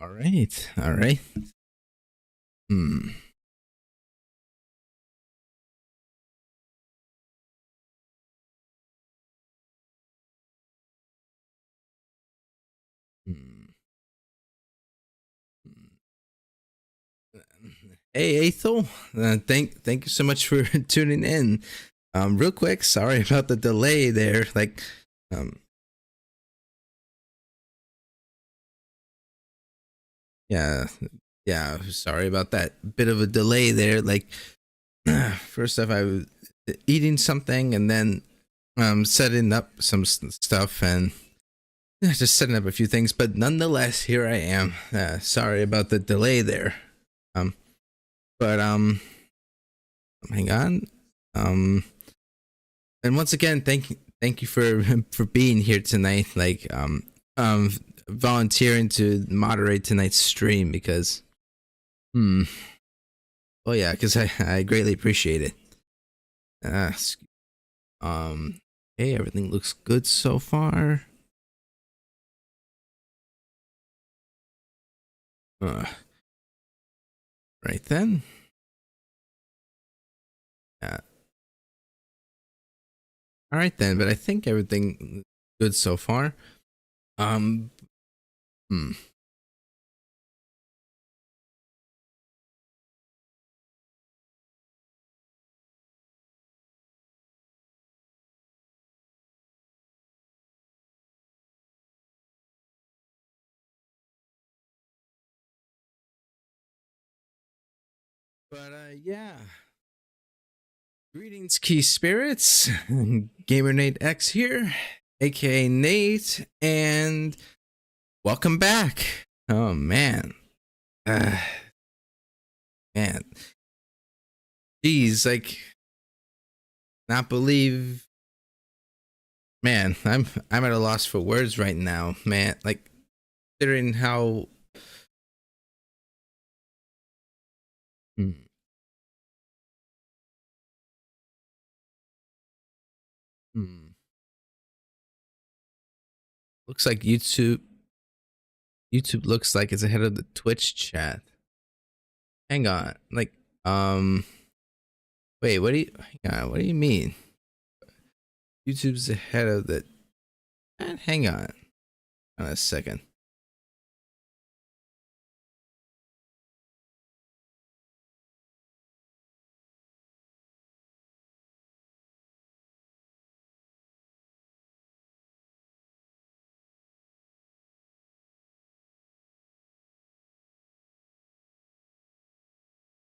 All right. All right. Hmm. Hmm. Hey, Ethel. Thank you so much for tuning in. Real quick, sorry about the delay there. Um, yeah, yeah. Sorry about that bit of a delay there. First off, I was eating something and then setting up some stuff and just setting up a few things. But nonetheless, here I am. Sorry about the delay there. Um, but hang on. Um, and once again, thank you for being here tonight. Um, volunteering to moderate tonight's stream because, hmm, well, yeah, because I greatly appreciate it. Uh, um, hey, everything looks good so far. Uh, right then. Yeah. All right then, but I think everything good so far. Um, hmm. Yeah. Greetings, key spirits. Gamer Nate X here, aka Nate, and welcome back. Oh man, uh, man, geez, not believe, man. I'm at a loss for words right now, man. Like considering how. Hmm, hmm. Looks like YouTube looks like it's ahead of the Twitch chat. Hang on, wait, what do you? Hang on, what do you mean? YouTube's ahead of the. Hang on a second.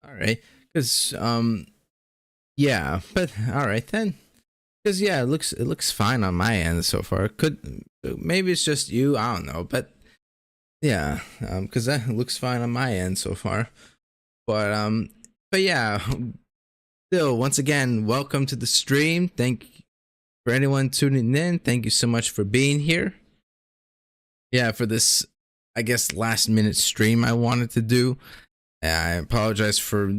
All right, because yeah, but all right then. Because yeah, it looks fine on my end so far. Could maybe it's just you, I don't know, but yeah, because that looks fine on my end so far. But but yeah, still once again, welcome to the stream. Thank you for anyone tuning in. Thank you so much for being here. Yeah, for this, I guess last minute stream I wanted to do. I apologize for,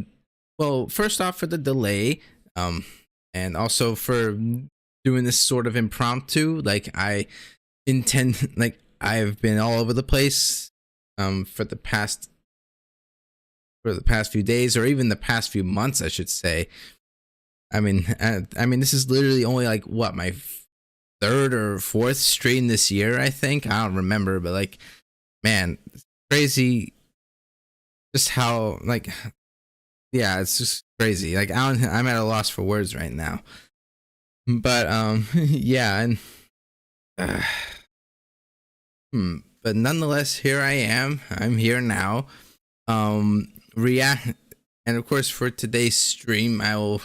well, first off for the delay, um, and also for doing this sort of impromptu. Like I intend, like I've been all over the place, for the past few days, or even the past few months, I should say. I mean, this is literally only like what my third or fourth stream this year. I think I don't remember, but like, man, it's crazy. Just how like yeah, it's just crazy. Like I'm at a loss for words right now. But yeah, and uh, but nonetheless, here I am. I'm here now. React, and of course for today's stream, I will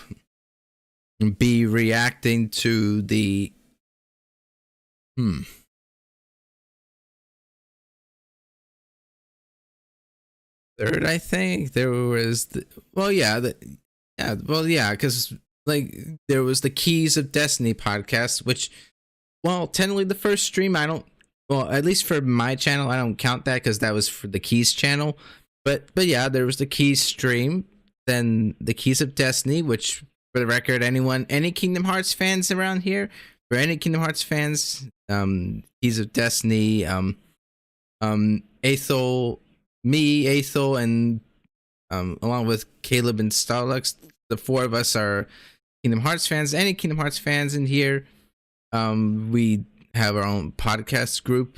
be reacting to the hmm third. I think there was well, yeah, yeah, well, yeah, because like there was the Keys of Destiny podcast, which, well, technically the first stream I don't, well, at least for my channel I don't count that because that was for the Keys channel. But yeah, there was the Keys stream, then the Keys of Destiny, which for the record, any Kingdom Hearts fans around here, for any Kingdom Hearts fans, Keys of Destiny, Aethel me, Aethel, and along with Caleb and Starlux, the four of us are Kingdom Hearts fans. Any Kingdom Hearts fans in here, we have our own podcast group.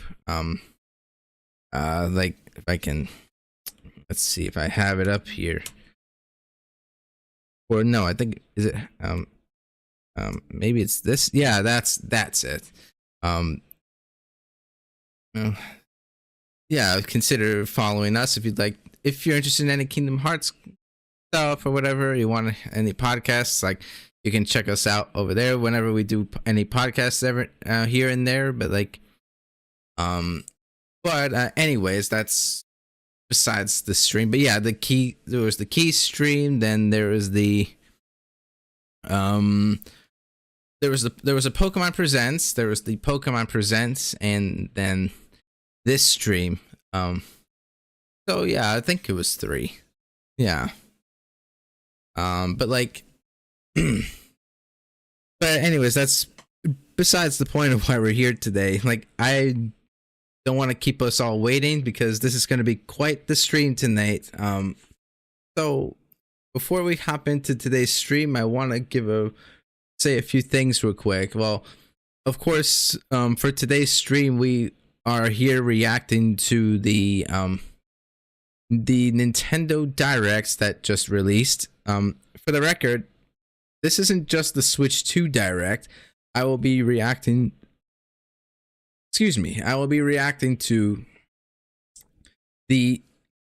Like if I can, let's see if I have it up here. Or no, I think is it maybe it's this. Yeah, that's it. Yeah, consider following us if you'd like. If you're interested in any Kingdom Hearts stuff or whatever, you want any podcasts, like you can check us out over there whenever we do any podcasts ever here and there. But like, anyways, that's besides the stream. But yeah, there was the key stream. Then there was the there was a Pokemon Presents. There was the Pokemon Presents, and then this stream. So yeah, I think it was 3. Yeah. But like, but anyways, that's besides the point of why we're here today. Like, I don't want to keep us all waiting because this is going to be quite the stream tonight. So before we hop into today's stream, I want to say a few things real quick. Well, of course, for today's stream, we are here reacting to the Nintendo Directs that just released. For the record, this isn't just the Switch 2 Direct. I will be reacting to the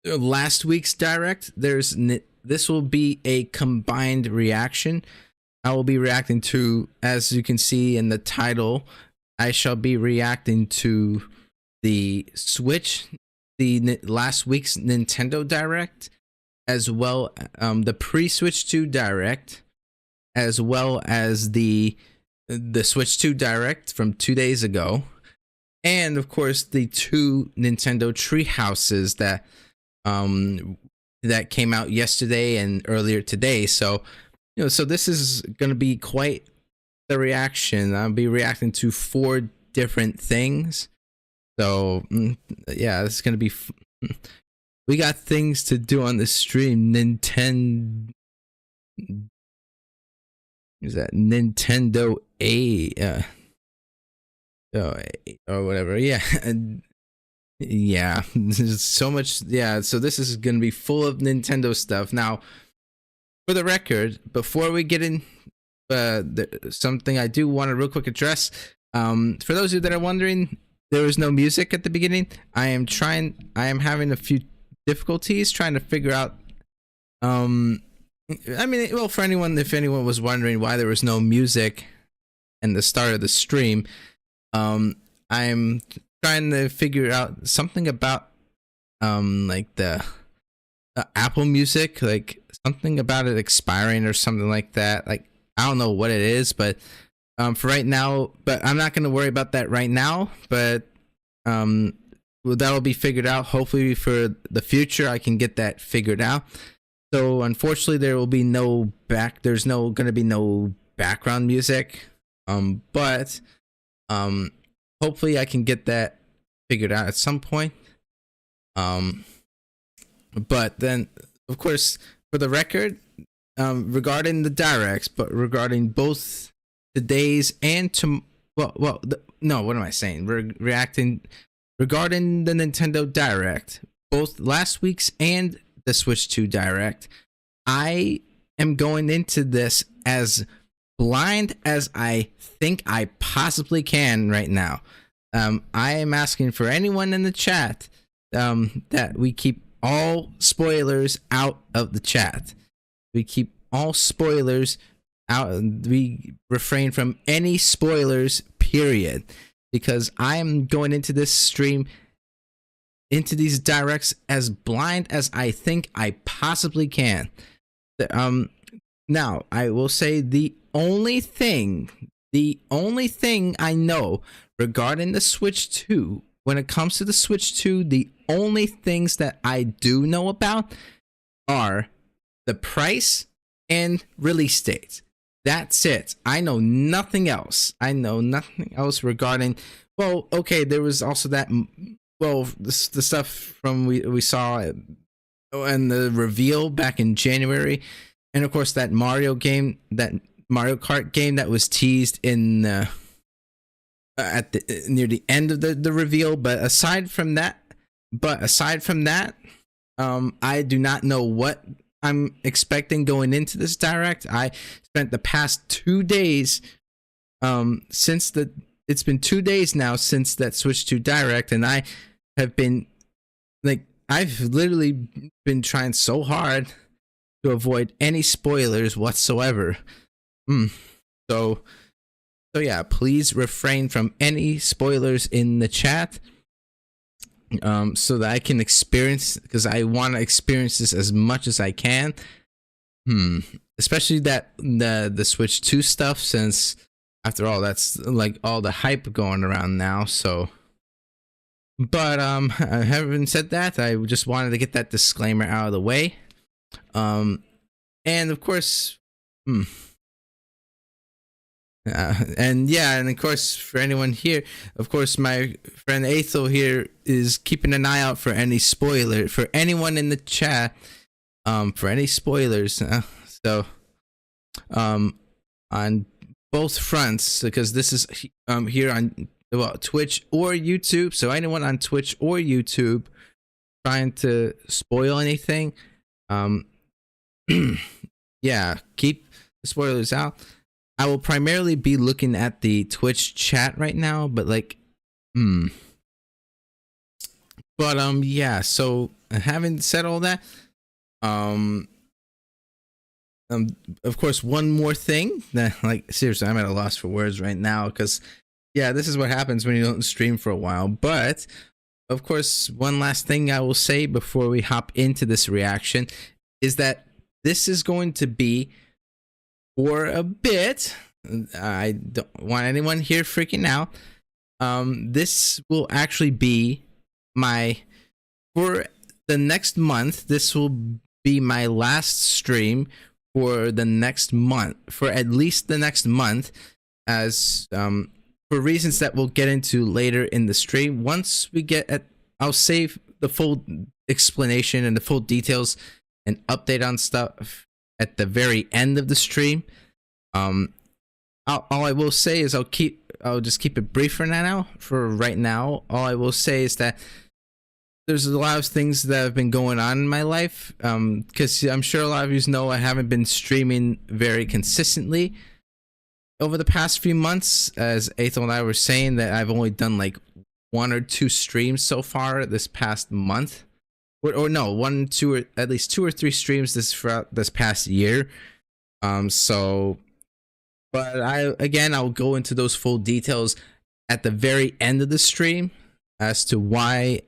last week's Direct. This will be a combined reaction. I will be reacting to, as you can see in the title, I shall be reacting to the Switch, the last week's Nintendo Direct, as well the pre-Switch 2 Direct, as well as the Switch 2 Direct from 2 days ago, and of course the 2 Nintendo Treehouses that came out yesterday and earlier today. So so this is gonna be quite the reaction. I'll be reacting to 4 different things. So yeah, this is gonna be. We got things to do on the stream. Nintendo A or whatever. Yeah, yeah. There's so much. Yeah, so this is gonna be full of Nintendo stuff. Now, for the record, before we get in, something I do want to real quick address. For those of you that are wondering, there was no music at the beginning. I am having a few difficulties trying to figure out. I mean, well, if anyone was wondering why there was no music in the start of the stream, I'm trying to figure out something about like the Apple Music, like something about it expiring or something like that. Like, I don't know what it is, but for right now, but I'm not going to worry about that right now, but that'll be figured out. Hopefully for the future I can get that figured out. So unfortunately there will be there's going to be no background music, but hopefully I can get that figured out at some point. But then of course, for the record, regarding the Directs, but regarding both today's and what am I saying? We're reacting regarding the Nintendo Direct, both last week's and the Switch 2 Direct. I am going into this as blind as I think I possibly can right now. I am asking for anyone in the chat that we keep all spoilers out of the chat. We keep all spoilers out. We refrain from any spoilers, period, because I am going into this stream, into these Directs, as blind as I think I possibly can. Now I will say the only thing I know regarding the Switch 2, when it comes to the Switch 2, the only things that I do know about are the price and release dates. That's it. I know nothing else. Regarding, well, okay, there was also that well, the stuff from we saw and the reveal back in January, and of course that Mario game, that Mario Kart game that was teased in at the near the end of the reveal. But aside from that, I do not know what I'm expecting going into this direct. I spent the past 2 days since it's been 2 days now since that Switch 2 direct, and I have been like, I've literally been trying so hard to avoid any spoilers whatsoever. So yeah, please refrain from any spoilers in the chat, so that I can experience, because I want to experience this as much as I can. Especially that the Switch 2 stuff, since after all, that's like all the hype going around now. So, but having said that, I just wanted to get that disclaimer out of the way. And of course, and of course, for anyone here, of course, my friend Ethel here is keeping an eye out for any spoiler, for anyone in the chat, for any spoilers. So, on both fronts, because this is here on Twitch or YouTube. So anyone on Twitch or YouTube trying to spoil anything, yeah, keep the spoilers out. I will primarily be looking at the Twitch chat right now, but like, but yeah. So having said all that, of course, one more thing that, like, seriously, I'm at a loss for words right now, because yeah, this is what happens when you don't stream for a while. But of course, one last thing I will say before we hop into this reaction is that this is going to be, for a bit, I don't want anyone here freaking out. This will actually be for the next month. This will be my last stream for the next month, for at least the next month, as for reasons that we'll get into later in the stream. Once we get I'll save the full explanation and the full details and update on stuff at the very end of the stream. All I will say is I'll just keep it brief for now. For right now, all I will say is that there's a lot of things that have been going on in my life. Because I'm sure a lot of you know I haven't been streaming very consistently over the past few months. As Ethel and I were saying, that I've only done like 1 or 2 streams so far this past month, or no, 1, 2, or at least 2 or 3 streams throughout this past year. So, but I'll go into those full details at the very end of the stream as to why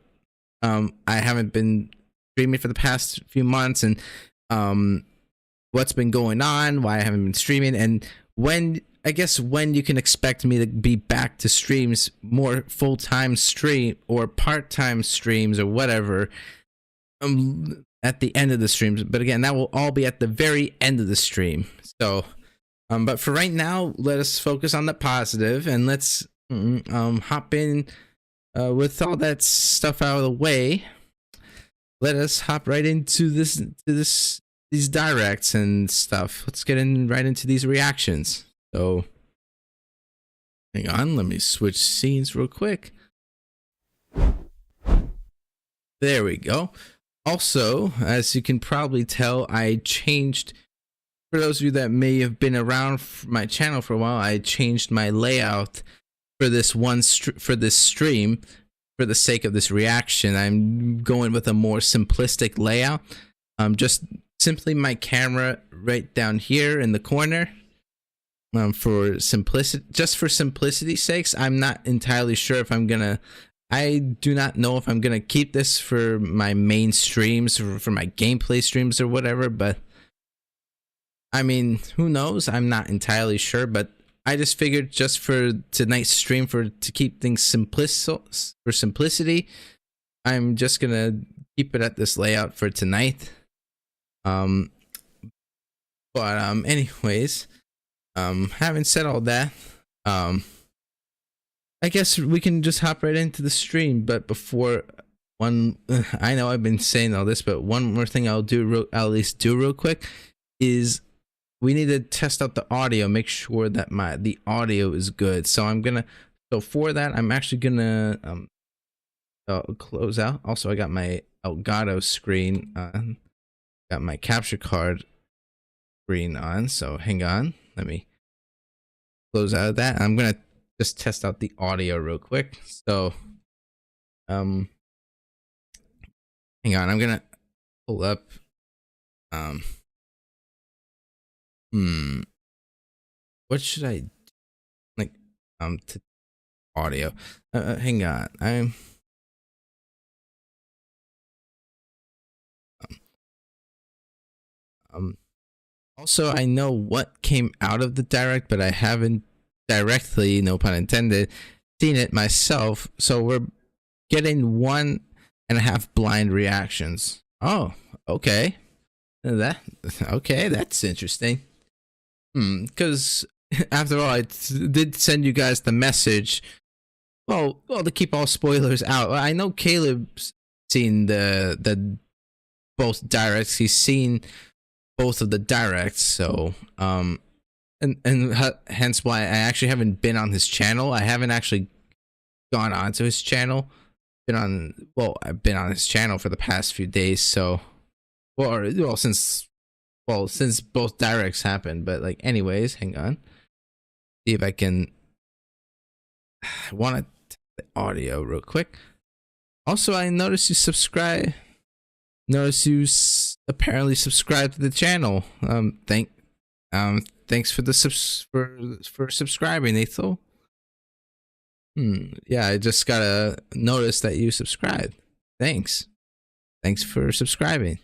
I haven't been streaming for the past few months, and what's been going on, why I haven't been streaming, and when you can expect me to be back to streams, more full-time stream or part-time streams or whatever, at the end of the streams. But again, that will all be at the very end of the stream. So, but for right now, let us focus on the positive, and let's hop in with all that stuff out of the way. Let us hop right into these directs and stuff. Let's get right into these reactions. So, hang on, let me switch scenes real quick. There we go. Also, as you can probably tell, I changed, for those of you that may have been around my channel for a while, I changed my layout for this stream for the sake of this reaction. I'm going with a more simplistic layout. Just simply my camera right down here in the corner. For simplicity's sakes, I'm not entirely sure if I do not know if I'm gonna keep this for my main streams, for my gameplay streams or whatever, but I mean, who knows? I'm not entirely sure, but I just figured, just for tonight's stream, to keep things for simplicity, I'm just gonna keep it at this layout for tonight. Anyways, having said all that, I guess we can just hop right into the stream. But before one, I know I've been saying all this, but one more thing I'll at least do real quick is we need to test out the audio, make sure that the audio is good. So for that, I'm actually gonna close out. Also, I got my Elgato screen on, got my capture card screen on. So hang on, let me close out of that. I'm gonna just test out the audio real quick. So hang on, I'm gonna pull up what should I like to audio. Hang on, also, I know what came out of the direct, but I haven't directly, no pun intended, seen it myself. So we're getting 1.5 blind reactions. Oh, okay. That's interesting. Because after all, I did send you guys the message. Well, to keep all spoilers out. I know Caleb's seen the both directs. He's seen both of the directs, so and hence why I actually haven't been on his channel. I haven't actually gone onto his channel. I've been on his channel for the past few days, so since both directs happened. But like, anyways, hang on, see if I can. I want to the audio real quick. Also, I noticed you subscribe. Notice you apparently subscribe to the channel. Thanks for for subscribing, Ethel. Yeah, I just got a notice that you subscribed. Thanks for subscribing.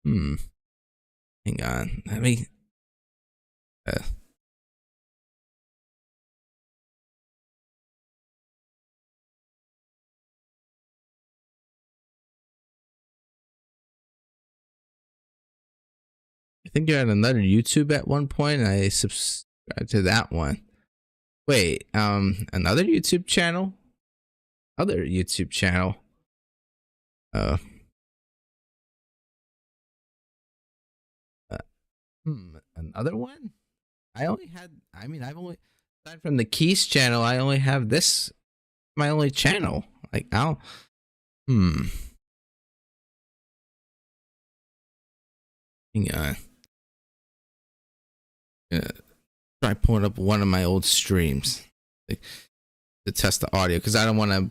Hang on, let me I think you had another YouTube at one point, and I subscribed to that one. Wait, another YouTube channel? Other YouTube channel? Another one? I've only, aside from the Keys channel, I only have this, my only channel. Like, hang on. Try pulling up one of my old streams, like, to test the audio, because I don't want to.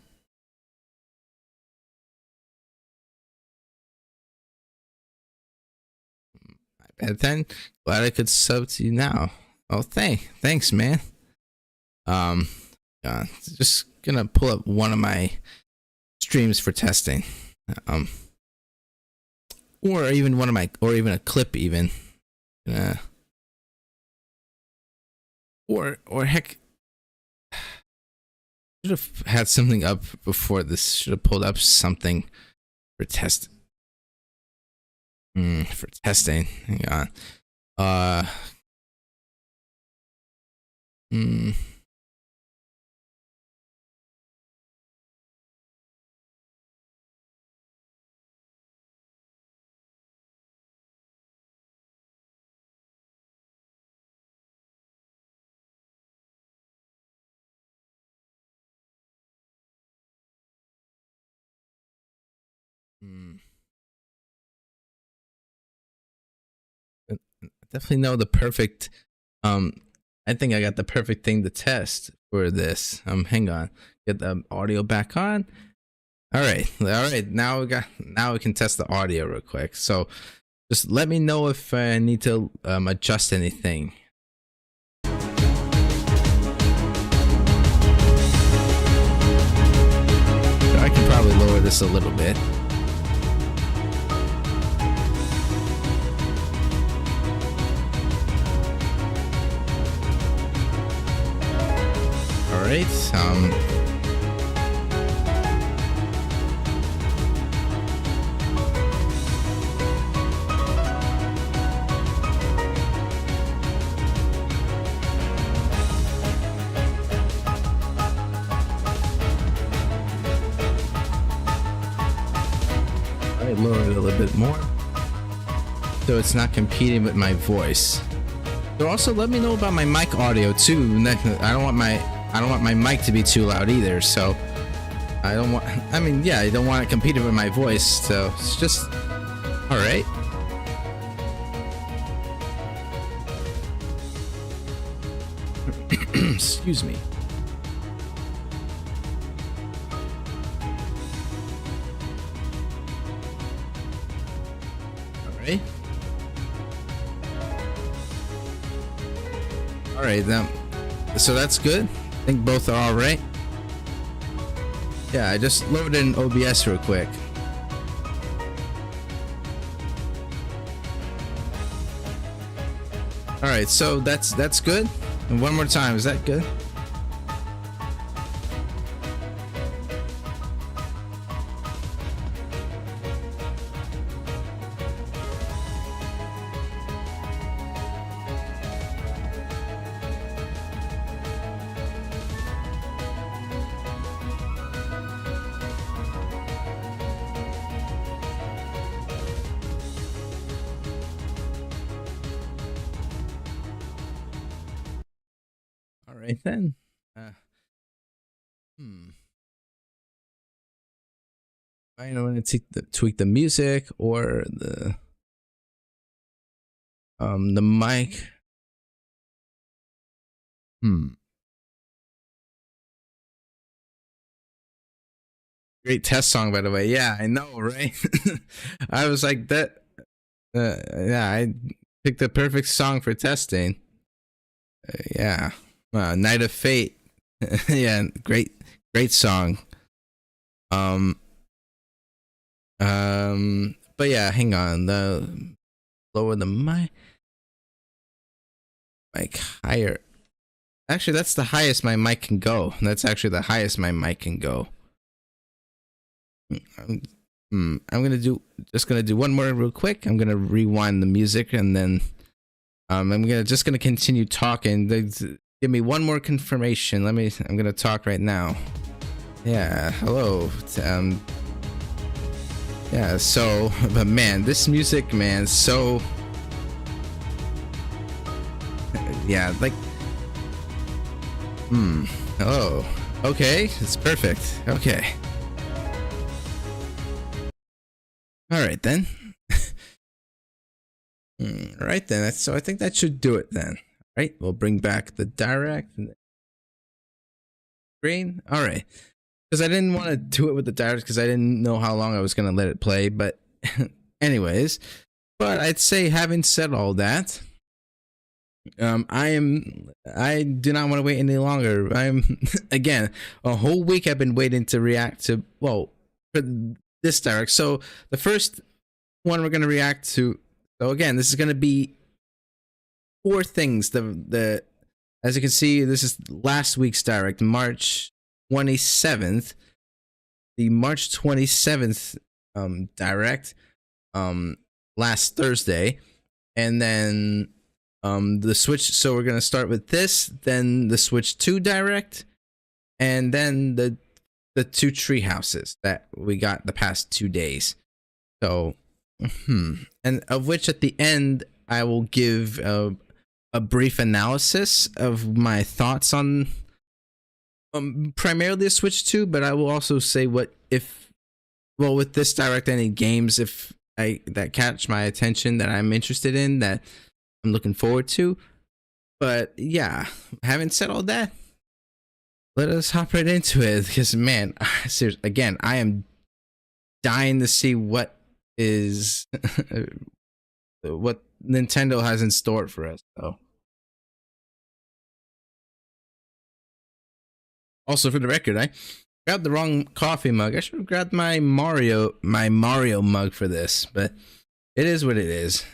At 10, glad I could sub to you now. Oh, thanks, man. Just gonna pull up one of my streams for testing, or even a clip, even. Or heck, should have had something up before this. Should have pulled up something for testing. For testing. Hang on. I definitely know the perfect. I think I got the perfect thing to test for this. Hang on, get the audio back on. All right. Now we can test the audio real quick. So just let me know if I need to adjust anything. I can probably lower this a little bit. All right. lower it a little bit more so it's not competing with my voice. So also let me know about my mic audio too. I don't want my mic to be too loud either. So I don't want it competing with my voice. So it's just all right. Excuse me. Alright. Alright, then. So that's good. I think both are alright. Yeah, I just loaded in OBS real quick. Alright, so that's good. And one more time, is that good? Right then. I don't want to tweak the music or the mic. Great test song, by the way. Yeah, I know, right? I was like that. Yeah, I picked the perfect song for testing. Yeah. Night of Fate. Yeah, great song. But yeah, hang on. The lower the mic higher. Actually, that's the highest my mic can go. That's actually the highest my mic can go. I'm gonna do one more real quick. I'm gonna rewind the music and then I'm gonna continue talking. Give me one more confirmation. I'm gonna talk right now. Yeah, hello. Yeah, so, but man, this music, man, so, yeah, like, oh, okay, it's perfect. Okay. All right then. All right then. So I think that should do it then. Right, we'll bring back the direct screen. All right, because I didn't want to do it with the direct because I didn't know how long I was gonna let it play. But anyways, but I'd say having said all that, I do not want to wait any longer. I'm again a whole week I've been waiting to react to for this direct. So the first one we're gonna react to. So again, this is gonna be 4 things. The as you can see, this is last week's direct, March 27th. The March 27th direct last Thursday, and then the Switch. So we're gonna start with this, then the Switch 2 direct, and then the 2 Treehouses that we got the past 2 days. So and of which at the end I will give a brief analysis of my thoughts on primarily the Switch 2, but I will also say with this direct, any games that catch my attention that I'm interested in, that I'm looking forward to. But yeah, having said all that, let us hop right into it, because man, seriously, again, I am dying to see what is what Nintendo has in store for us. So also, for the record, I grabbed the wrong coffee mug. I should have grabbed my Mario mug for this, but it is what it is.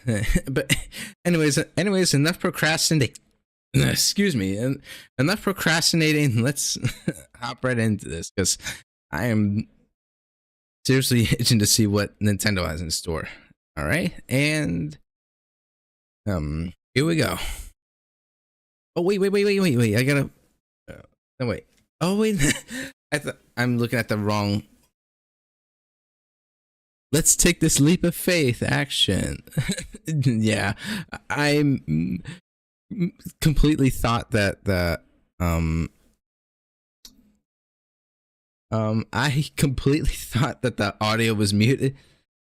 But anyways, enough procrastinating. Excuse me, and enough procrastinating. Let's hop right into this, because I am seriously itching to see what Nintendo has in store. All right, and here we go. Oh wait! I gotta. No wait. Oh wait, I'm looking at the wrong. let's take this leap of faith action. Yeah, I completely thought that I completely thought that the audio was muted,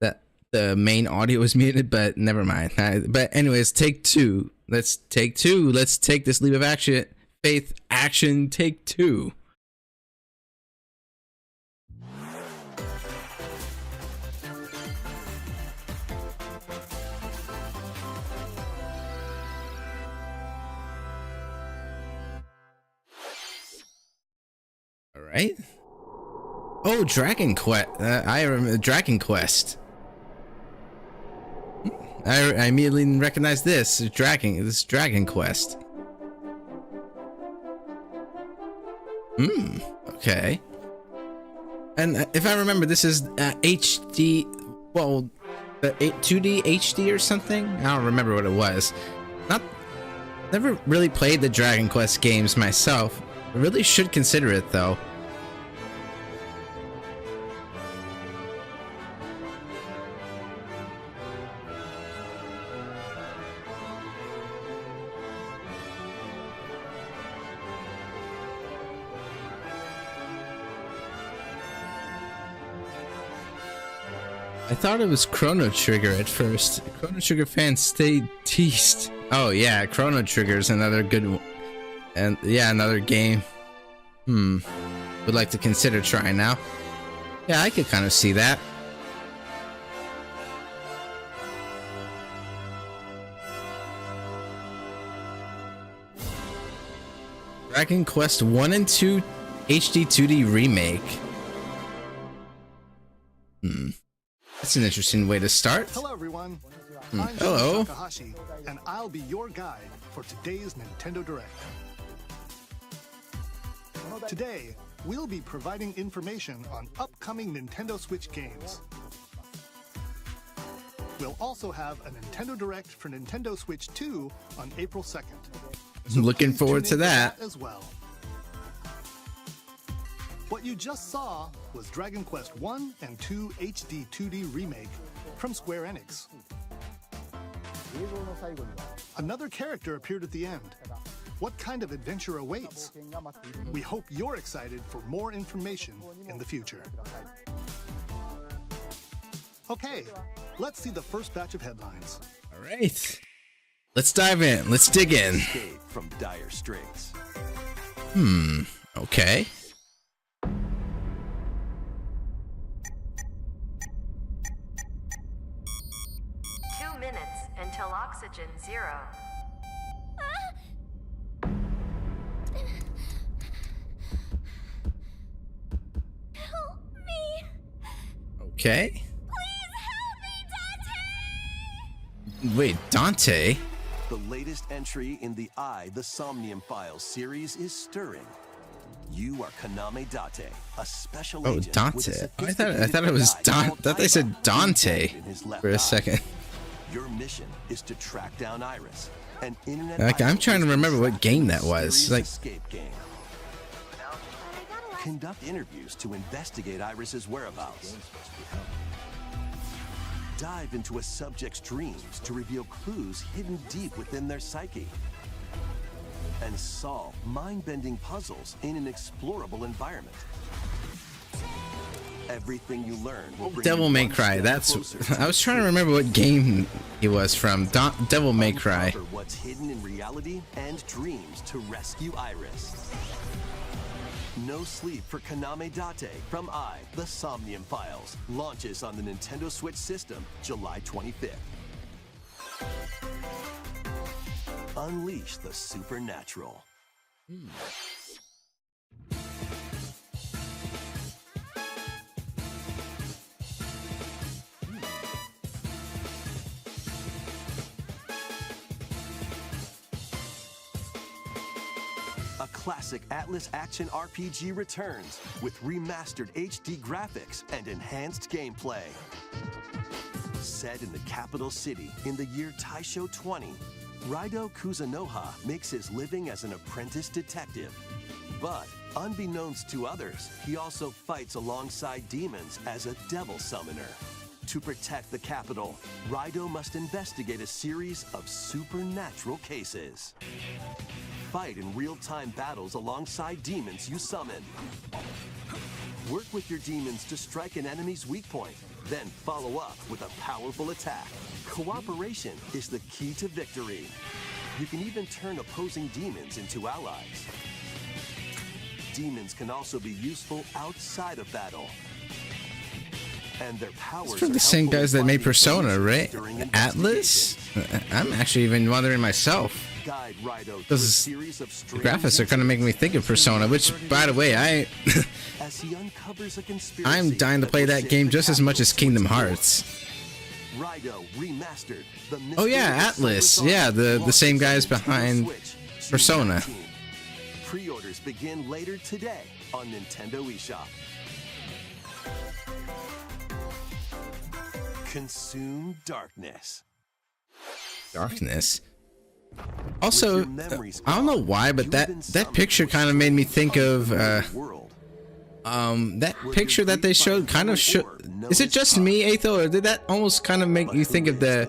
that the main audio was muted, but never mind. But anyways, take two. Let's take two. Let's take this leap of action, faith action. Take two. All right. Oh, Dragon Quest. I remember Dragon Quest. I immediately recognized this. Dragon Quest. Okay. And if I remember, this is HD. Well, the 2D HD or something. I don't remember what it was. Never really played the Dragon Quest games myself. I really should consider it though. I thought it was Chrono Trigger at first. Chrono Trigger fans stay teased. Oh yeah, Chrono Trigger is another good one. And yeah, another game. Would like to consider trying now. Yeah, I could kind of see that. Dragon Quest 1 and 2 HD 2D remake. That's an interesting way to start. Hello, everyone. Hello. I'm Takahashi, and I'll be your guide for today's Nintendo Direct. Today, we'll be providing information on upcoming Nintendo Switch games. We'll also have a Nintendo Direct for Nintendo Switch 2 on April 2nd. So looking forward to that as well. What you just saw was Dragon Quest 1 and 2 HD 2D remake from Square Enix. Another character appeared at the end. What kind of adventure awaits? We hope you're excited for more information in the future. Okay, let's see the first batch of headlines. All right. Let's dive in. Let's dig in. Escape from dire straits. Okay. Until oxygen 0. Help me! Okay. Please help me, Dante! Wait, Dante? The latest entry in the The Somnium Files series is stirring. You are Kaname Date, a special Oh, agent. Dante. I thought it was Don. I thought they said Dante for a second. Your mission is to track down Iris, an internet. Like, I'm trying to remember what game that was. Like, escape game. Conduct interviews to investigate Iris's whereabouts. Dive into a subject's dreams to reveal clues hidden deep within their psyche. And solve mind-bending puzzles in an explorable environment. Everything you learn will bring Devil you May one Cry. step That's. closer to I was trying to remember what game he was from. Devil May Cry. Uncover what's hidden in reality and dreams to rescue Iris. No Sleep for Kaname Date from The Somnium Files launches on the Nintendo Switch system July 25th. Unleash the supernatural. A classic Atlas action RPG returns with remastered HD graphics and enhanced gameplay. Set in the capital city in the year Taisho 20, Raido Kuzunoha makes his living as an apprentice detective. But unbeknownst to others, he also fights alongside demons as a devil summoner. To protect the capital, Raido must investigate a series of supernatural cases. Fight in real-time battles alongside demons you summon. Work with your demons to strike an enemy's weak point, then follow up with a powerful attack. Cooperation is the key to victory. You can even turn opposing demons into allies. Demons can also be useful outside of battle. And their powers It's from the same guys that made Persona, right? Atlas? I'm actually even wondering myself. Because the graphics are kind of making me think of Persona, which, by the way, I'm dying to play that game just as much as Kingdom Hearts. Oh yeah, Atlas. Yeah, the same guys behind Persona. Pre-orders begin later today on Nintendo eShop. Consume darkness. Darkness. Also, I don't know why, but that picture kind of made me think of that picture that they showed. Kind of is it just me, Atho, or did that almost kind of make you think of the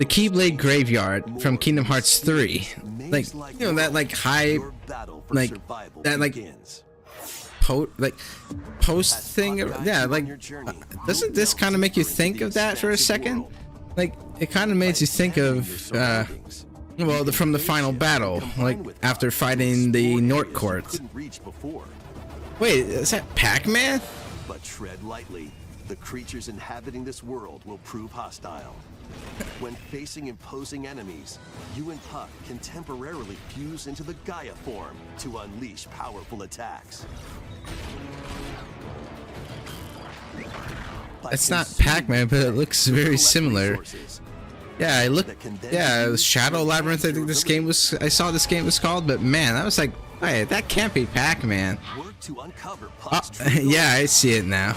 Keyblade Graveyard from Kingdom Hearts 3? Like, you know, that like high, like that like post thing. Yeah, like doesn't this kind of make you think of that for a second? Like it kind of makes you think of well, from the final battle, like after fighting the Nort Court. Wait, is that Pac-Man? But tread lightly. The creatures inhabiting this world will prove hostile. When facing imposing enemies, you and Puck can temporarily fuse into the Gaia form to unleash powerful attacks. It's not Pac-Man, but it looks very similar. Yeah, Shadow Labyrinth. I think I saw this game was called, but man, I was like, hey, that can't be Pac-Man. Yeah, I see it now.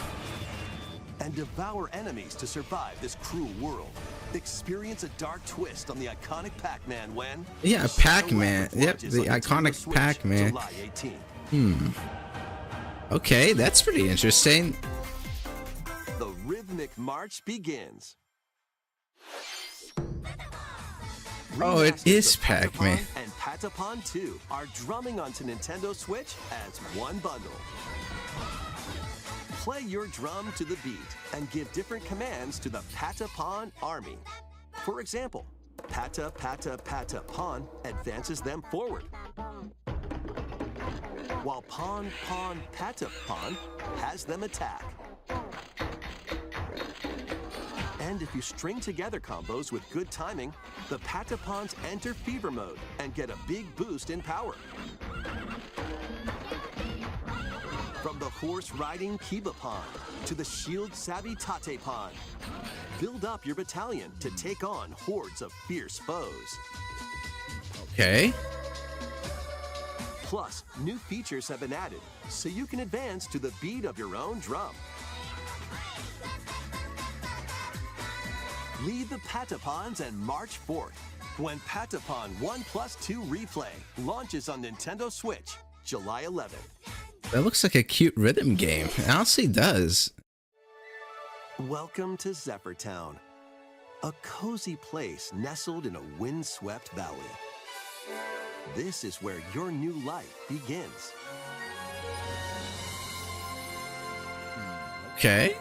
And devour enemies to survive this cruel world. Experience a dark twist on the iconic Pac-Man when... Yeah, Pac-Man. Yep, the iconic Pac-Man. Okay, that's pretty interesting. The rhythmic march begins. Oh, it is Pac-Man. And Patapon 2 are drumming onto Nintendo Switch as one bundle. Play your drum to the beat and give different commands to the Patapon army. For example, Pata Pata Pata Pon advances them forward, while Pon Pon Pata Pon has them attack. And if you string together combos with good timing, the Patapons enter fever mode and get a big boost in power. From the horse-riding Kibapon to the shield-savvy Tatepon, build up your battalion to take on hordes of fierce foes. Okay. Plus, new features have been added, so you can advance to the beat of your own drum. Lead the Patapons and march forth when Patapon 1+2 Replay launches on Nintendo Switch, July 11th. That looks like a cute rhythm game. It honestly does. Welcome to Zephyr Town, a cozy place nestled in a windswept valley. This is where your new life begins. Okay.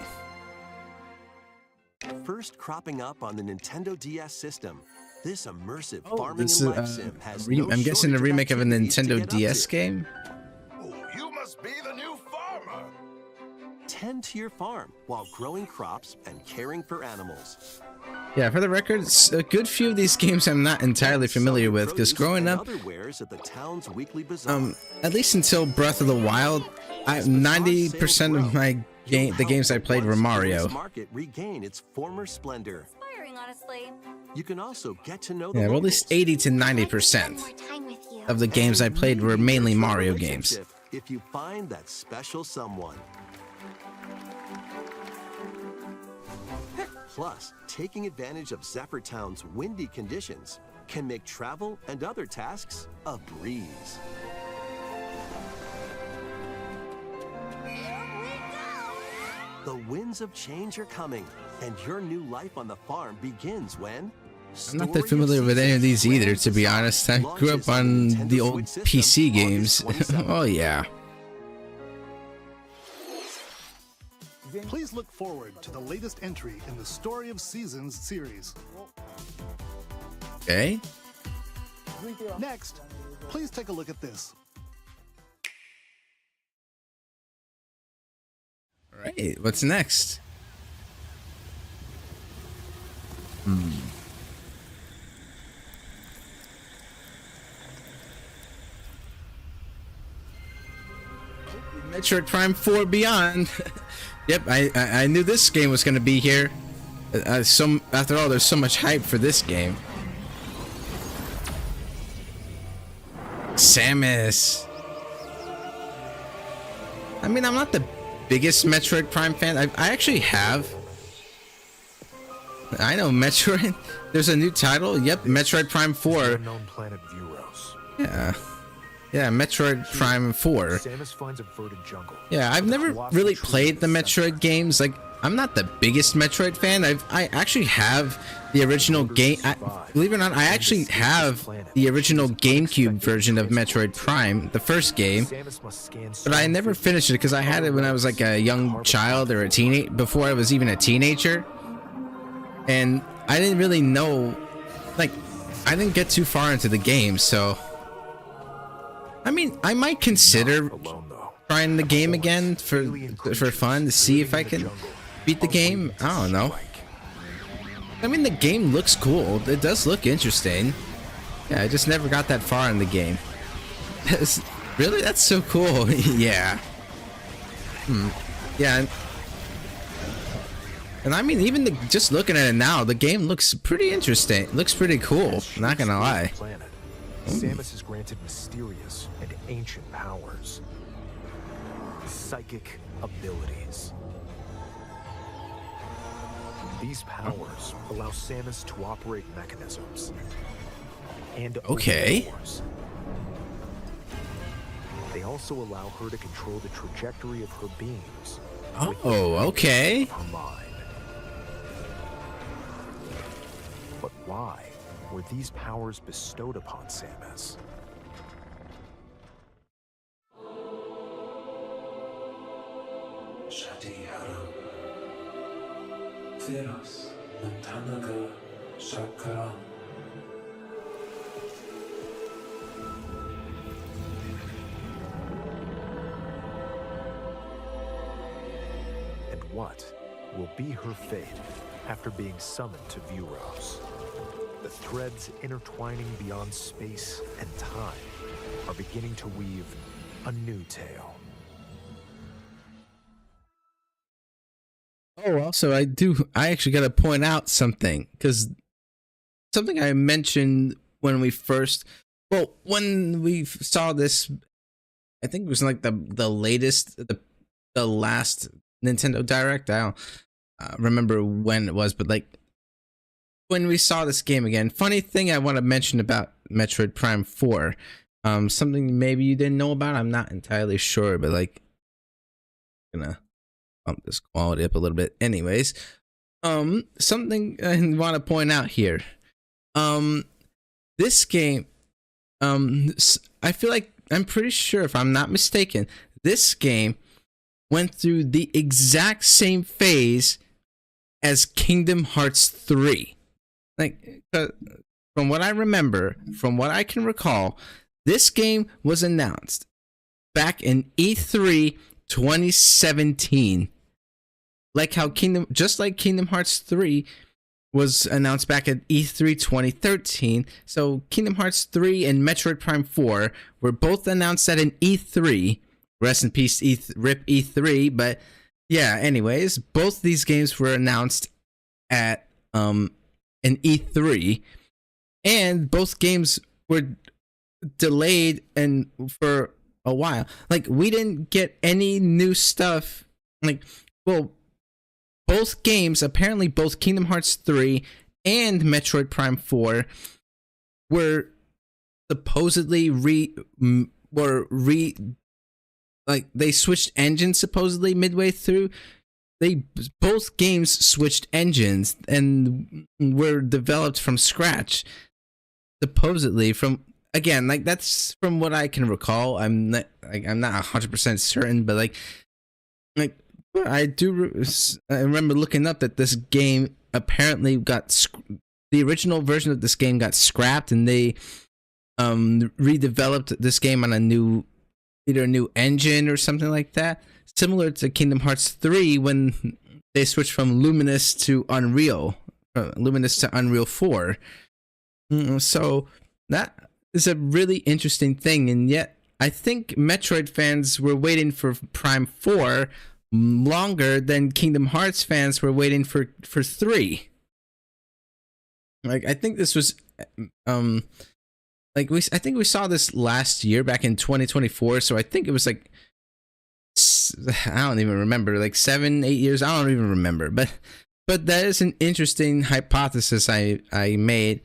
First cropping up on the Nintendo DS system, this immersive farming This and is life sim has no I'm guessing a shortage of remake of an activities to Nintendo get up DS to. game. You must be the new farmer. Tend to your farm while growing crops and caring for animals. Yeah, for the record, a good few of these games I'm not entirely familiar with, because growing up, Other wares at the town's weekly bazaar. at least until Breath of the Wild, 90% of my the games I played were Mario. Market regain its former splendor. Inspiring, honestly. You can also get to know the Yeah, well, at least 80 to 90% More time with you. of the games I played were mainly Mario games. If you find that special someone. Plus, taking advantage of Zephyr Town's windy conditions can make travel and other tasks a breeze. The winds of change are coming, and your new life on the farm begins when... I'm not that familiar with any of these either, to be honest. I grew up on the old PC games. Oh yeah. Please look forward to the latest entry in the Story of Seasons series. Okay. Next, please take a look at this. All right, what's next? Metroid Prime 4 Beyond. Yep, I knew this game was gonna be here. After all, there's so much hype for this game. Samus. I mean, I'm not the biggest Metroid Prime fan. I actually have. I know Metroid. There's a new title. Yep, Metroid Prime 4. Unknown planet Vuros. Yeah. Yeah, Metroid Prime 4. Samus finds a verdant jungle. Yeah, I've never really played the Metroid games. Like, I'm not the biggest Metroid fan. I actually have the original game. Believe it or not, I actually have the original GameCube version of Metroid Prime, the first game. But I never finished it because I had it when I was like a young child or a teenager, before I was even a teenager. And I didn't really know, like, I didn't get too far into the game, so... I mean, I might consider trying the game again for fun to see if I can beat the game. I don't know. I mean, the game looks cool. It does look interesting. Yeah, I just never got that far in the game. Really? That's so cool. Yeah. Yeah. And I mean, even just looking at it now, the game looks pretty interesting. It looks pretty cool. Not gonna lie. Samus is granted mysterious and ancient powers. Psychic abilities. These powers allow Samus to operate mechanisms and okay. doors. They also allow her to control the trajectory of her beams. Oh, okay. Her mind. But why were these powers bestowed upon Samus? And what will be her fate after being summoned to Vuros? The threads intertwining beyond space and time are beginning to weave a new tale. Oh, also, I actually got to point out something, because something I mentioned when we saw this, I think it was like the latest, the last Nintendo Direct. I don't remember when it was, but like when we saw this game again. Funny thing I want to mention about Metroid Prime 4, something maybe you didn't know about. I'm not entirely sure, but like, I'm gonna bump this quality up a little bit. Anyways, something I want to point out here. This game, I feel like, I'm pretty sure, if I'm not mistaken, this game went through the exact same phase as Kingdom Hearts 3. Like, from what I remember, from what I can recall, this game was announced back in E3 2017. Like how just like Kingdom Hearts 3 was announced back at E3 2013. So Kingdom Hearts 3 and Metroid Prime 4 were both announced at an E3. Rest in peace, RIP E3. But yeah, anyways, both these games were announced at an E3, and both games were delayed and for a while. Like, we didn't get any new stuff. Like, well, both games, apparently both Kingdom Hearts 3 and Metroid Prime 4 were supposedly like they switched engines supposedly midway through. they both games switched engines and were developed from scratch, supposedly. From again, like that's from what I can recall. I'm not 100% certain, but like I remember looking up that this game apparently the original version of this game got scrapped, and they redeveloped this game on either a new engine or something like that, similar to Kingdom Hearts 3 when they switched from Luminous to Unreal 4. So that is a really interesting thing, and yet I think Metroid fans were waiting for Prime 4 longer than Kingdom Hearts fans were waiting for 3. Like, I think this was I think we saw this last year, back in 2024, so I think it was like, I don't even remember, like 7-8 years, I don't even remember, but that is an interesting hypothesis I made,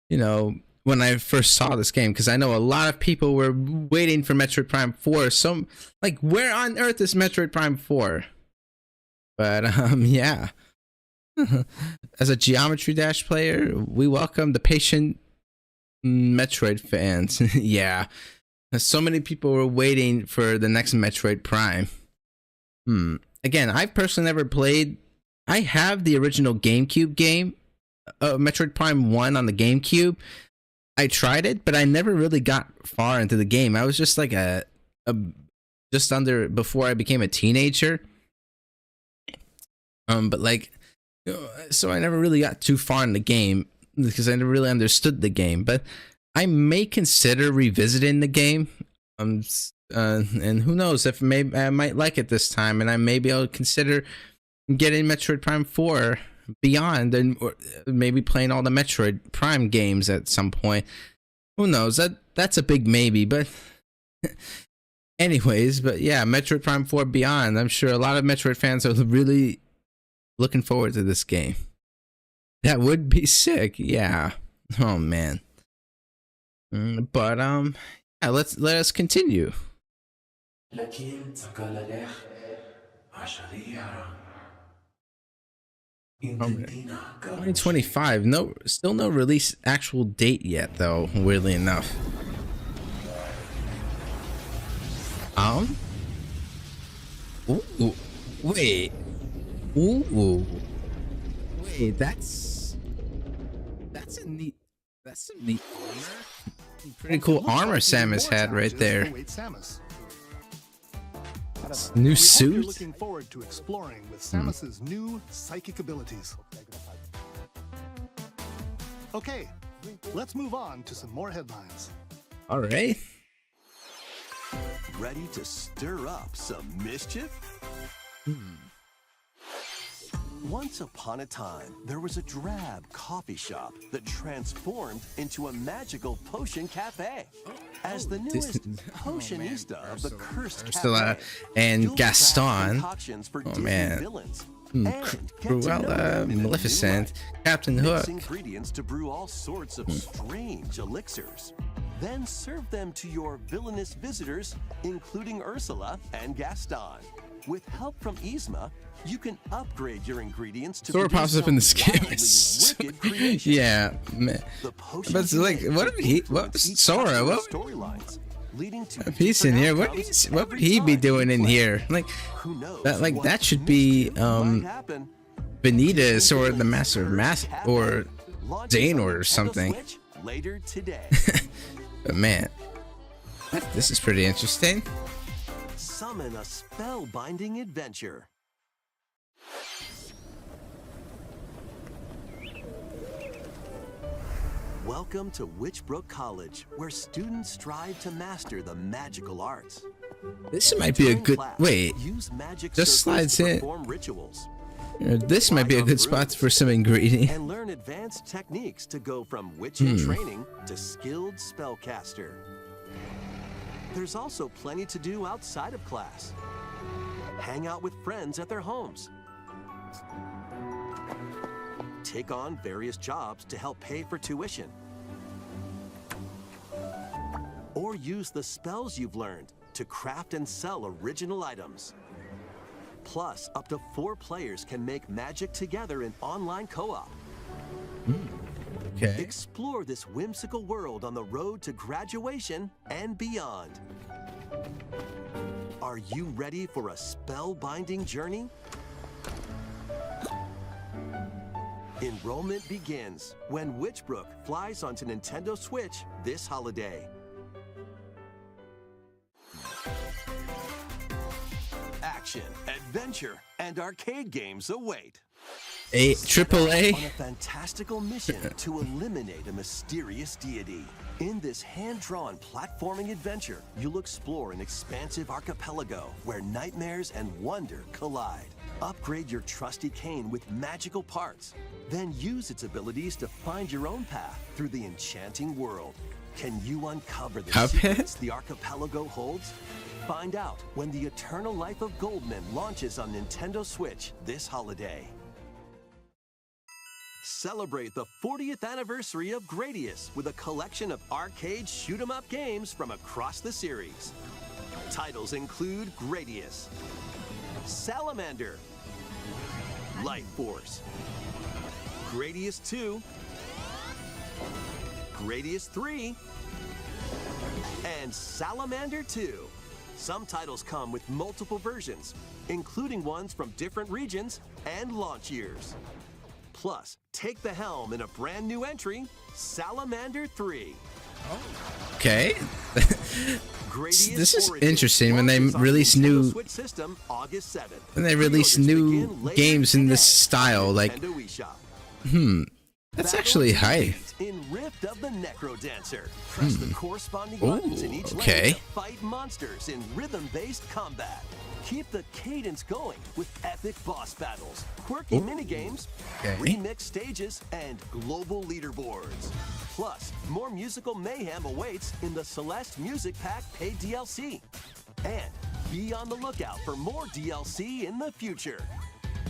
when I first saw this game, because I know a lot of people were waiting for Metroid Prime 4. So, like, where on earth is Metroid Prime 4? But, yeah. As a Geometry Dash player, we welcome the patient Metroid fans. Yeah. So many people were waiting for the next Metroid Prime. Again, I've personally never played. I have the original GameCube game, Metroid Prime 1 on the GameCube. I tried it, but I never really got far into the game. I was just like just under before I became a teenager. But like, so I never really got too far in the game because I never really understood the game. But I may consider revisiting the game. And who knows, if maybe I might like it this time, and I maybe I'll consider getting Metroid Prime 4 Beyond, and or maybe playing all the Metroid Prime games at some point. Who knows? That's a big maybe, but anyways, but yeah, Metroid Prime 4 Beyond. I'm sure a lot of Metroid fans are really looking forward to this game. That would be sick, yeah. Oh man. But yeah, let us continue. 2025. Still no release actual date yet, though. Weirdly enough. Ooh, wait. Ooh. Wait, that's a neat. That's some neat armor. Pretty cool armor Samus had right there. New suit? You're looking forward to exploring with Samus's new psychic abilities. Okay, let's move on to some more headlines. All right. Ready to stir up some mischief? Once upon a time, there was a drab coffee shop that transformed into a magical potion cafe. As the newest potionista of the cursed Ursula cafe, and Gaston. oh man. Cruella, Maleficent, Captain Hook. Ingredients to brew all sorts of strange elixirs. Then serve them to your villainous visitors, including Ursula and Gaston. With help from Yzma, you can upgrade your ingredients to Sora pops up in this game. Yeah, man. But it's like, Sora? If he's in here, what would he be doing in here? Like, that should be Benitez or the Master of Math or Xehanort or something. Later today. But man, this is pretty interesting. Summon a spellbinding adventure. Welcome to Witchbrook College, where students strive to master the magical arts. This might be a good wait. Just slides in. Rituals. This might be a good spot for some ingredient. And learn advanced techniques to go from witch in training to skilled spellcaster. There's also plenty to do outside of class. Hang out with friends at their homes. Take on various jobs to help pay for tuition. Or use the spells you've learned to craft and sell original items. Plus, up to 4 players can make magic together in online co-op. Okay. Explore this whimsical world on the road to graduation and beyond. Are you ready for a spellbinding journey? Enrollment begins when Witchbrook flies onto Nintendo Switch this holiday. Action, adventure, and arcade games await. A triple A. On a fantastical mission to eliminate a mysterious deity. In this hand-drawn platforming adventure, you'll explore an expansive archipelago where nightmares and wonder collide. Upgrade your trusty cane with magical parts, then use its abilities to find your own path through the enchanting world. Can you uncover the secrets the archipelago holds? Find out when the Eternal Life of Goldman launches on Nintendo Switch this holiday. Celebrate the 40th anniversary of Gradius with a collection of arcade shoot-'em-up games from across the series. Titles include Gradius, Salamander, Life Force, Gradius 2, Gradius 3, and Salamander 2. Some titles come with multiple versions, including ones from different regions and launch years. Plus, take the helm in a brand new entry, Salamander 3. Okay. Gradius This is Origins interesting when they launches on release Nintendo new Switch system August 7th. when they release Pre-orders new begin later games in this today style. on Like, Nintendo eShop. that's Battle actually high. in Rift of the Necro Dancer. Press the corresponding Ooh, buttons in each okay. lane to fight monsters in rhythm-based combat. Keep the cadence going with epic boss battles, quirky minigames, Okay. remix stages, and global leaderboards. Plus, more musical mayhem awaits in the Celeste Music Pack paid DLC. And be on the lookout for more DLC in the future.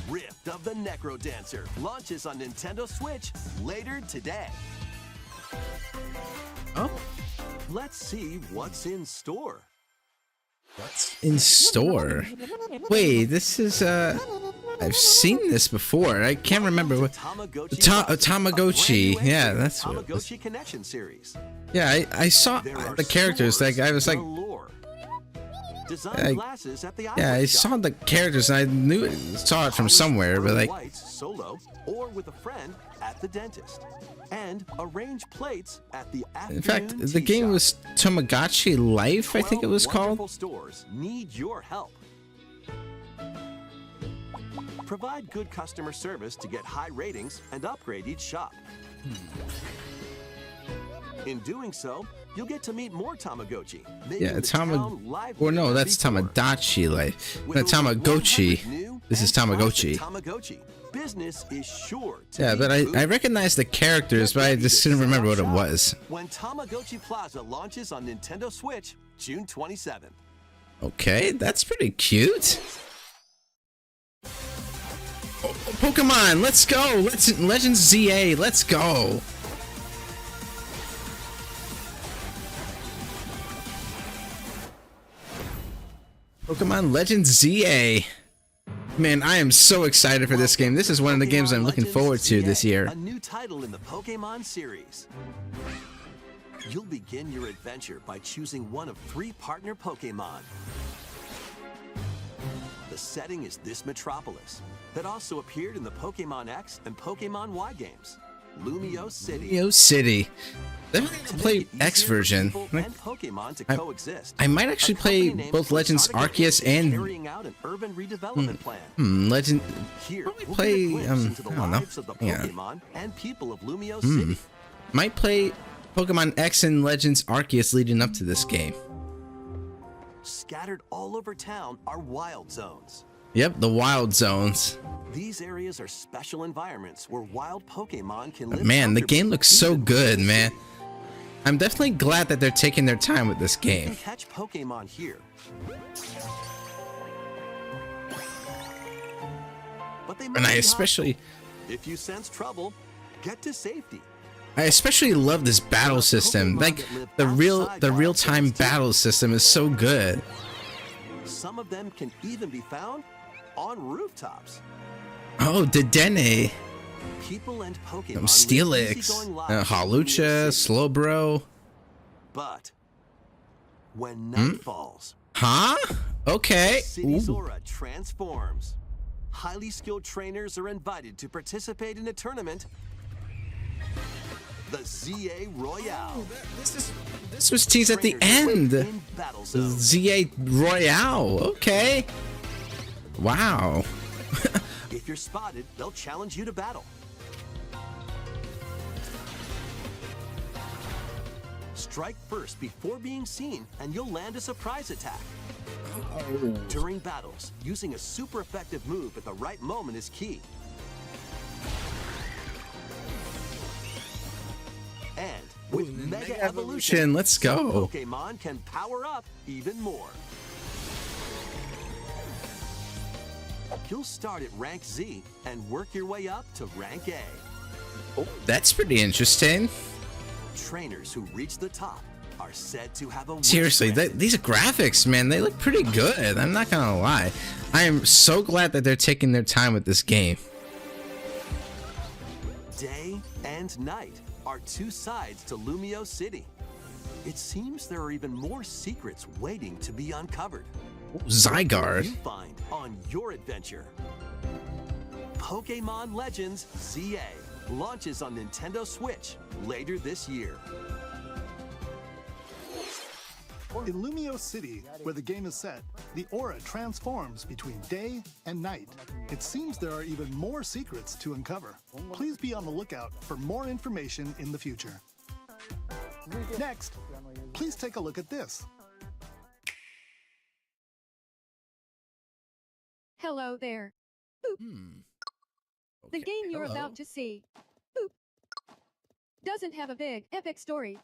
Rift of the Necro Dancer launches on Nintendo Switch later today. Oh, Let's see what's in store. in store. Wait, this is I've seen this before. I can't remember what. Tamagotchi. Yeah, that's what it was. Tamagotchi Connection series. Yeah, I saw There are the characters. Like, I was like, galore. Design I- glasses at the yeah, I eyewear shop. saw the characters. And I knew it, saw it from somewhere, but like, Whites solo or with a friend at the dentist. And arrange plates at the in fact, afternoon the tea game shop. was Tamagotchi Life. I think it 12 was called. wonderful stores need your help. Provide good customer service to get high ratings and upgrade each shop. In doing so, you'll get to meet more Tamagotchi. making Yeah, the town livelier or no, than that's before. Tamagotchi Life. With No, over 100 Tamagotchi. new This is and classic Tamagotchi. Tamagotchi. Business is sure to Yeah, be but I booming. recognize the characters, but I just couldn't remember what it was. When Tamagotchi Plaza launches on Nintendo Switch, June 27th. Okay, that's pretty cute. Oh, Pokemon, let's go! Legends ZA, let's go! Pokemon Legends ZA. Man, I am so excited for this game. This is one of the games I'm looking Legends forward to ZA, this year. A new title in the Pokemon series. You'll begin your adventure by choosing one of 3 partner Pokemon. The setting is this metropolis that also appeared in the Pokemon X and Pokemon Y games, Lumio City. Lumio City. They're gonna To play make it X easier for version. people Like, and Pokemon to I- coexist. I might actually A company play named both Legends Exotica Arceus is and carrying out an urban redevelopment plan. Legend. Here, Probably we'll play, get a glimpse into the I don't know. lives of the Yeah. Pokemon and people of Lumio City. Might play Pokemon X and Legends Arceus leading up to this game. Scattered all over town are wild zones. Yep, the Wild Zones. These areas are special environments where wild Pokemon can live. Man, the comfortably, game looks so even good, within the man. city. I'm definitely glad that they're taking their time with this You game. can catch Pokemon here. But they And might I be especially hostile. If you sense trouble, get to safety. love this battle system. Like the real-time battle system is so good. Some of them can even be found on rooftops. Oh, Dedenne. People and Pokemon live Steelix. easygoing lives in Lumio Hawlucha. City. Slowbro. But when night falls, Huh? Okay. the city's Ooh. aura transforms. Highly skilled trainers are invited to participate in a tournament, the ZA Royale. This was teased at the Trainers will end. in battle zones. ZA Royale. Okay. Wow. If you're spotted, they'll challenge you to battle. Strike first before being seen, and you'll land a surprise attack. During battles, using a super effective move at the right moment is key. And with Mega Evolution, Let's some go. Pokemon can power up even more. You'll start at rank Z and work your way up to rank A. That's pretty interesting. Trainers who reach the top are said to have a wish Seriously, granted. these graphics, man, they look pretty good. I'm not gonna lie. I am so glad that they're taking their time with this game. Day and night are two sides to Lumio City. It seems there are even more secrets waiting to be uncovered. What will Zygarde. you find on your adventure? Pokemon Legends ZA launches on Nintendo Switch later this year. In Lumio City, where the game is set, the aura transforms between day and night. It seems there are even more secrets to uncover. Please be on the lookout for more information in the future. Next, please take a look at this. Hello there. The game you're about to see boop, doesn't have a big, epic story.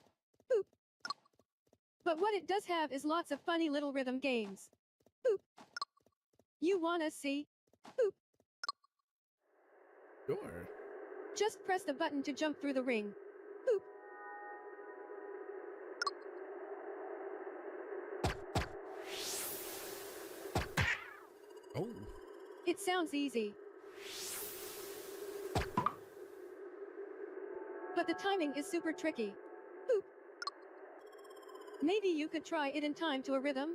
Boop. But what it does have is lots of funny little rhythm games. Boop. You wanna see? Boop. Sure. Just press the button to jump through the ring. Boop. Oh. It sounds easy. But the timing is super tricky. Boop. Maybe you could try it in time to a rhythm?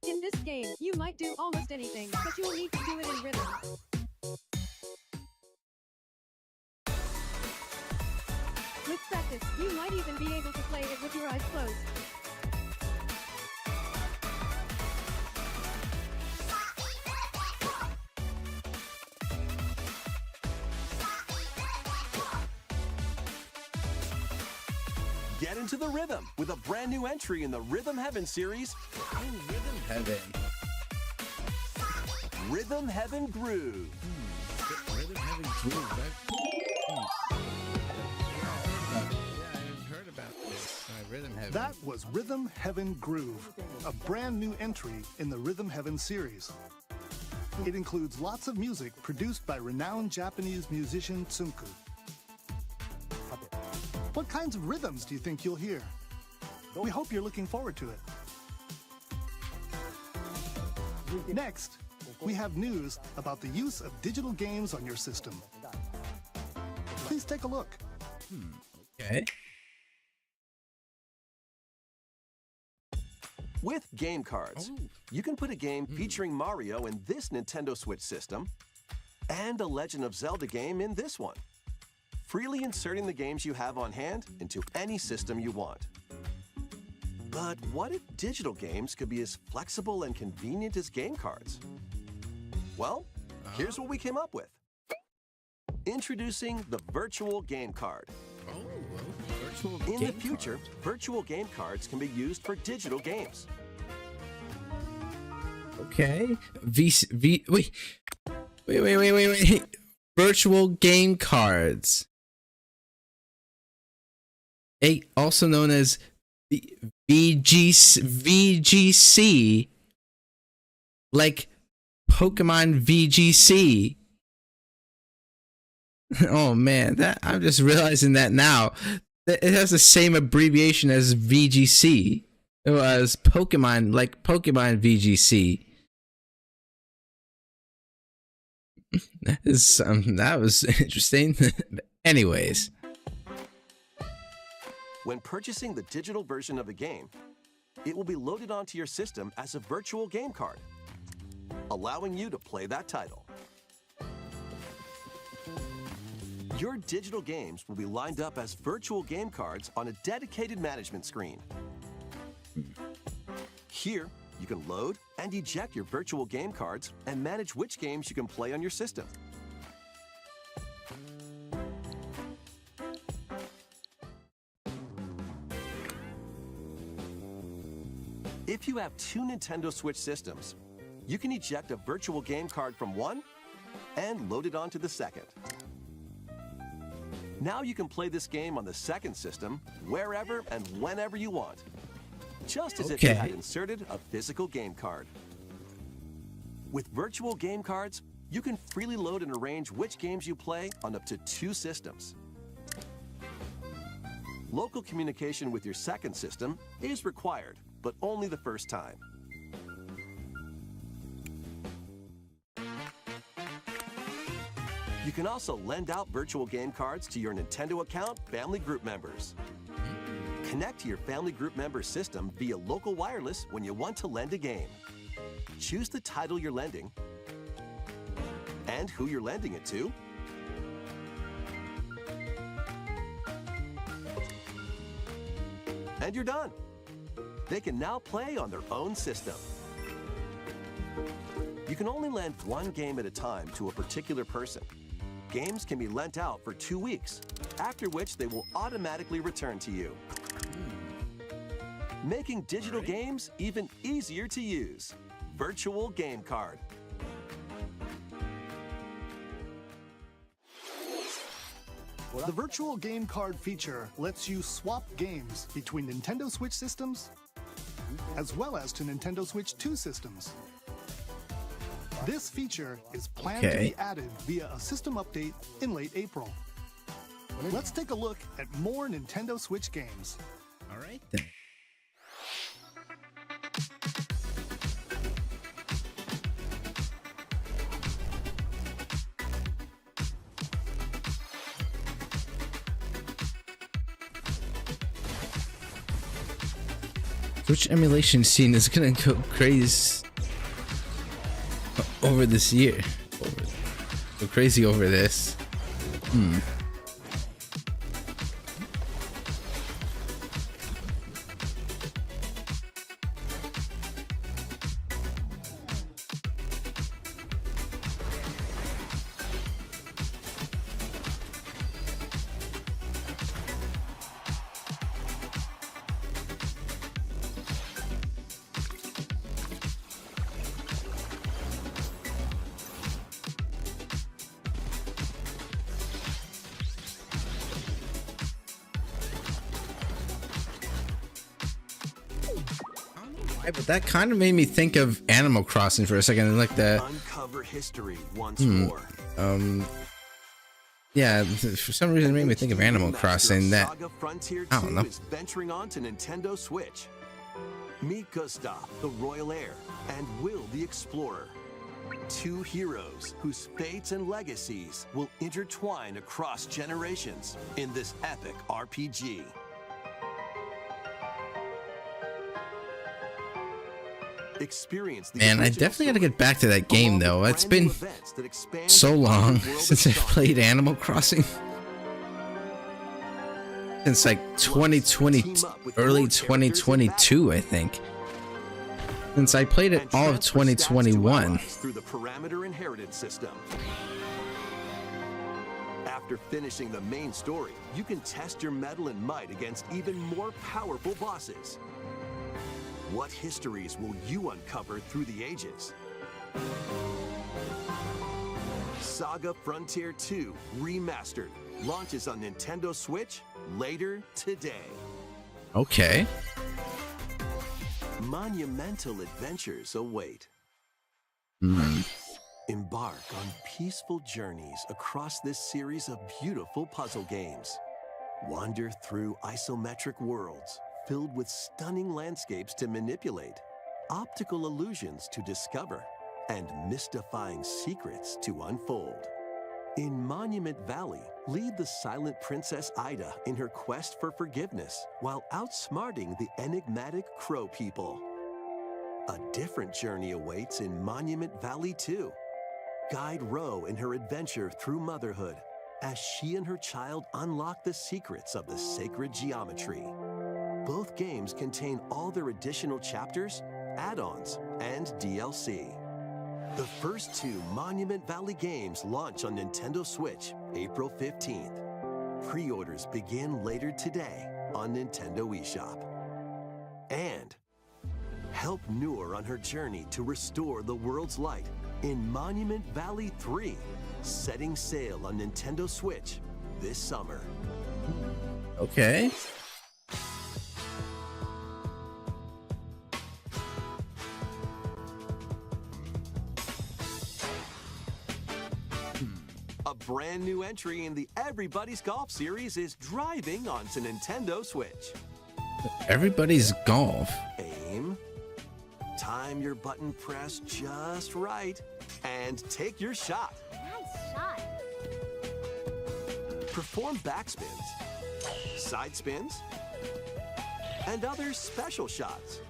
In this game, you might do almost anything, but you'll need to do it in rhythm. With practice, you might even be able to play it with your eyes closed. Get into the rhythm with a brand new entry in the Rhythm Heaven series, Rhythm Heaven. Rhythm Heaven Groove. Rhythm Heaven Groove. I've heard about this. Rhythm Heaven. That was Rhythm Heaven Groove, a brand new entry in the Rhythm Heaven series. It includes lots of music produced by renowned Japanese musician Tsunku. What kinds of rhythms do you think you'll hear? We hope you're looking forward to it. Next, we have news about the use of digital games on your system. Please take a look. Okay. With game cards, you can put a game featuring Mario in this Nintendo Switch system and a Legend of Zelda game in this one, freely inserting the games you have on hand into any system you want. But what if digital games could be as flexible and convenient as game cards? Well, here's what we came up with. Introducing the virtual game card. Virtual In the future, virtual game cards can be used for digital games. Okay. Wait. Virtual game cards. Also known as VGC, like Pokemon VGC. Oh man, that I'm just realizing that now. It has the same abbreviation as VGC. It was Pokemon, like Pokemon VGC. That was interesting. Anyways. When purchasing the digital version of a game, it will be loaded onto your system as a virtual game card, allowing you to play that title. Your digital games will be lined up as virtual game cards on a dedicated management screen. Here, you can load and eject your virtual game cards and manage which games you can play on your system. If you have two Nintendo Switch systems, you can eject a virtual game card from one and load it onto the second. Now you can play this game on the second system wherever and whenever you want, just as if you had inserted a physical game card. With virtual game cards, you can freely load and arrange which games you play on up to two systems. Local communication with your second system is required, but only the first time. You can also lend out virtual game cards to your Nintendo account family group members. Connect to your family group member system via local wireless when you want to lend a game. Choose the title you're lending and who you're lending it to. And you're done. They can now play on their own system. You can only lend one game at a time to a particular person. Games can be lent out for 2 weeks, after which they will automatically return to you. Making digital games even easier to use. Virtual Game Card. The virtual game card feature lets you swap games between Nintendo Switch systems as well as to Nintendo Switch 2 systems. This feature is planned to be added via a system update in late April. Let's take a look at more Nintendo Switch games. All right then. Which emulation scene is gonna go crazy over this year? Go crazy over this. But that kind of made me think of Animal Crossing for a second, like the Uncover history once more. Yeah, for some reason it made me think of Animal Crossing. That Saga Frontier I don't 2 know. is venturing on to Nintendo Switch. Meet Gustav, the royal heir, and Will, the explorer. Two heroes whose fates and legacies will intertwine across generations in this epic RPG. Experience the Man, I original definitely got to story, get back to that game along with though. It's brand new been events that expand so the long world of since I've Sonic. played Animal Crossing. Since like 2020, early 2022, I think. Since I played it And all of transfer stats to 2021. allies through the parameter inheritance system. After finishing the main story, you can test your mettle and might against even more powerful bosses. What histories will you uncover through the ages? Saga Frontier 2 Remastered launches on Nintendo Switch later today. Okay. Monumental adventures await. Embark on peaceful journeys across this series of beautiful puzzle games. Wander through isometric worlds filled with stunning landscapes to manipulate, optical illusions to discover, and mystifying secrets to unfold. In Monument Valley, lead the silent Princess Ida in her quest for forgiveness while outsmarting the enigmatic Crow People. A different journey awaits in Monument Valley 2. Guide Ro in her adventure through motherhood as she and her child unlock the secrets of the sacred geometry. Both games contain all their additional chapters, add-ons, and DLC. The first 2 Monument Valley games launch on Nintendo Switch April 15th. Pre-orders begin later today on Nintendo eShop. And help Noor on her journey to restore the world's light in Monument Valley 3, setting sail on Nintendo Switch this summer. Okay. A brand new entry in the Everybody's Golf series is driving onto Nintendo Switch. Everybody's Golf. Aim, time your button press just right, and take your shot. Nice shot. Perform backspins, side spins, and other special shots.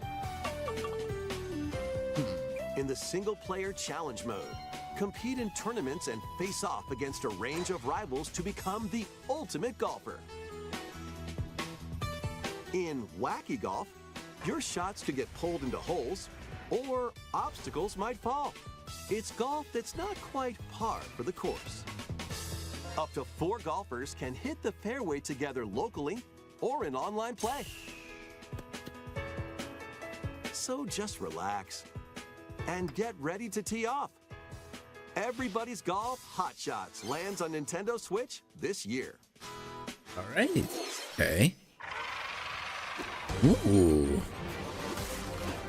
In the single-player challenge mode, compete in tournaments and face off against a range of rivals to become the ultimate golfer. In Wacky Golf, your shots could get pulled into holes, or obstacles might fall. It's golf that's not quite par for the course. Up to 4 golfers can hit the fairway together locally or in online play. So just relax and get ready to tee off. Everybody's Golf Hot Shots lands on Nintendo Switch this year. All right. Okay. Ooh.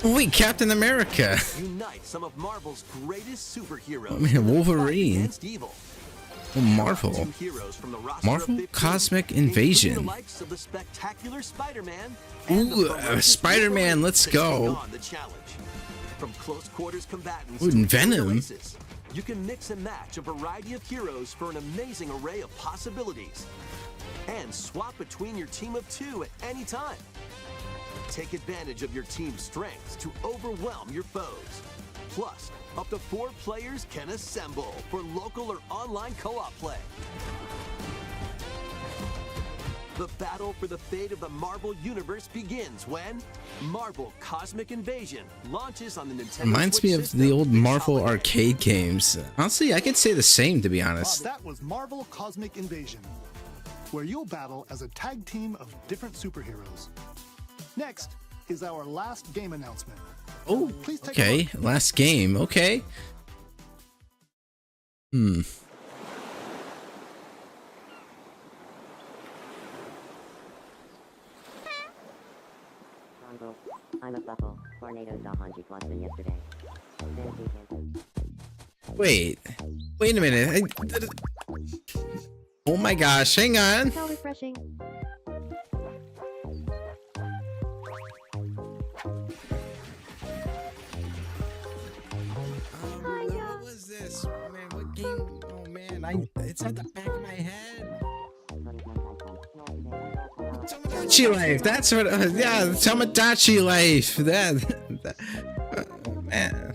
Wait, Captain America. Unite some of Marvel's greatest superheroes. Oh, man, Wolverine. Against evil. Oh, Marvel. 2 heroes from the roster Marvel of 15, Cosmic including Invasion. The likes of the spectacular Spider-Man. And the Ooh, ferocious Spider-Man, Wolverine let's to take go. on the challenge. From close quarters combatants Ooh, to and Venom. races, you can mix and match a variety of heroes for an amazing array of possibilities. And swap between your team of 2 at any time. Take advantage of your team's strengths to overwhelm your foes. Plus, up to 4 players can assemble for local or online co-op play. The battle for the fate of the Marvel Universe begins when Marvel Cosmic Invasion launches on the Nintendo Reminds Switch me of system the old this Marvel holiday. arcade games. Honestly, I could say the same, to be honest. That was Marvel Cosmic Invasion, where you'll battle as a tag team of different superheroes. Next is our last game announcement. Oh, Please take a okay. look. Last game. Okay. I'm a buckle. Tornadoes off on Boston yesterday. Wait a minute. Oh my gosh, hang on. How refreshing. What was this? Oh man, what game? Oh man, it's at the back of my head. Tomodachi Life. That's what. Yeah, Tomodachi Life. Man,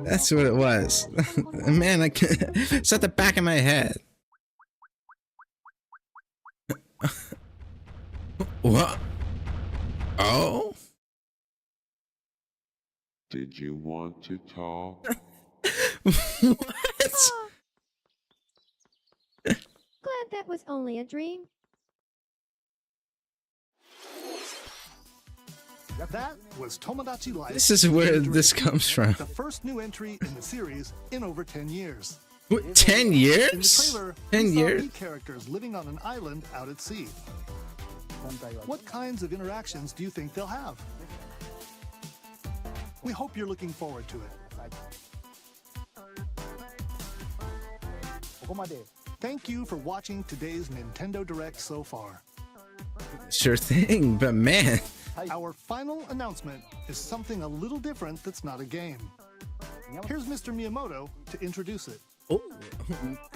that's what it was. Man, it's at the back of my head. What? Oh? Did you want to talk? What? Glad that was only a dream. That was Tomodachi Life. This is where this comes from. The first new entry in the series in over 10 years. What, 10 In the years? trailer, 10 we saw years? new characters living on an island out at sea. What kinds of interactions do you think they'll have? We hope you're looking forward to it. Thank you for watching today's Nintendo Direct so far. Sure thing, but man. Our final announcement is something a little different that's not a game. Here's Mr. Miyamoto to introduce it. Oh,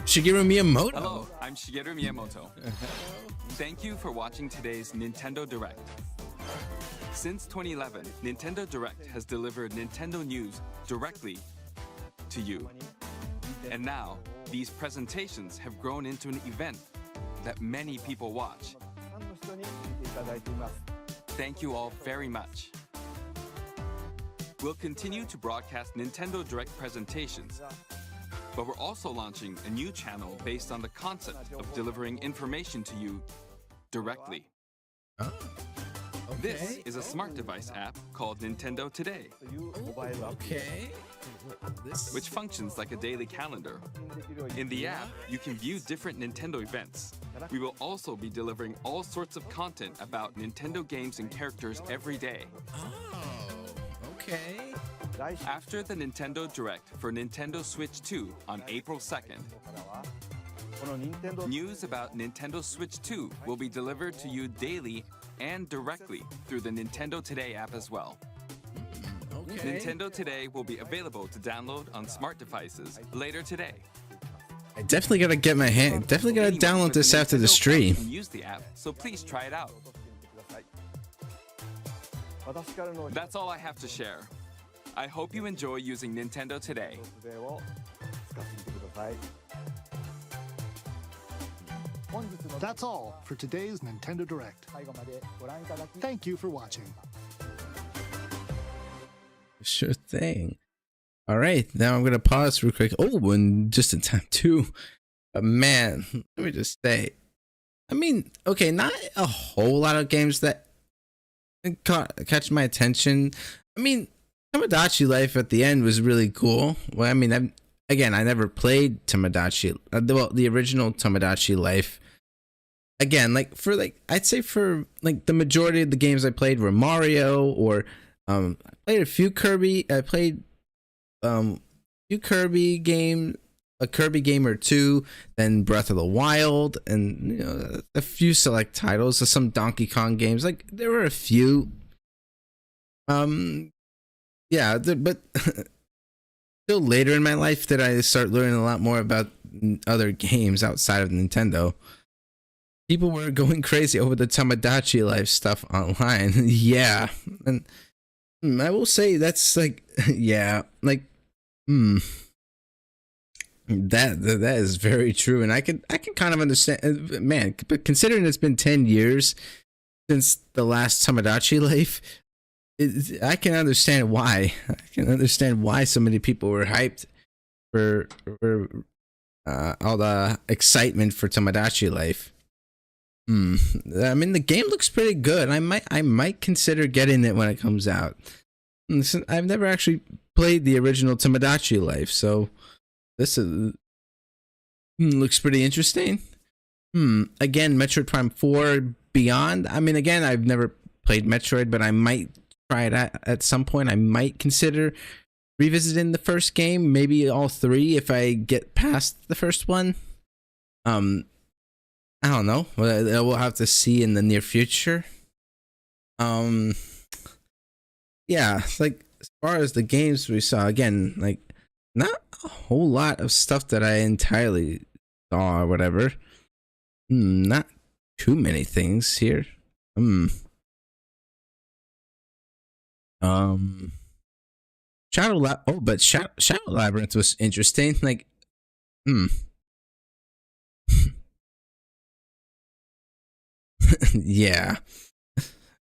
Shigeru Miyamoto. Hello, I'm Shigeru Miyamoto. Thank you for watching today's Nintendo Direct. Since 2011, Nintendo Direct has delivered Nintendo news directly to you. And now, these presentations have grown into an event that many people watch. Thank you all very much. We'll continue to broadcast Nintendo Direct presentations, but we're also launching a new channel based on the concept of delivering information to you directly. Oh, okay. This is a smart device app called Nintendo Today, Okay. which functions like a daily calendar. In the app, you can view different Nintendo events. We will also be delivering all sorts of content about Nintendo games and characters every day. Oh, okay. After the Nintendo Direct for Nintendo Switch 2 on April 2nd, news about Nintendo Switch 2 will be delivered to you daily and directly through the Nintendo Today app as well. Okay. Nintendo Today will be available to download on smart devices later today. I definitely gotta get my hand. Definitely gotta Anyone download with a this after the Nintendo stream. can use the app, so please try it out. That's all I have to share. I hope you enjoy using Nintendo Today. That's all for today's Nintendo Direct. Thank you for watching. Sure thing. All right, now I'm gonna pause real quick. Oh, and just in time too. But man, let me just say, I mean, okay, not a whole lot of games that catch my attention. I mean, Tomodachi Life at the end was really cool. Well, I mean, I never played Tomodachi, the original Tomodachi Life. Again, I'd say for like the majority of the games I played were Mario, or I played a few Kirby. I played few Kirby game, a Kirby game or two, then Breath of the Wild, and a few select titles of some Donkey Kong games. Like there were a few. Yeah, but still later in my life did I start learning a lot more about other games outside of Nintendo. People were going crazy over the Tomodachi Life stuff online. Yeah, and I will say that's like, yeah, like, that is very true, and I can kind of understand, man. But considering it's been 10 years since the last Tomodachi Life, I can understand why. I can understand why so many people were hyped for all the excitement for Tomodachi Life. I mean, the game looks pretty good. I might consider getting it when it comes out. Listen, I've never actually played the original Tomodachi Life, so this looks pretty interesting. Again, Metroid Prime 4 Beyond. I mean, again, I've never played Metroid, but I might try it at some point. I might consider revisiting the first game, maybe all three if I get past the first one. I don't know. We'll have to see in the near future. Yeah, like as far as the games we saw, again, like not a whole lot of stuff that I entirely saw or whatever. Not too many things here. Shadow Labyrinth was interesting. Like, yeah.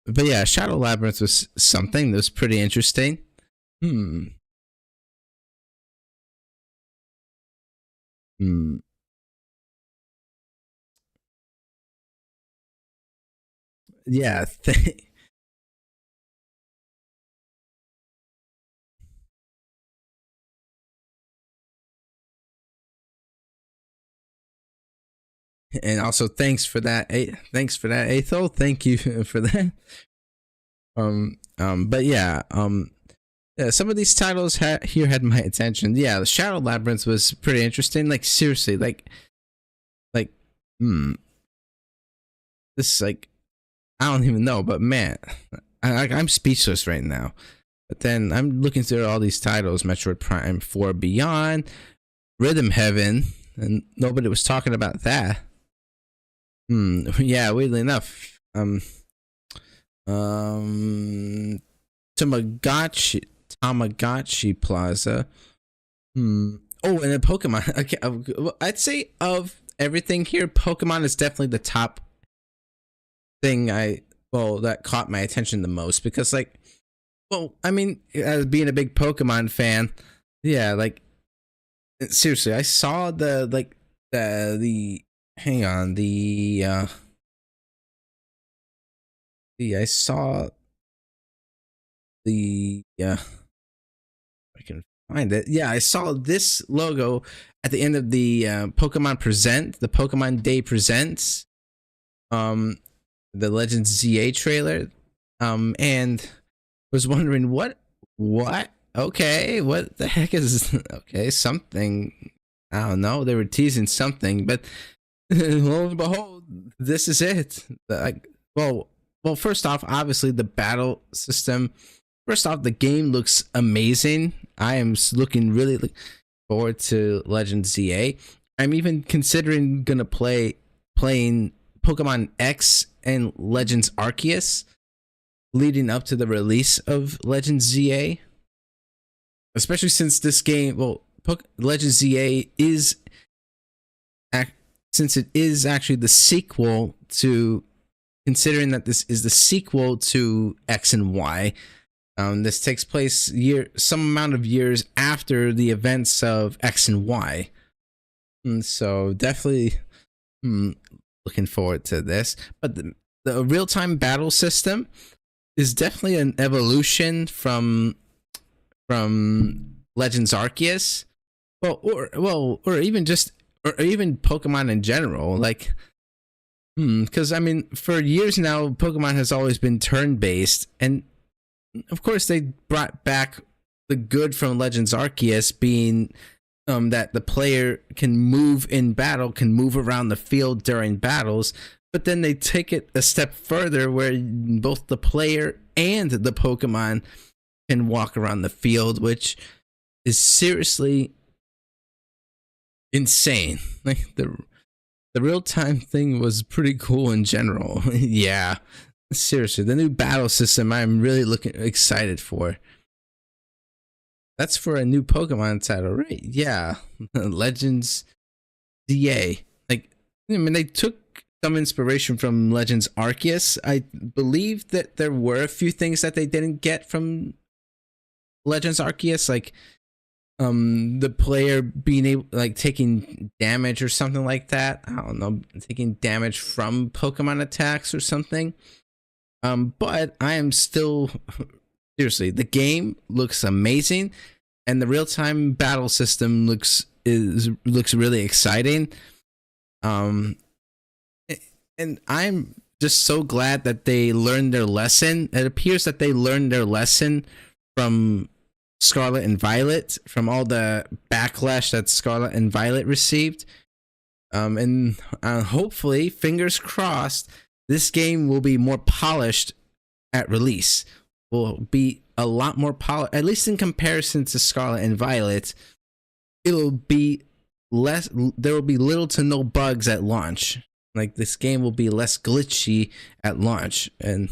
But yeah, Shadow Labyrinth was something that was pretty interesting. Yeah. And also thanks for that. Thanks for that, Athol. Thank you for that. But yeah, Yeah, some of these titles here had my attention. Yeah, the Shadow Labyrinth was pretty interesting. Like seriously, like, this like I don't even know, but man, I'm speechless right now. But then I'm looking through all these titles: Metroid Prime 4 Beyond, Rhythm Heaven, and nobody was talking about that. Yeah, weirdly enough, Tamagotchi Plaza. Oh, and then Pokemon. Okay, I'd say of everything here, Pokemon is definitely the top thing that caught my attention the most, because like, well, I mean, as being a big Pokemon fan, yeah, like seriously, I saw the I saw I can find it. Yeah, I saw this logo at the end of the Pokemon Day Presents, the Legends ZA trailer, and was wondering what okay, what the heck is okay, something, I don't know, they were teasing something, but lo and behold, this is it. Like, well, first off, obviously the battle system. First off, the game looks amazing. I am looking really forward to Legends ZA. I'm even considering gonna playing Pokemon X and Legends Arceus leading up to the release of Legends ZA. Especially since this game, Legends ZA is, since it is actually the sequel to, considering that this is the sequel to X and Y. This takes place some amount of years after the events of X and Y. And so definitely looking forward to this. But the real-time battle system is definitely an evolution from Legends Arceus. Or even Pokemon in general. Like, because I mean, for years now, Pokemon has always been turn-based, and of course, they brought back the good from Legends Arceus, being that the player can move in battle, can move around the field during battles, but then they take it a step further where both the player and the Pokemon can walk around the field, which is seriously insane. Like, the real-time thing was pretty cool in general. Yeah. Seriously, the new battle system I'm really excited for. That's for a new Pokemon title, right? Yeah. Legends ZA. Like, I mean, they took some inspiration from Legends Arceus. I believe that there were a few things that they didn't get from Legends Arceus, like the player being able, like, taking damage or something like that. I don't know, taking damage from Pokemon attacks or something. But I am still, seriously, the game looks amazing, and the real-time battle system looks really exciting. And I'm just so glad that they learned their lesson. It appears that they learned their lesson from Scarlet and Violet, from all the backlash that Scarlet and Violet received. And hopefully, fingers crossed, this game will be more polished at release. Will be a lot more polished, at least in comparison to Scarlet and Violet. It'll be less. There will be little to no bugs at launch. Like, this game will be less glitchy at launch. And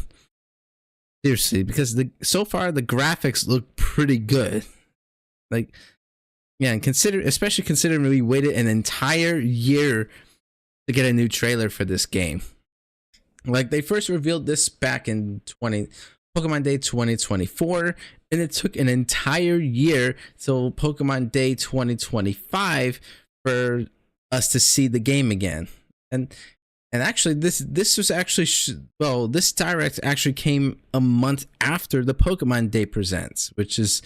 seriously, because so far the graphics look pretty good. Like, yeah, and especially considering we waited an entire year to get a new trailer for this game. Like, they first revealed this back in Pokemon Day 2024, and it took an entire year till Pokemon Day 2025 for us to see the game again. And actually, this was actually this direct actually came a month after the Pokemon Day Presents, which is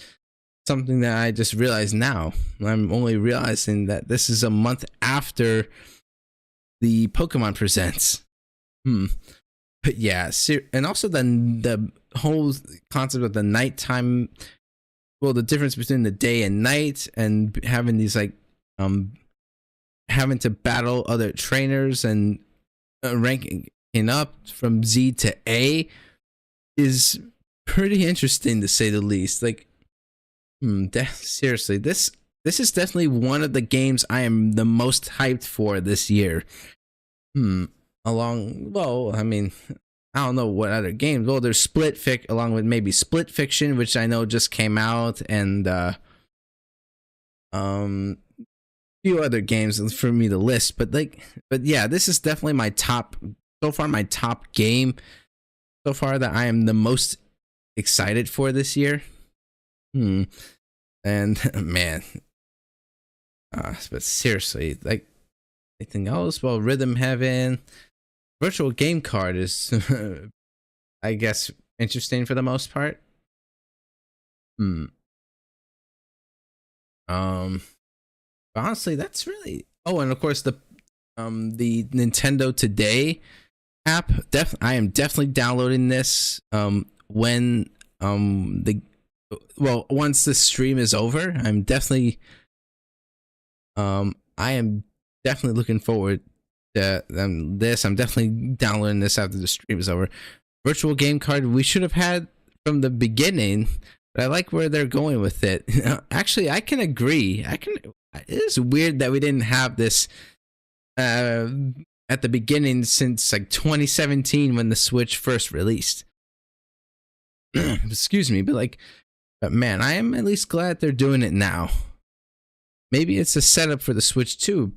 something that I just realized now. I'm only realizing that this is a month after the Pokemon Presents. But yeah, and also the whole concept of the nighttime well, the difference between the day and night, and having these like having to battle other trainers and ranking up from Z to A is pretty interesting to say the least. Like, seriously, this is definitely one of the games I am the most hyped for this year. Well, I mean, I don't know what other games. Well, there's along with maybe Split Fiction, which I know just came out, and few other games for me to list. But yeah, this is definitely my top game so far that I am the most excited for this year. And man, but seriously, like anything else? Well, Rhythm Heaven, Virtual Game Card is, I guess, interesting for the most part. Honestly, that's really. Oh, and of course the Nintendo Today app. I am definitely downloading this. When once the stream is over, I am definitely looking forward to this. I'm definitely downloading this after the stream is over. Virtual Game Card we should have had from the beginning, but I like where they're going with it. Actually, I can agree. It is weird that we didn't have this at the beginning since like 2017 when the Switch first released. Excuse me, but man, I am at least glad they're doing it now. Maybe it's a setup for the Switch too.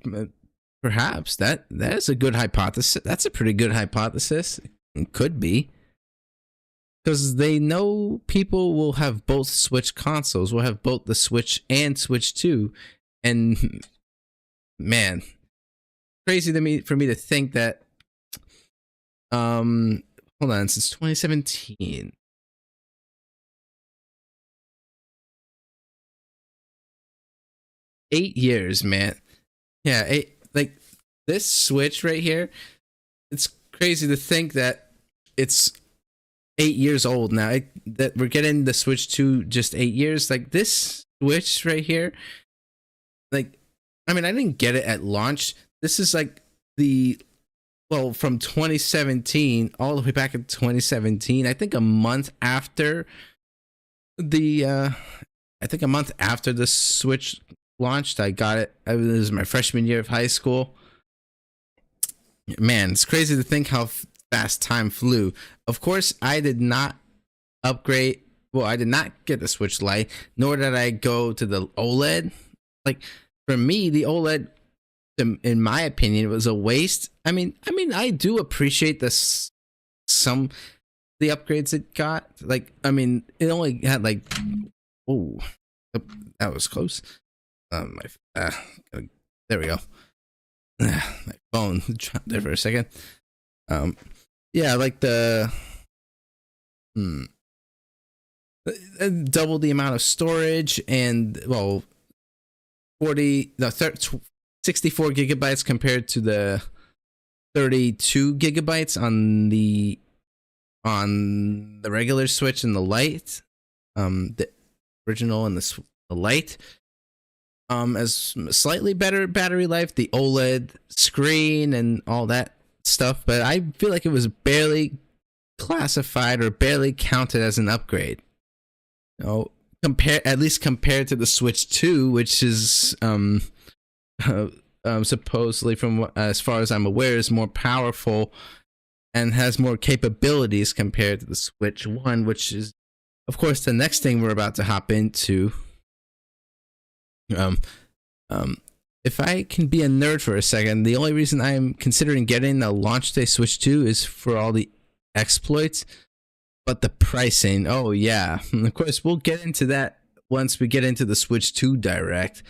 Perhaps that is a good hypothesis. That's a pretty good hypothesis. It could be. Because they know people will have both Switch consoles. Will have both the Switch and Switch 2. And man, crazy for me to think that hold on, since 2017. Eight years, man. Yeah, like this Switch right here, it's crazy to think that it's 8 years old now. That we're getting the Switch 2 just 8 years. Like this Switch right here, like, I mean, I didn't get it at launch. This is like from 2017 all the way back in 2017. I think a month after the Switch launched, I got it. It was my freshman year of high school. Man, it's crazy to think how fast time flew. Of course, I did not upgrade. Well, I did not get the Switch Lite, nor did I go to the OLED. Like, for me, the OLED, in my opinion, was a waste. I mean, I do appreciate the upgrades it got. Like, I mean, it only had like, oh, that was close. There we go. My phone dropped there for a second. Yeah, like the double the amount of storage, and 64 gigabytes compared to the 32 gigabytes on the regular Switch and the Lite, the original and the Lite. As slightly better battery life, the OLED screen and all that stuff, but I feel like it was barely classified or barely counted as an upgrade. At least compared to the Switch 2, which is supposedly, from as far as I'm aware, is more powerful and has more capabilities compared to the Switch 1, which is, of course, the next thing we're about to hop into. If I can be a nerd for a second, the only reason I'm considering getting a launch day Switch 2 is for all the exploits, but the pricing, oh yeah, of course we'll get into that once we get into the Switch 2 Direct.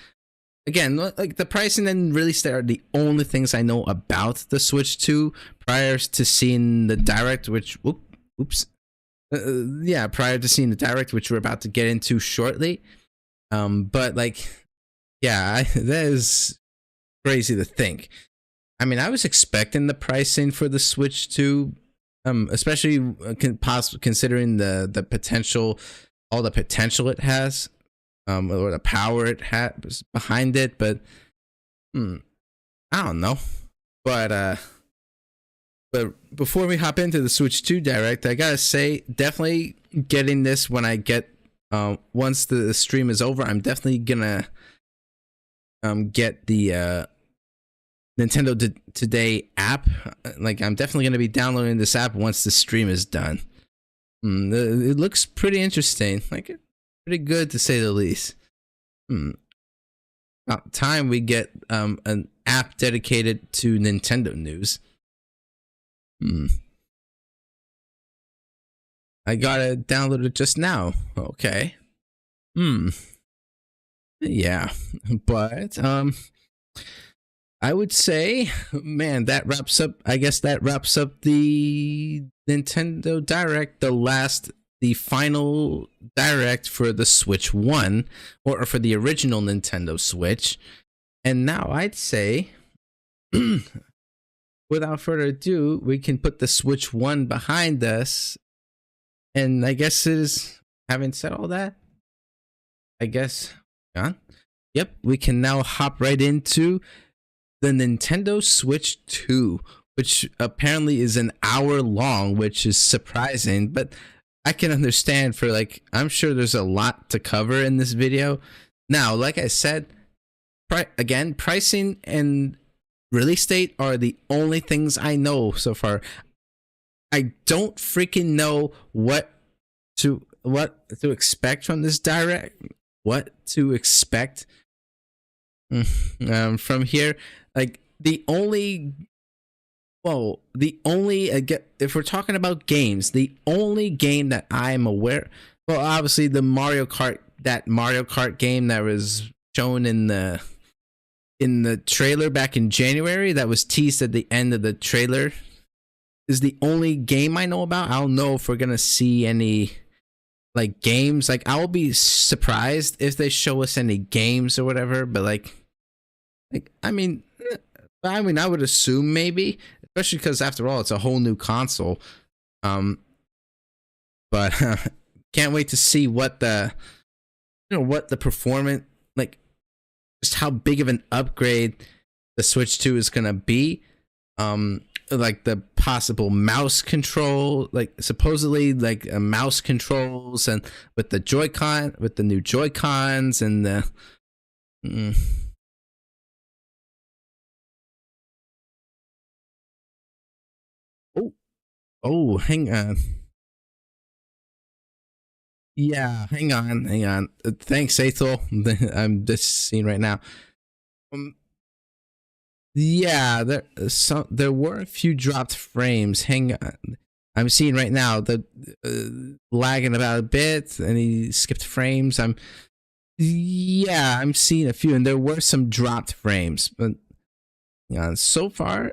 Again, like the pricing and release date are the only things I know about the Switch 2 prior to seeing the Direct, which prior to seeing the Direct, which we're about to get into shortly. But like, yeah, that is crazy to think. I mean, I was expecting the pricing for the Switch 2, especially considering the potential, all the potential it has or the power it had was behind it, but I don't know. But before we hop into the Switch 2 Direct, I gotta say, definitely getting this when I get once the stream is over. I'm definitely gonna get the Nintendo Today app. Like, I'm definitely gonna be downloading this app once the stream is done. It looks pretty interesting, like pretty good to say the least. About time we get an app dedicated to Nintendo news. I got it downloaded just now. Okay. Yeah, but I would say, man, that wraps up. I guess that wraps up the Nintendo Direct, the final Direct for the Switch 1, or for the original Nintendo Switch. And now I'd say, without further ado, we can put the Switch 1 behind us. And I guess having said all that, I guess, yep, we can now hop right into the Nintendo Switch 2, which apparently is an hour long, which is surprising, but I can understand for, like, I'm sure there's a lot to cover in this video. Now, like I said, again, pricing and release date are the only things I know so far. I don't freaking know what to expect from this Direct. What to expect from here? Like, if we're talking about games, the only game that I'm aware, well, obviously the Mario Kart game that was shown in the trailer back in January, that was teased at the end of the trailer, is the only game I know about. I don't know if we're gonna see any, like, games. Like, I will be surprised if they show us any games or whatever, but like I mean, I would assume maybe, especially because after all, it's a whole new console. But can't wait to see what the performance, like, just how big of an upgrade the Switch 2 is gonna be. Like the possible mouse control, like supposedly like mouse controls, and with the new Joy-Cons and the oh, hang on. Yeah, hang on. Thanks, Aethel. I'm just seeing right now. Yeah, there were a few dropped frames. Hang on, I'm seeing right now the lagging about a bit, and he skipped frames. I'm seeing a few, and there were some dropped frames, but so far,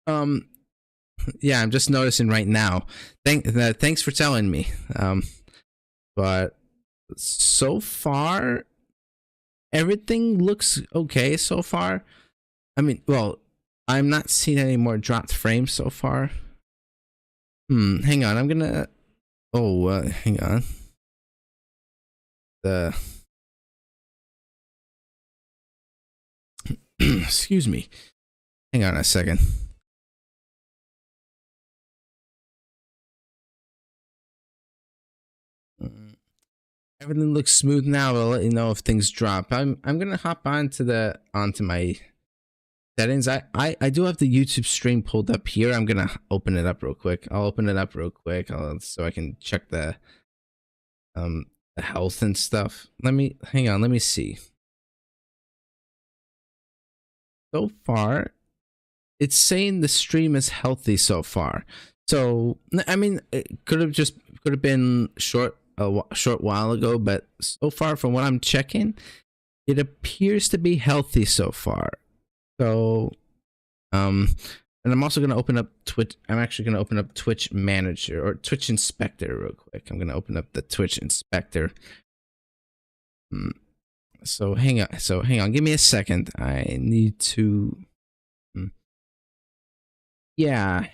yeah, I'm just noticing right now. Thanks for telling me. But so far, everything looks okay so far. I mean, well, I'm not seeing any more dropped frames so far. Hang on, I'm gonna. Hang on. Excuse me. Hang on a second. Everything looks smooth now. I'll let you know if things drop. I'm gonna hop onto my settings. I do have the YouTube stream pulled up here. I'm gonna open it up real quick. I'll open it up real quick so I can check the health and stuff. Hang on. Let me see. So far, it's saying the stream is healthy so far. So I mean, it could have been a short while ago, but so far from what I'm checking, it appears to be healthy so far. So, and I'm also going to open up Twitch. I'm actually going to open up Twitch Manager or Twitch Inspector real quick. I'm going to open up the Twitch Inspector. So hang on. Give me a second. I need to. Yeah.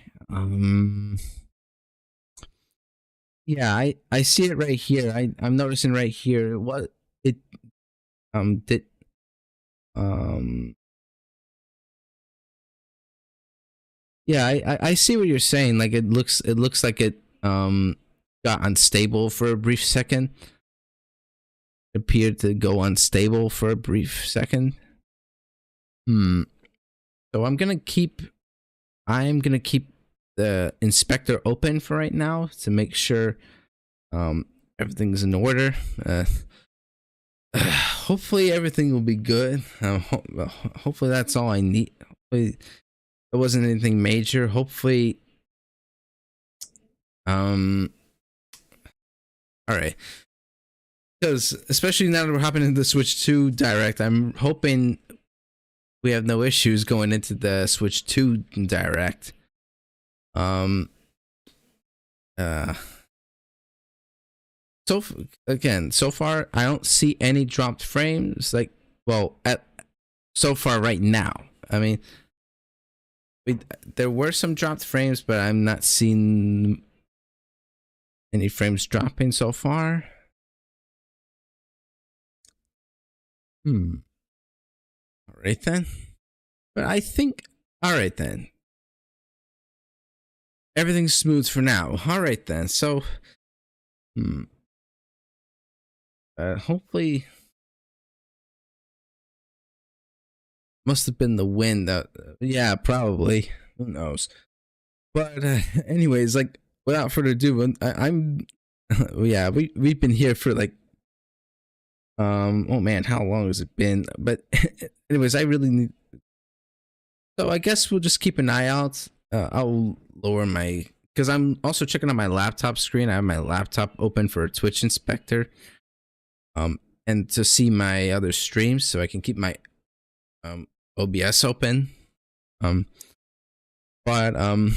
Yeah, I see it right here. I'm noticing right here. What it did yeah, I see what you're saying. Like it looks like it got unstable for a brief second. Appeared to go unstable for a brief second. So I'm gonna keep the inspector open for right now to make sure everything's in order. Hopefully everything will be good. Hopefully that's all I need. Hopefully there wasn't anything major. Hopefully all right. Because especially now that we're hopping into the Switch 2 Direct, I'm hoping we have no issues going into the Switch 2 Direct. So far I don't see any dropped frames. Like, well, so far right now. I mean, there were some dropped frames, but I'm not seeing any frames dropping so far. All right then. But I think, all right then. Everything's smooth for now. All right then. So, hopefully, must have been the wind. Yeah, probably. Who knows? But anyways, like without further ado, I'm yeah, we've been here for like oh man, how long has it been? But anyways, I really need. So I guess we'll just keep an eye out. I'll lower my, because I'm also checking on my laptop screen. I have my laptop open for a Twitch inspector, and to see my other streams, so I can keep my OBS open. But all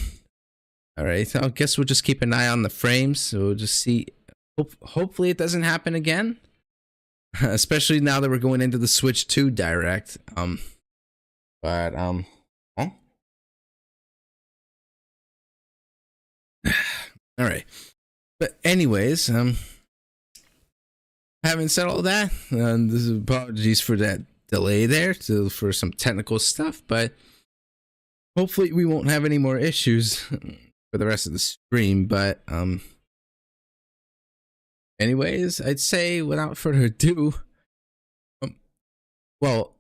right. So I guess we'll just keep an eye on the frames. So we'll just see. Hopefully it doesn't happen again. Especially now that we're going into the Switch 2 Direct. But all right. But anyways, having said all that, this is apologies for that delay there for some technical stuff, but hopefully we won't have any more issues for the rest of the stream. But anyways, I'd say without further ado, well,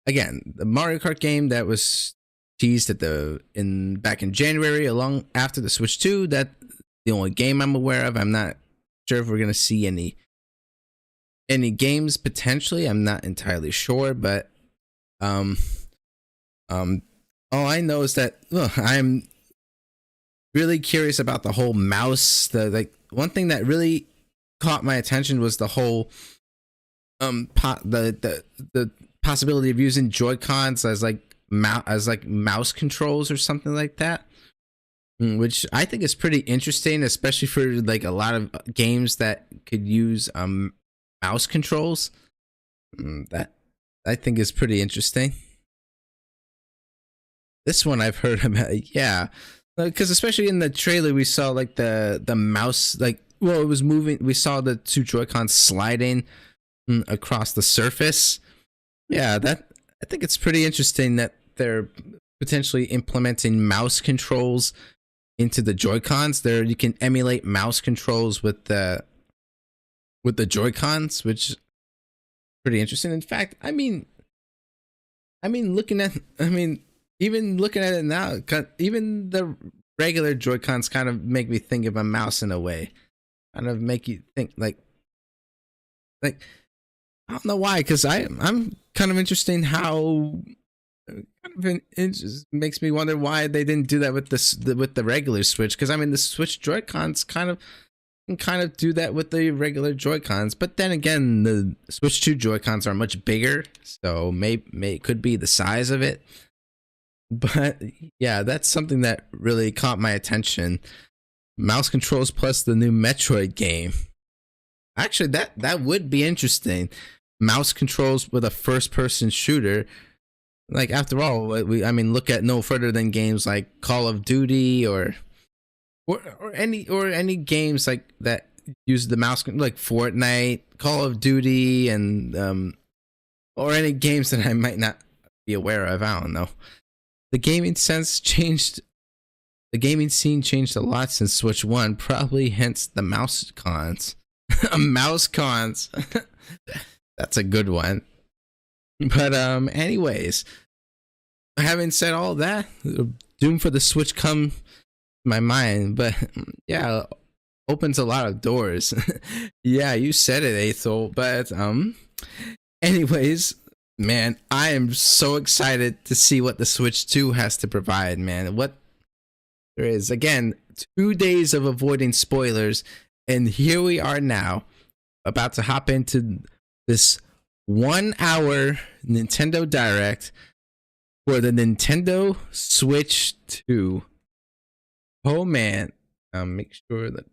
again, the Mario Kart game that was teased back in January, along after the Switch 2, that's the only game I'm aware of. I'm not sure if we're gonna see any games potentially. I'm not entirely sure, but all I know is that I'm really curious about the whole mouse. One thing that really caught my attention was the whole the possibility of using Joy-Cons as mouse controls or something like that, which I think is pretty interesting, especially for like a lot of games that could use mouse controls. That I think is pretty interesting. This one I've heard about, yeah, because especially in the trailer we saw like the mouse, like, well, it was moving. We saw the two Joy-Cons sliding across the surface. Yeah, I think it's pretty interesting that they're potentially implementing mouse controls into the Joy-Cons. There, you can emulate mouse controls with the Joy-Cons, which is pretty interesting. In fact, even looking at it now, even the regular Joy-Cons kind of make me think of a mouse in a way. Kind of make you think like I don't know why, because I'm kind of interested in how. It just makes me wonder why they didn't do that with the regular Switch. Because I mean, the Switch Joy-Cons kind of do that with the regular Joy-Cons, but then again, the Switch 2 Joy-Cons are much bigger, so it could be the size of it. But yeah, that's something that really caught my attention. Mouse controls plus the new Metroid game. Actually, that would be interesting. Mouse controls with a first-person shooter. Like, after all, look at no further than games like Call of Duty or any games like that use the mouse like Fortnite, Call of Duty, and or any games that I might not be aware of. I don't know. The gaming scene changed a lot since Switch 1, probably hence the mouse cons. Mouse cons. That's a good one. But anyways, having said all that, Doom for the Switch come to my mind, but yeah, opens a lot of doors. Yeah, you said it, Aethel, but anyways, man, I am so excited to see what the Switch 2 has to provide, man. What there is. Again, 2 days of avoiding spoilers, and here we are now, about to hop into this 1 hour Nintendo Direct for the Nintendo Switch 2. Oh man, make sure that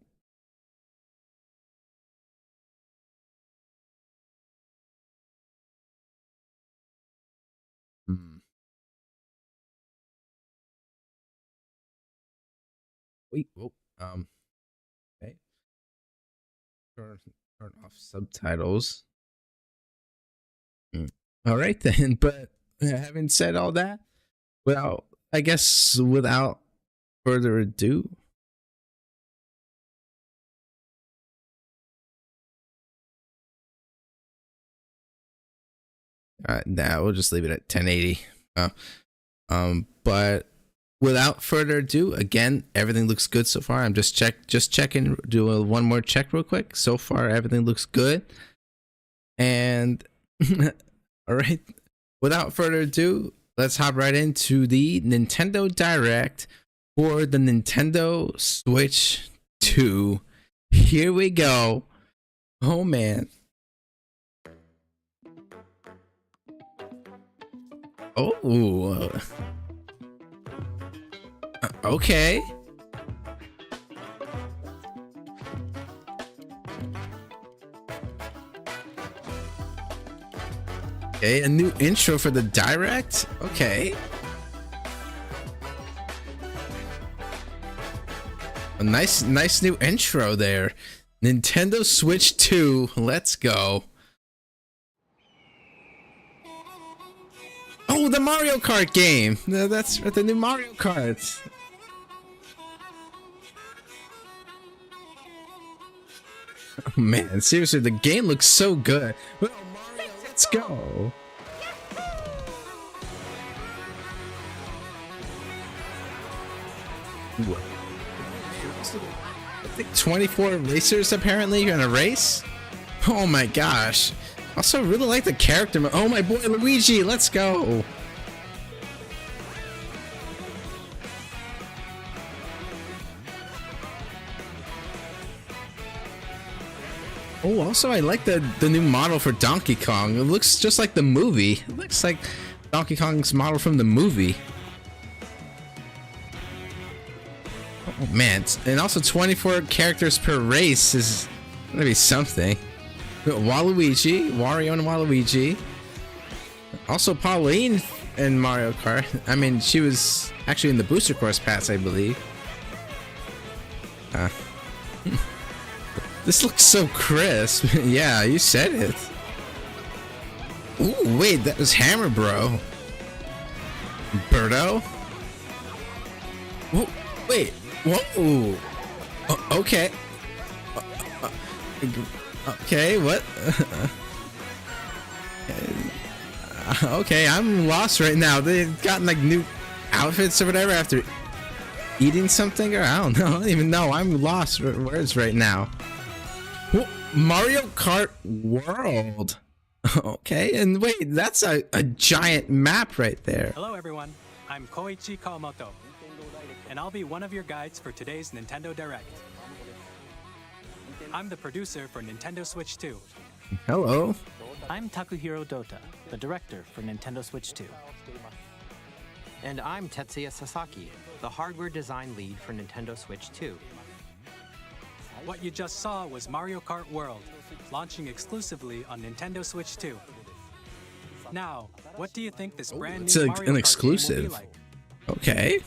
wait, whoa, okay, turn off subtitles. All right then, but having said all that, well, I guess without further ado, nah, we'll just leave it at 1080. But without further ado, again, everything looks good so far. I'm just checking, do one more check real quick. So far, everything looks good. And all right, without further ado, let's hop right into the Nintendo Direct for the Nintendo Switch 2. Here we go. Oh man. Oh. Okay. Okay, a new intro for the Direct. Okay. A nice new intro there. Nintendo Switch 2. Let's go. Oh, the Mario Kart game. That's the new Mario Kart. Oh man, seriously, the game looks so good. Well, Mario, let's go. I think 24 racers apparently are gonna race. Oh my gosh. Also really like the character. Oh my boy Luigi, let's go. Oh, also I like the new model for Donkey Kong. It looks just like the movie. It looks like Donkey Kong's model from the movie. Oh man, and also 24 characters per race is gonna be something. Waluigi, Wario and Waluigi. Also Pauline in Mario Kart. I mean, she was actually in the Booster Course Pass, I believe. This looks so crisp. Yeah, you said it. Ooh, wait, that was Hammer Bro. Birdo? Whoa, wait, whoa. Okay. Okay, what? Okay, I'm lost right now. They've gotten like new outfits or whatever after eating something, or I don't know. I don't even know. I'm lost for words right now. Whoa, Mario Kart World. Okay, and wait, that's a giant map right there. Hello everyone, I'm Koichi Kawamoto, and I'll be one of your guides for today's Nintendo Direct. I'm the producer for Nintendo Switch 2. Hello. I'm Takuhiro Dota, the director for Nintendo Switch 2. And I'm Tetsuya Sasaki, the hardware design lead for Nintendo Switch 2. What you just saw was Mario Kart World, launching exclusively on Nintendo Switch 2. Now, what do you think this brand new Mario Kart an exclusive game will be like? Okay.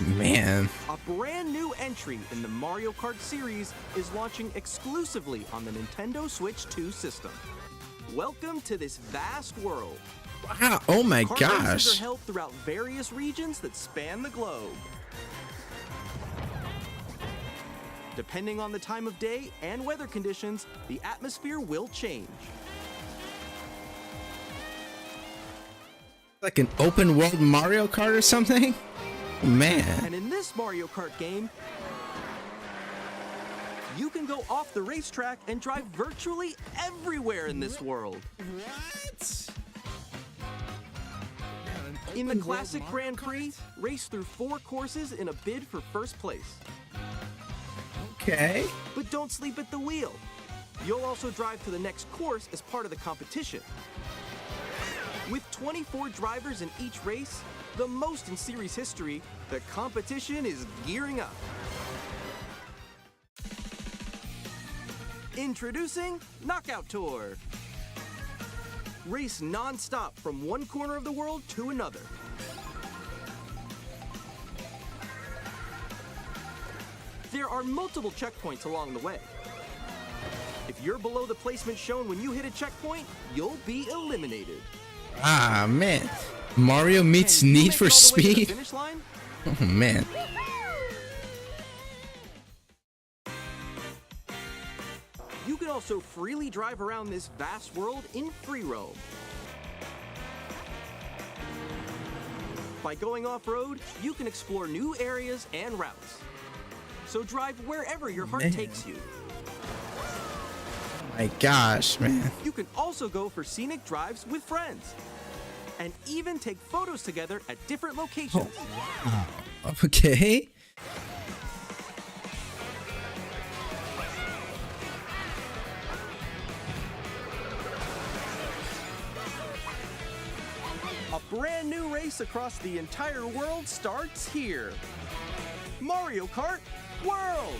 Man. A brand new entry in the Mario Kart series is launching exclusively on the Nintendo Switch 2 system. Welcome to this vast world. Wow, oh my Kart gosh. races are held throughout various regions that span the globe. Depending on the time of day and weather conditions, the atmosphere will change. Like an open world Mario Kart or something? Man. And in this Mario Kart game, you can go off the racetrack and drive virtually everywhere in this world. What? In the classic Grand Prix, race through 4 courses in a bid for first place. Okay. But don't sleep at the wheel. You'll also drive to the next course as part of the competition. With 24 drivers in each race, the most in series history, the competition is gearing up. Introducing Knockout Tour. Race non-stop from one corner of the world to another. There are multiple checkpoints along the way. If you're below the placement shown when you hit a checkpoint, you'll be eliminated. Ah, man. Mario meets Need for Speed? Oh, man. You can also freely drive around this vast world in free roam. By going off-road, you can explore new areas and routes. So drive wherever your heart takes you. My gosh, man. You can also go for scenic drives with friends. And even take photos together at different locations. Oh, okay. A brand new race across the entire world starts here. Mario Kart World!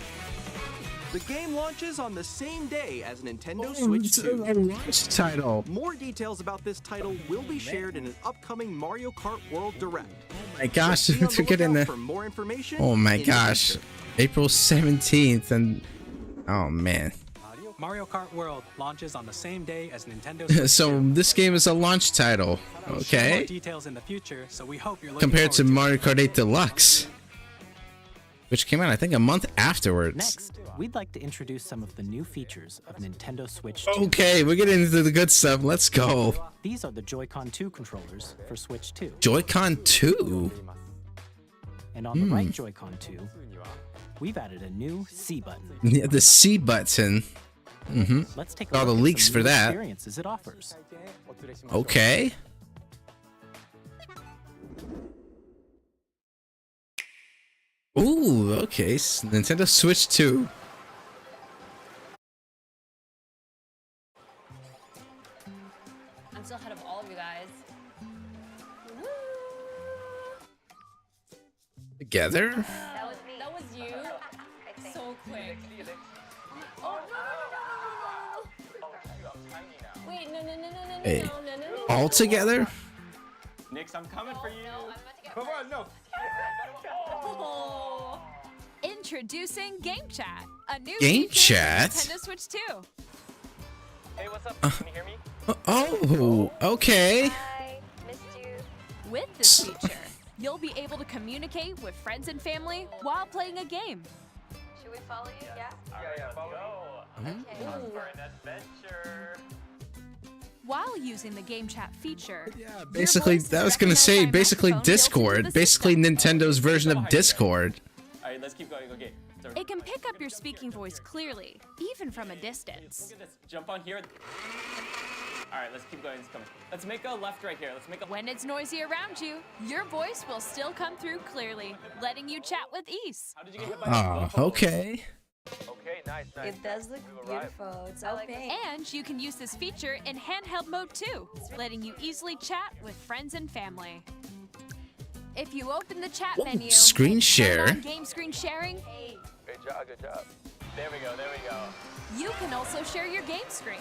The game launches on the same day as Nintendo Switch 2. A launch title. More details about this title will be shared in an upcoming Mario Kart World Direct. Oh my gosh, So be on to the get in lookout there. for more information. Oh my in the gosh. future. April 17th and oh man. Mario Kart World launches on the same day as Nintendo Switch So 2. this game is a launch title. We'll share more Okay. details in the future, so we hope you're looking Compared to forward Mario Kart 8 Deluxe, which came out I think a month afterwards. Next, we'd like to introduce some of the new features of Nintendo Switch 2. Okay, we're getting into the good stuff. Let's go. These are the Joy-Con 2 controllers for Switch 2. Joy-Con 2. And on the right Joy-Con 2, we've added a new C button. Yeah, the C button. Let's take a All the look at leaks some for new that. experiences it offers. Okay. Ooh, okay. Nintendo Switch 2. I'm still ahead of all of you guys. Together? That was you. So quick. Oh no! Wait, no! Hey. No. All together? Nix, I'm coming for you. Come on, no. Introducing Game Chat, a new Game feature Chat? for Nintendo Switch 2. Hey, what's up? Can you hear me? Oh, okay. Hi, missed you. With this feature, you'll be able to communicate with friends and family while playing a game. Should we follow you? Yeah. Yeah, follow me. Okay. Time for an adventure. While using the Game Chat feature, your Basically, voice I is was gonna say, recognized by a basically microphone built into Discord. the Basically system. Nintendo's version of Discord. Alright, let's keep going. Okay. So, It can pick up your speaking voice clearly, even from a distance. look at this. Jump on here. Alright, let's keep going. It's coming. Let's make a left right here. Let's make a. When it's noisy around you, your voice will still come through clearly, letting you chat with ease. How did you get hit by Oh, okay. Okay, nice. It does look beautiful. It's so pink. And you can use this feature in handheld mode too, letting you easily chat with friends and family. If you open the chat menu, screen and turn share. on game screen sharing, Good job, good job. There we go, there we go. you can also share your game screen.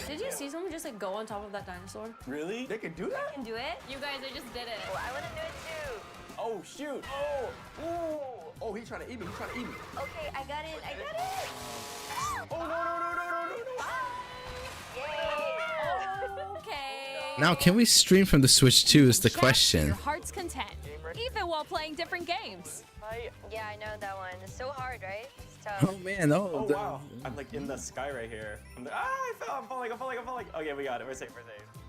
Did you see someone just like go on top of that dinosaur? Really? They can do that? Can do it? You guys, I just did it. Oh, I want to do it too. Oh, shoot. Oh, ooh. Oh, he's trying to eat me. He's trying to eat me. Okay, I got it. I got it. Oh, no. Yay! Okay. Now, can we stream from the Switch 2 is the Chat to question. your heart's content, even while playing different games. Yeah, I know that one. It's so hard, right? It's tough. Oh man, Oh, wow. I'm like in the sky right here. I fell. I'm falling. Okay, we got it. We're safe.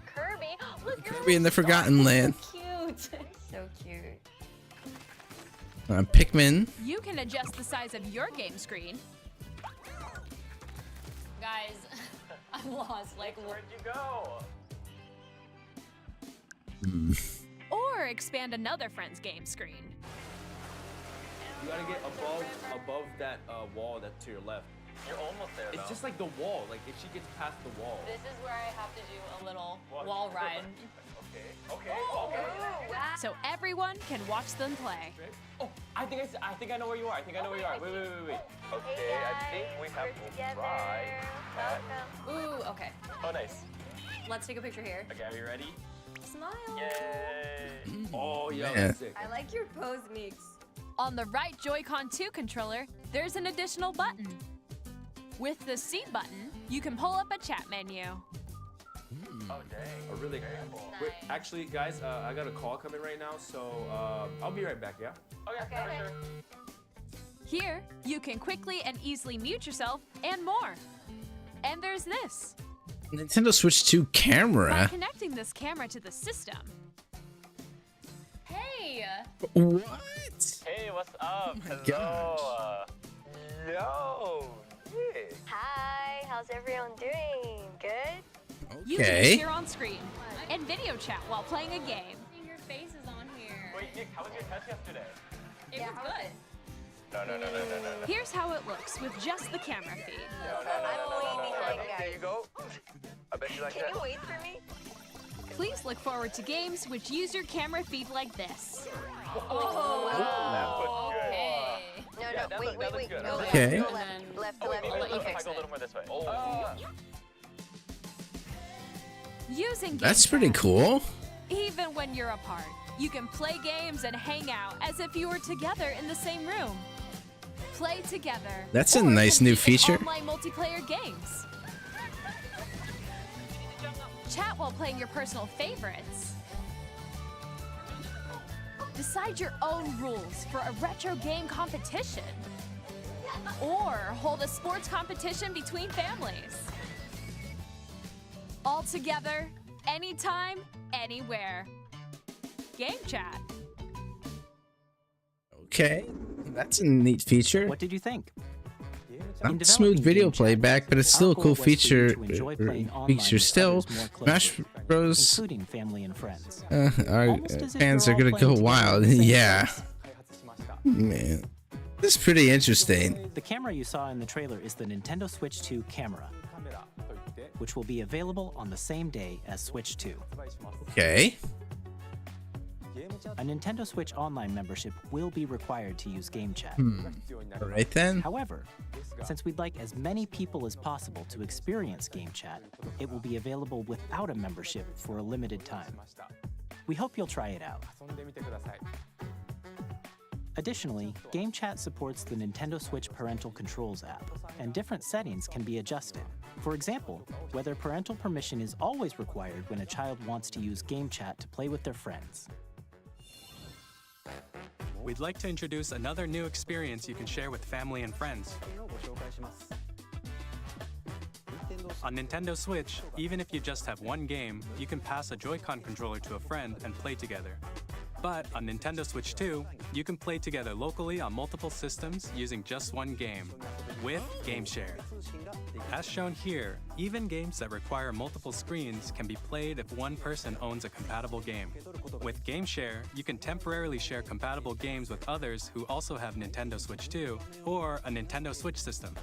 Kirby. Look, Kirby in the Forgotten Land. cute. So cute. Pikmin. You can adjust the size of your game screen. Guys, I'm lost. Like, where'd you go? Or expand another friend's game screen. You gotta get above that wall that's to your left. You're almost there. It's just like the wall. Like if she gets past the wall. this is where I have to do a little wall ride. Okay. So everyone can watch them play. Oh, I think I know where you are. Wait. Hey Okay, guys, I think we have we're to together. try that. Welcome. Ooh, okay. Oh, nice. Let's take a picture here. Okay, are you ready? Smile. Yay! Oh, yeah, Man. that's sick. I like your pose, Mix. On the right Joy-Con 2 controller, there's an additional button. With the C button, you can pull up a chat menu. Oh, dang. A really cool. Wait, actually, guys, I got a call coming right now, so I'll be right back, yeah? Okay. Sure. Here, you can quickly and easily mute yourself and more. And there's this. Nintendo Switch 2 By camera. connecting this camera to the system, Hey! What? Hey, what's up? Hello. Yo, Nick. Hi, how's everyone doing? Good? you can Okay. appear on screen and video chat while playing a game. Your face is on here. Wait, Nick, how was your test yesterday? It was good. No. Here's how it looks with just the camera feed. I'm way behind, There you guys. go. I bet you like Can that. you wait for me? Please look forward to games which use your camera feed like this. Oh, okay. No, wait. good. Go left, Okay. go left. Left. Okay. If I go a little more this way. Oh. Using game That's pretty chat, cool. even when you're apart, you can play games and hang out as if you were together in the same room. Play together. That's a or nice new compete in feature. Online multiplayer games. Chat while playing your personal favorites. Decide your own rules for a retro game competition. Or hold a sports competition between families. All together, anytime, anywhere. Game chat. Okay. That's a neat feature. What did you think? Not smooth video playback, but it's still a cool feature. Feature still. Smash Bros. Including family and friends. Our Almost as if fans you're are all gonna playing go together wild. in the same Yeah. place. Man, this is pretty interesting. The camera you saw in the trailer is the Nintendo Switch 2 camera, which will be available on the same day as Switch 2. Okay. A Nintendo Switch Online membership will be required to use Game Chat. All right then. However, since we'd like as many people as possible to experience Game Chat, it will be available without a membership for a limited time. We hope you'll try it out. Additionally, Game Chat supports the Nintendo Switch Parental Controls app, and different settings can be adjusted. For example, whether parental permission is always required when a child wants to use Game Chat to play with their friends. We'd like to introduce another new experience you can share with family and friends. On Nintendo Switch, even if you just have one game, you can pass a Joy-Con controller to a friend and play together. But on Nintendo Switch 2, you can play together locally on multiple systems using just one game, with Game Share. As shown here, even games that require multiple screens can be played if one person owns a compatible game. With Game Share, you can temporarily share compatible games with others who also have Nintendo Switch 2 or a Nintendo Switch system.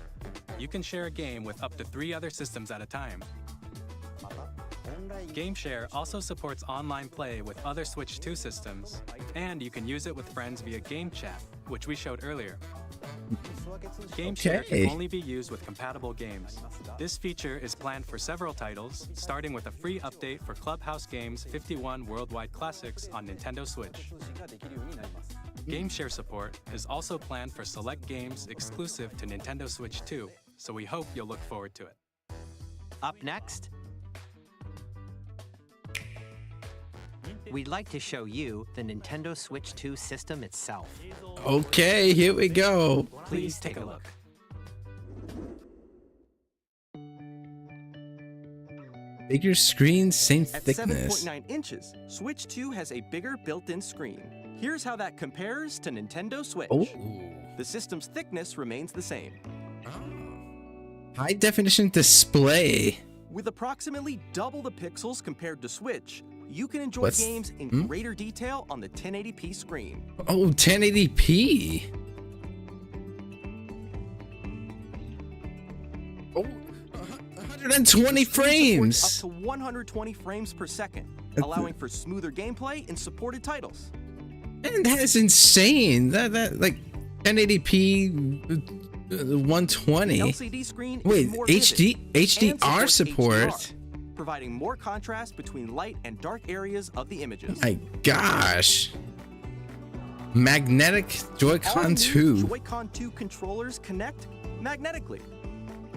You can share a game with up to 3 other systems at a time. GameShare also supports online play with other Switch 2 systems, and you can use it with friends via Game Chat, which we showed earlier. Game Share can only be used with compatible games. This feature is planned for several titles, starting with a free update for Clubhouse Games 51 Worldwide Classics on Nintendo Switch. Game Share support is also planned for select games exclusive to Nintendo Switch 2, so we hope you'll look forward to it. Up next, we'd like to show you the Nintendo Switch 2 system itself. Okay, here we go. Please take a look. Bigger screen, same At thickness. 7.9 inches, Switch 2 has a bigger built-in screen. Here's how that compares to Nintendo Switch. Oh. The system's thickness remains the same. High definition display. With approximately double the pixels compared to Switch, you can enjoy What's- games in greater detail on the 1080p screen. Oh, 1080p. Oh, 120 frames. Up to 120 frames per second, allowing for smoother gameplay in supported titles. And that is insane. That like 1080p 120. The LCD screen is Wait, more HD vivid HDR and supports support. HDR, providing more contrast between light and dark areas of the images. My gosh. Magnetic Joy-Con All new 2. Joy-Con 2 controllers connect magnetically.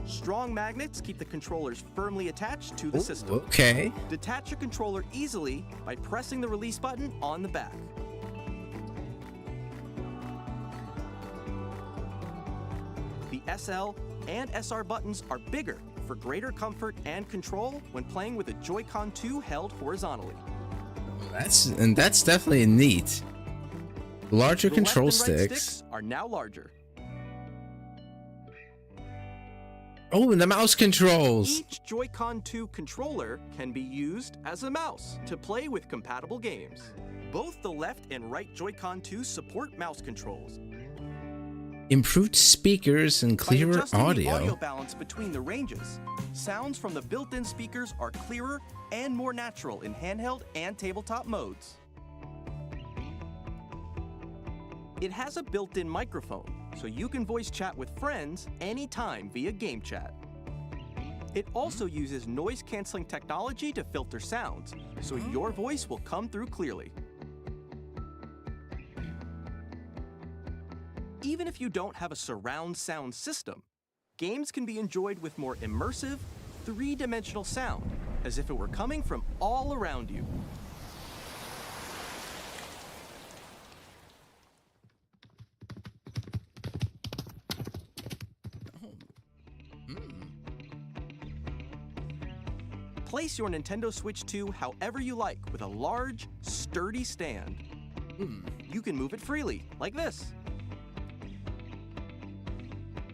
Strong magnets keep the controllers firmly attached to the system. Okay. Detach your controller easily by pressing the release button on the back. The SL and SR buttons are bigger for greater comfort and control when playing with a Joy-Con 2 held horizontally. That's definitely neat. Larger The control left and right sticks. are now larger. Oh, and the mouse controls. Each Joy-Con 2 controller can be used as a mouse to play with compatible games. Both the left and right Joy-Con 2 support mouse controls. Improved speakers and By clearer adjusting the audio audio. balance between the ranges, sounds from the built-in speakers are clearer and more natural in handheld and tabletop modes. It has a built-in microphone, so you can voice chat with friends anytime via game chat. It also uses noise-canceling technology to filter sounds, so your voice will come through clearly. Even if you don't have a surround sound system, games can be enjoyed with more immersive, three-dimensional sound, as if it were coming from all around you. Place your Nintendo Switch 2 however you like with a large, sturdy stand. You can move it freely, like this.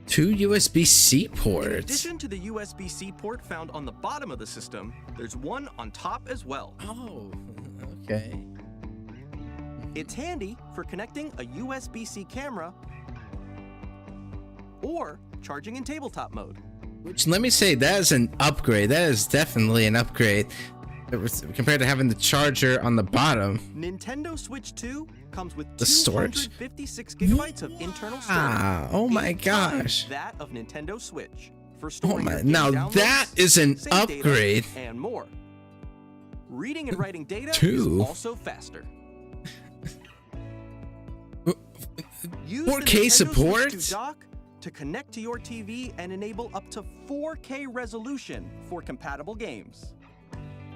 2 USB-C In ports. addition to the USB-C port found on the bottom of the system, there's one on top as well. Oh, okay. It's handy for connecting a USB-C camera or charging in tabletop mode. Which, let me say, that is an upgrade. That is definitely an upgrade compared to having the charger on the bottom. Nintendo Switch 2 comes with The storage. 256 gigabytes of internal storage. Ah, oh my 8 times gosh. That of Nintendo Switch for Oh storing my, your game now downloads, that is an save data, upgrade. and more. Reading and writing data is Two. also faster. Use the 4K Nintendo support? Switch 2 dock to connect to your TV and enable up to 4K resolution for compatible games.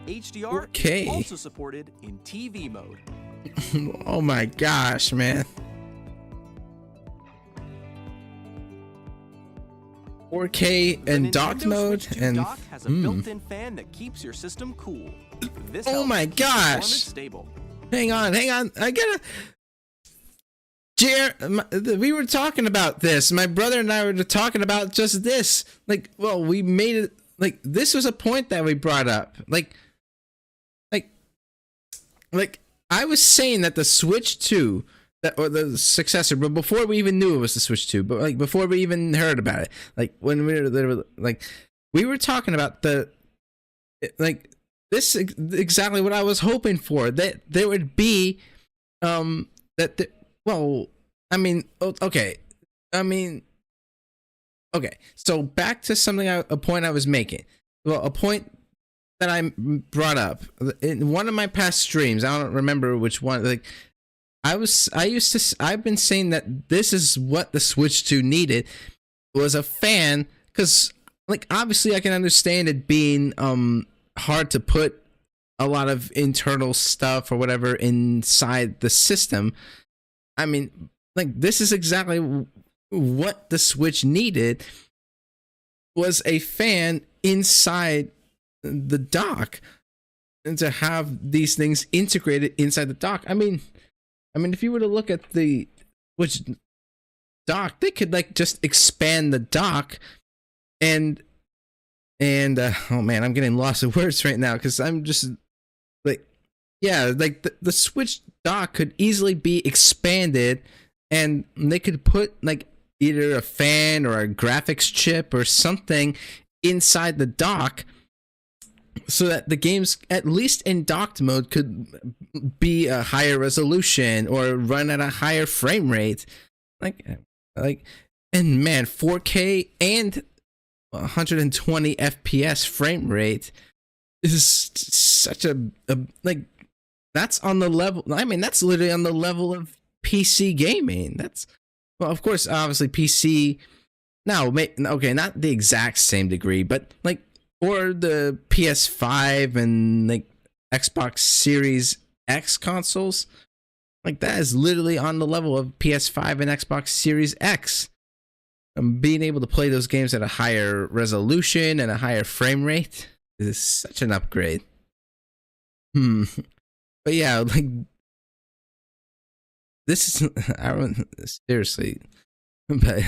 HDR 4K? is also supported in TV mode. Oh my gosh, man. 4K and dock Nintendo mode Switch 2 and dock has a built-in fan that keeps your system cool. This oh helps my keep performance gosh. stable. hang on. I gotta. We were talking about this. My brother and I were talking about just this. Like, well, we made it. Like, this was a point that we brought up. Like, I was saying that the Switch 2, or the successor, but before we even knew it was the Switch 2, but like before we even heard about it, like when we were talking about this exactly what I was hoping for, that there would be, well, I mean, okay, I mean, okay, so back to a point I was making. Well, a point that I brought up in one of my past streams. I don't remember which one. Like, I've been saying that this is what the Switch 2 needed, was a fan, because like obviously I can understand it being hard to put a lot of internal stuff or whatever inside the system. I mean, like, this is exactly what the Switch needed, was a fan inside the dock, and to have these things integrated inside the dock. I mean, if you were to look at the Switch dock, they could like just expand the dock and oh man, I'm getting lost in words right now, because I'm just like, yeah, like the Switch dock could easily be expanded, and they could put like either a fan or a graphics chip or something inside the dock, so that the games, at least in docked mode, could be a higher resolution or run at a higher frame rate. Like, and man, 4K and 120 FPS frame rate is such a like, that's on the level. I mean, that's literally on the level of PC gaming. That's, well, of course, obviously PC. Now, okay, not the exact same degree, but like, or the PS5 and like Xbox Series X consoles. Like, that is literally on the level of PS5 and Xbox Series X. Being able to play those games at a higher resolution and a higher frame rate is such an upgrade. But yeah, like, this is, I don't, seriously. But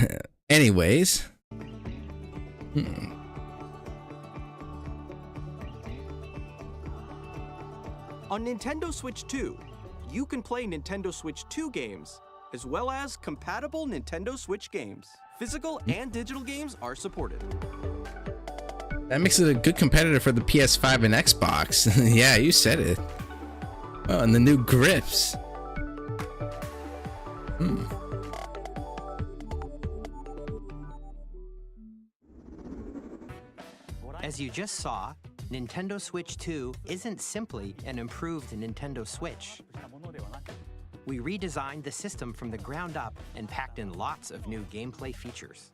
anyways. On Nintendo Switch 2, you can play Nintendo Switch 2 games, as well as compatible Nintendo Switch games. Physical and digital games are supported. That makes it a good competitor for the PS5 and Xbox. Yeah, you said it. Oh, and the new grips. As you just saw, Nintendo Switch 2 isn't simply an improved Nintendo Switch. We redesigned the system from the ground up and packed in lots of new gameplay features.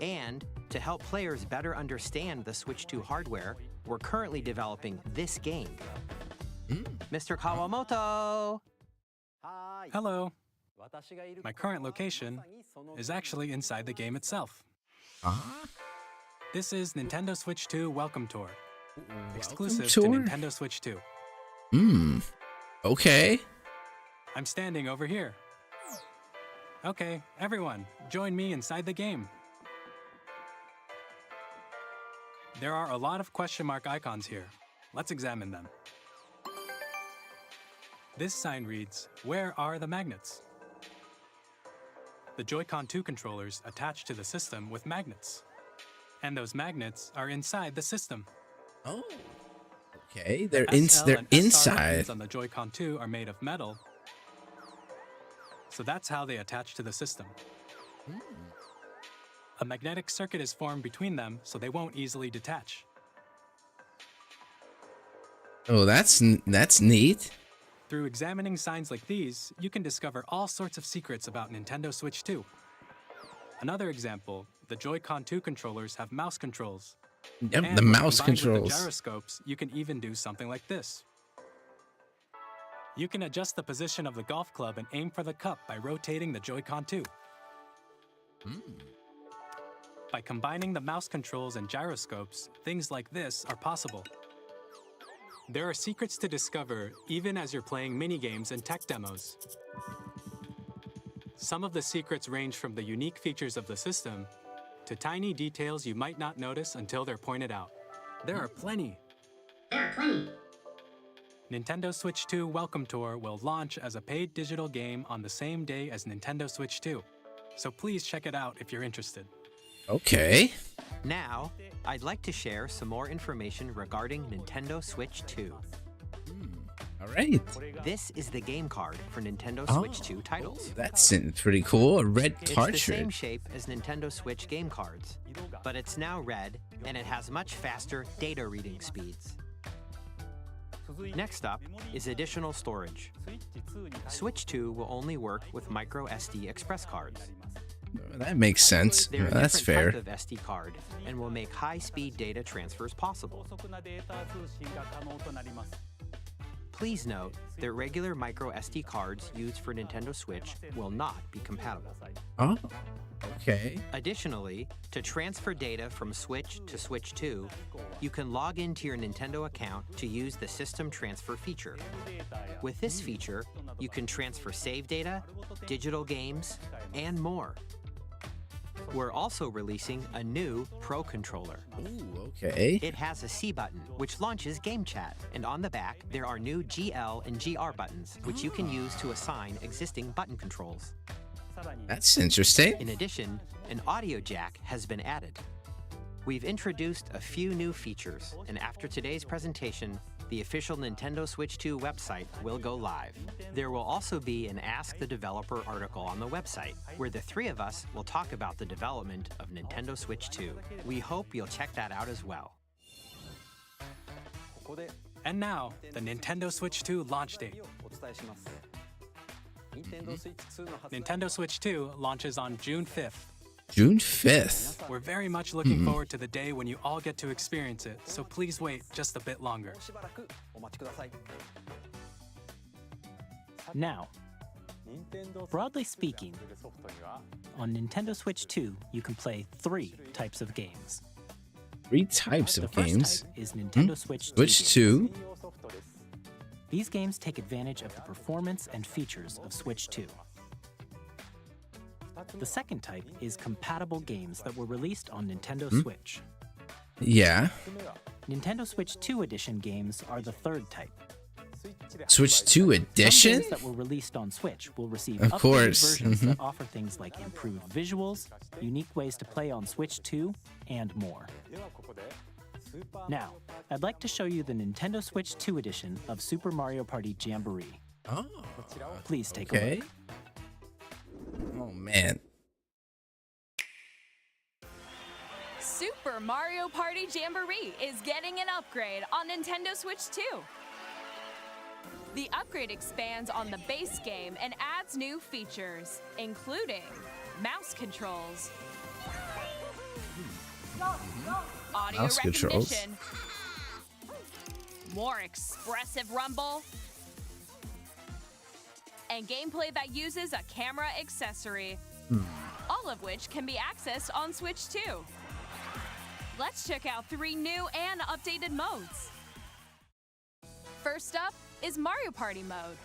And to help players better understand the Switch 2 hardware, we're currently developing this game. Mr. Kawamoto! Hello. My current location is actually inside the game itself. This is Nintendo Switch 2 Welcome Tour. Exclusive to Nintendo Switch 2. Okay. I'm standing over here. Okay, everyone, join me inside the game. There are a lot of question mark icons here. Let's examine them. This sign reads, "Where are the magnets?" The Joy-Con 2 controllers attach to the system with magnets. And those magnets are inside the system. Oh, okay. They're SL and SR inside. buttons on the Joy-Con 2 are made of metal. So that's how they attach to the system. A magnetic circuit is formed between them, so they won't easily detach. Oh, that's neat. Through examining signs like these, you can discover all sorts of secrets about Nintendo Switch 2. Another example, the Joy-Con 2 controllers have mouse controls. Yep, And the when mouse combined with controls. the gyroscopes, you can even do something like this. You can adjust the position of the golf club and aim for the cup by rotating the Joy-Con 2. By combining the mouse controls and gyroscopes, things like this are possible. There are secrets to discover even as you're playing minigames and tech demos. Some of the secrets range from the unique features of the system to tiny details you might not notice until they're pointed out. There are plenty. Nintendo Switch 2 Welcome Tour will launch as a paid digital game on the same day as Nintendo Switch 2. So please check it out if you're interested. Okay. Now, I'd like to share some more information regarding Nintendo Switch 2. All right. This is the game card for Nintendo Switch 2 titles. That's pretty cool. A red cartridge. It's the same shape as Nintendo Switch game cards, but it's now red and it has much faster data reading speeds. Next up is additional storage. Switch 2 will only work with micro SD express cards. That makes sense. They're a That's fair. different type of SD card and will make high-speed data transfers possible. Please note that regular micro SD cards used for Nintendo Switch will not be compatible. Oh, okay. Additionally, to transfer data from Switch to Switch 2, you can log into your Nintendo account to use the System Transfer feature. With this feature, you can transfer save data, digital games, and more. We're also releasing a new Pro Controller. Ooh, okay. It has a C button, which launches Game Chat, and on the back, there are new GL and GR buttons, which you can use to assign existing button controls. That's interesting. In addition, an audio jack has been added. We've introduced a few new features, and after today's presentation, the official Nintendo Switch 2 website will go live. There will also be an Ask the Developer article on the website, where the three of us will talk about the development of Nintendo Switch 2. We hope you'll check that out as well. And now, the Nintendo Switch 2 launch date. Nintendo Switch 2 launches on June 5th. June 5th. We're very much looking forward to the day when you all get to experience it, so please wait just a bit longer. Now, broadly speaking, on Nintendo Switch 2, you can play 3 types of games. 3 types of games. The first type is Nintendo Switch 2. Switch 2. These games take advantage of the performance and features of Switch 2. The second type is compatible games that were released on Nintendo Switch. Yeah. Nintendo Switch 2 Edition games are the third type. Switch 2 Edition? Some games that were released on Switch will receive Of updated course. versions that offer things like improved visuals, unique ways to play on Switch 2, and more. Now, I'd like to show you the Nintendo Switch 2 Edition of Super Mario Party Jamboree. Oh. Please take a Okay. look. Oh, man. Super Mario Party Jamboree is getting an upgrade on Nintendo Switch 2. The upgrade expands on the base game and adds new features, including mouse controls, audio Mouse controls. recognition, more expressive rumble, and gameplay that uses a camera accessory, all of which can be accessed on Switch 2. Let's check out 3 new and updated modes. First up is Mario Party mode.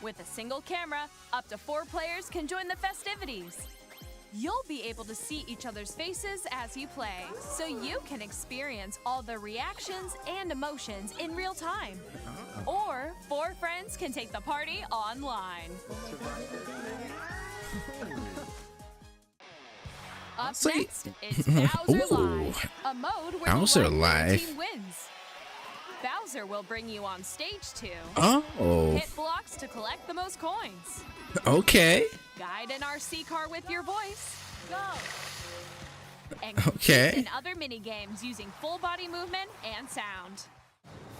With a single camera, up to 4 players can join the festivities. You'll be able to see each other's faces as you play, so you can experience all the reactions and emotions in real time. Or 4 friends can take the party online. Up next is Bowser Live, a mode where Bowser the Live. team wins. Bowser will bring you on stage 2. Oh. Hit blocks to collect the most coins. Okay. Guide an RC car with your voice. Go! And Okay. compete in other mini games using full body movement and sound.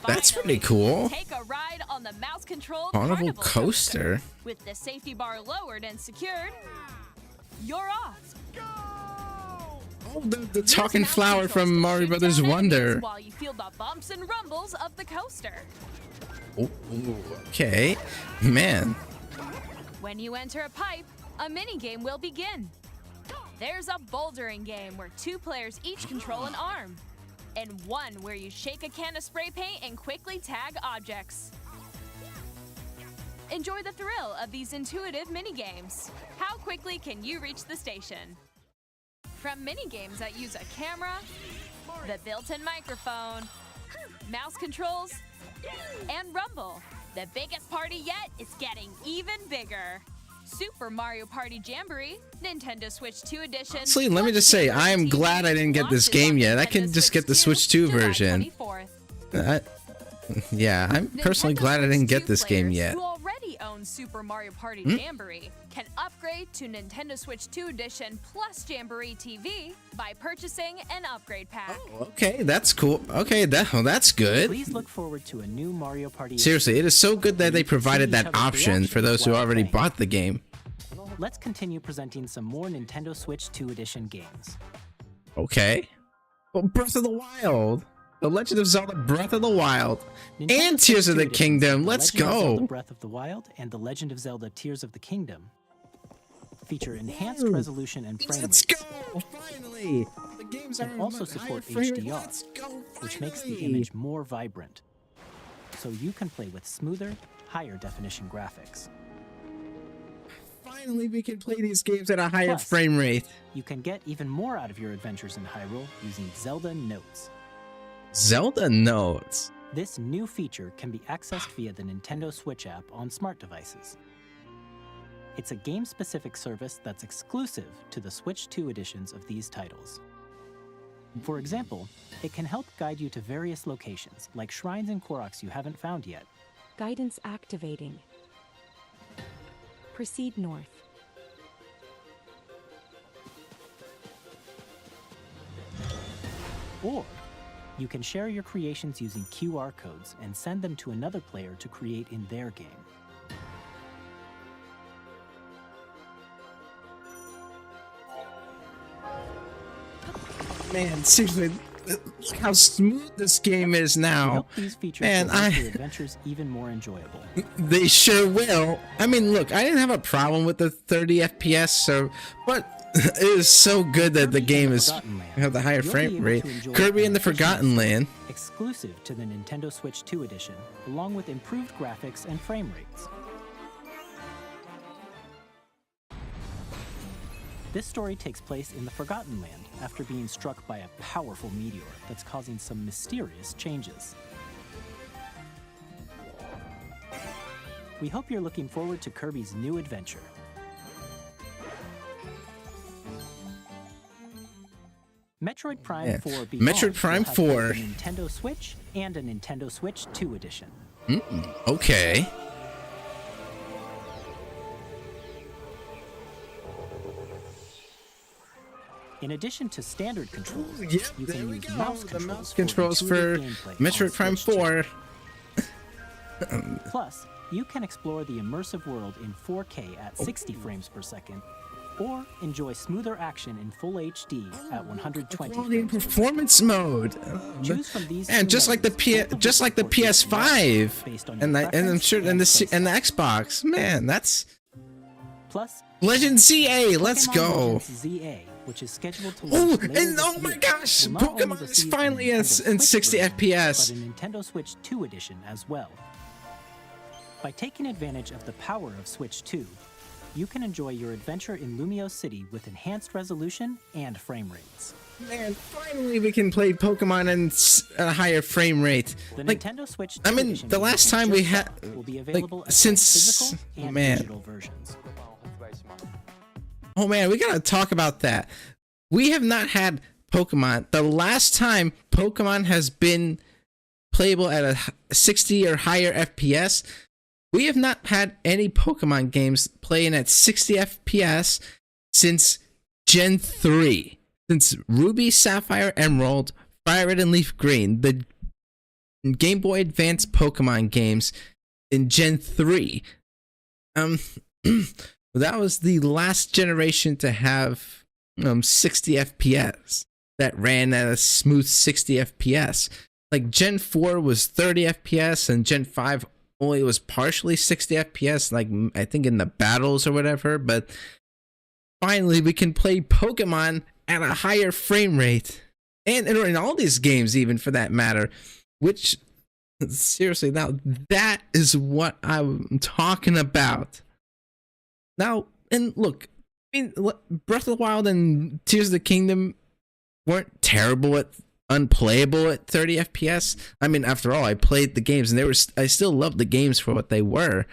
That's Finally, pretty cool. Take a ride on the mouse-controlled Carnival Carnival coaster. With the safety bar lowered and secured, you're off. Oh, the talking flower from Mario Brothers Wonder. While you feel the bumps and rumbles of the coaster. Oh, okay. Man. When you enter a pipe, a mini game will begin. There's a bouldering game where 2 players each control an arm, and one where you shake a can of spray paint and quickly tag objects. Enjoy the thrill of these intuitive mini games. How quickly can you reach the station? From mini games that use a camera, the built-in microphone, mouse controls, and rumble, the biggest party yet is getting even bigger. Super Mario Party Jamboree, Nintendo Switch 2 Edition. Honestly, let me just say, I am glad I didn't get this game yet. I can just get the Switch 2 version. Yeah, I'm personally glad I didn't get this game players yet. Who already own Super Mario Party Hmm? Jamboree can upgrade to Nintendo Switch 2 Edition plus Jamboree TV by purchasing an upgrade pack. Okay, that's cool. Okay, that's good. Please look forward to a new Mario Party. Seriously, it is so good that they provided that option for those who already bought the game. Let's continue presenting some more Nintendo Switch 2 Edition games. Okay. Well, Breath of the Wild. The Legend of Zelda Breath of the Wild. And Tears of the Kingdom. Let's The Legend of Zelda go. Breath of the Wild and The Legend of Zelda Tears of the Kingdom feature enhanced resolution and frame rates. Let's go. Finally. The games And also support HDR, which makes the image more vibrant, so you can play with smoother, higher definition graphics. Finally, we can play these games at a higher Plus, frame rate. You can get even more out of your adventures in Hyrule using Zelda Notes. Zelda Notes. This new feature can be accessed via the Nintendo Switch app on smart devices. It's a game-specific service that's exclusive to the Switch 2 editions of these titles. For example, it can help guide you to various locations, like shrines and Koroks you haven't found yet. Guidance activating. Proceed north. Or you can share your creations using QR codes and send them to another player to create in their game. Man, seriously, look how smooth this game is We now. hope these features Man, will make your adventures even more enjoyable. They sure will. I mean, look, I didn't have a problem with the 30 FPS, so, but it is so good that the game is have the higher You'll be frame able rate. to enjoy Kirby and the efficient Forgotten Land. Exclusive to the Nintendo Switch 2 edition, along with improved graphics and frame rates. This story takes place in the Forgotten Land after being struck by a powerful meteor that's causing some mysterious changes. We hope you're looking forward to Kirby's new adventure. Metroid Prime Yeah. 4 Beyond Metroid Prime will have 4. both a Nintendo Switch and a Nintendo Switch 2 edition. Okay. In addition to standard controls, Yeah, you there can we use go. mouse The controls, mouse controls for intuitive gameplay Metroid on Prime Switch 4. 2. Plus, you can explore the immersive world in 4K at 60 frames per second, or enjoy smoother action in full HD at 120 Quality and frames per performance mode. Choose from these And two just like the modes, just like the PS5 based on and your I'm preference sure and the and Xbox. Man, that's Plus, Legend ZA. Let's Pokemon go. Legends ZA, which is scheduled to Oh, launch later and this oh my year, gosh, will not only Pokemon is receive finally a in Nintendo Switch 60 version, FPS. but a Nintendo Switch 2 edition as well. By taking advantage of the power of Switch 2, you can enjoy your adventure in Lumio City with enhanced resolution and frame rates. Man, finally we can play Pokemon at a higher frame rate. The Like, Nintendo Switch 2 I mean, edition the last games time just we had, will be like, available as since, both physical and man. digital versions. Oh man, we gotta talk about that. We have not had Pokemon. The last time Pokemon has been playable at a 60 or higher FPS, we have not had any Pokemon games playing at 60 FPS since Gen 3. Since Ruby, Sapphire, Emerald, Fire Red, and Leaf Green, the Game Boy Advance Pokemon games in Gen 3. That was the last generation to have 60 FPS that ran at a smooth 60 FPS. Like Gen 4 was 30 FPS and Gen 5 only was partially 60 FPS, like I think in the battles or whatever, but finally we can play Pokemon at a higher frame rate. And in all these games even for that matter, which seriously now that is what I'm talking about. Now, and look, I mean, Breath of the Wild and Tears of the Kingdom weren't terrible at unplayable at 30 FPS. I mean, after all, I played the games and I still loved the games for what they were.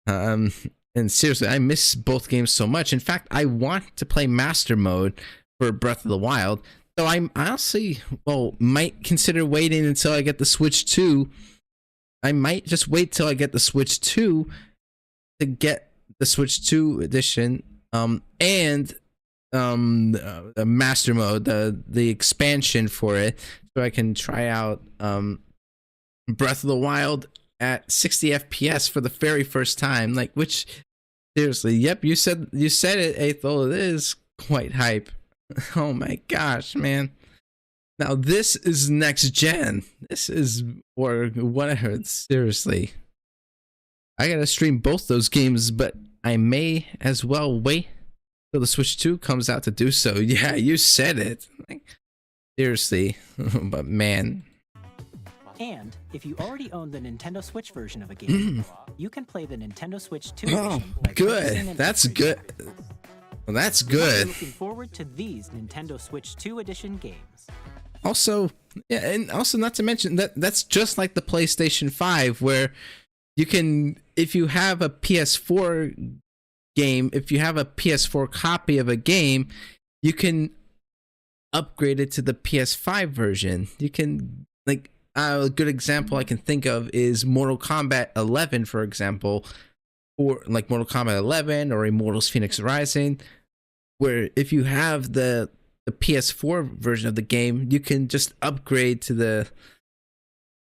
And seriously, I miss both games so much. In fact, I want to play Master Mode for Breath of the Wild. So I'm honestly, well, might consider waiting until I get the Switch 2. I might just wait till I get the Switch 2 to get the Switch 2 edition, and the master mode, the expansion for it, so I can try out Breath of the Wild at 60 FPS for the very first time. Like, which seriously, yep, you said it, Aethel. It is quite hype. Oh my gosh, man. Now this is next gen. This is, or whatever. Seriously, I gotta stream both those games, but I may as well wait till the Switch 2 comes out to do so. Yeah, you said it. Like, seriously. But man. And if you already own the Nintendo Switch version of a game, you can play the Nintendo Switch 2 edition. Oh, good. That's good. Well, that's good. Looking forward to these Nintendo Switch 2 edition games. Also, yeah, and also not to mention that's just like the PlayStation 5, where you can, if you have a PS4 game, if you have a PS4 copy of a game, you can upgrade it to the PS5 version. You can, like, a good example I can think of is Mortal Kombat 11, for example, or like Mortal Kombat 11 or Immortals Phoenix Rising, where if you have the PS4 version of the game, you can just upgrade to the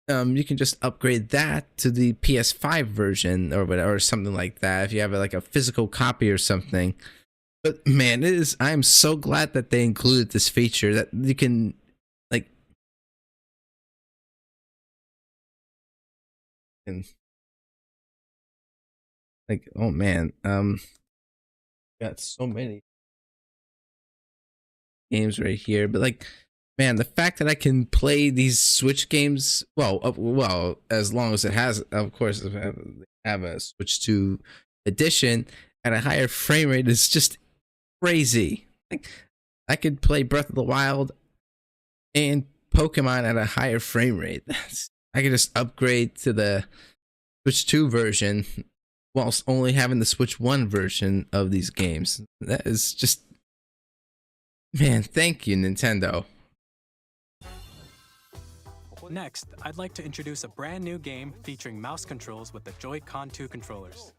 that to the PS5 version or whatever, or something like that, if you have like a physical copy or something. But man, I am so glad that they included this feature that you can, like, and like, oh man, got so many games right here, but like, man, the fact that I can play these Switch games, well, as long as it has, of course, have a Switch 2 edition at a higher frame rate is just crazy. Like, I could play Breath of the Wild and Pokemon at a higher frame rate. I could just upgrade to the Switch 2 version whilst only having the Switch 1 version of these games. That is just, man, thank you, Nintendo. Next, I'd like to introduce a brand new game featuring mouse controls with the Joy-Con 2 controllers.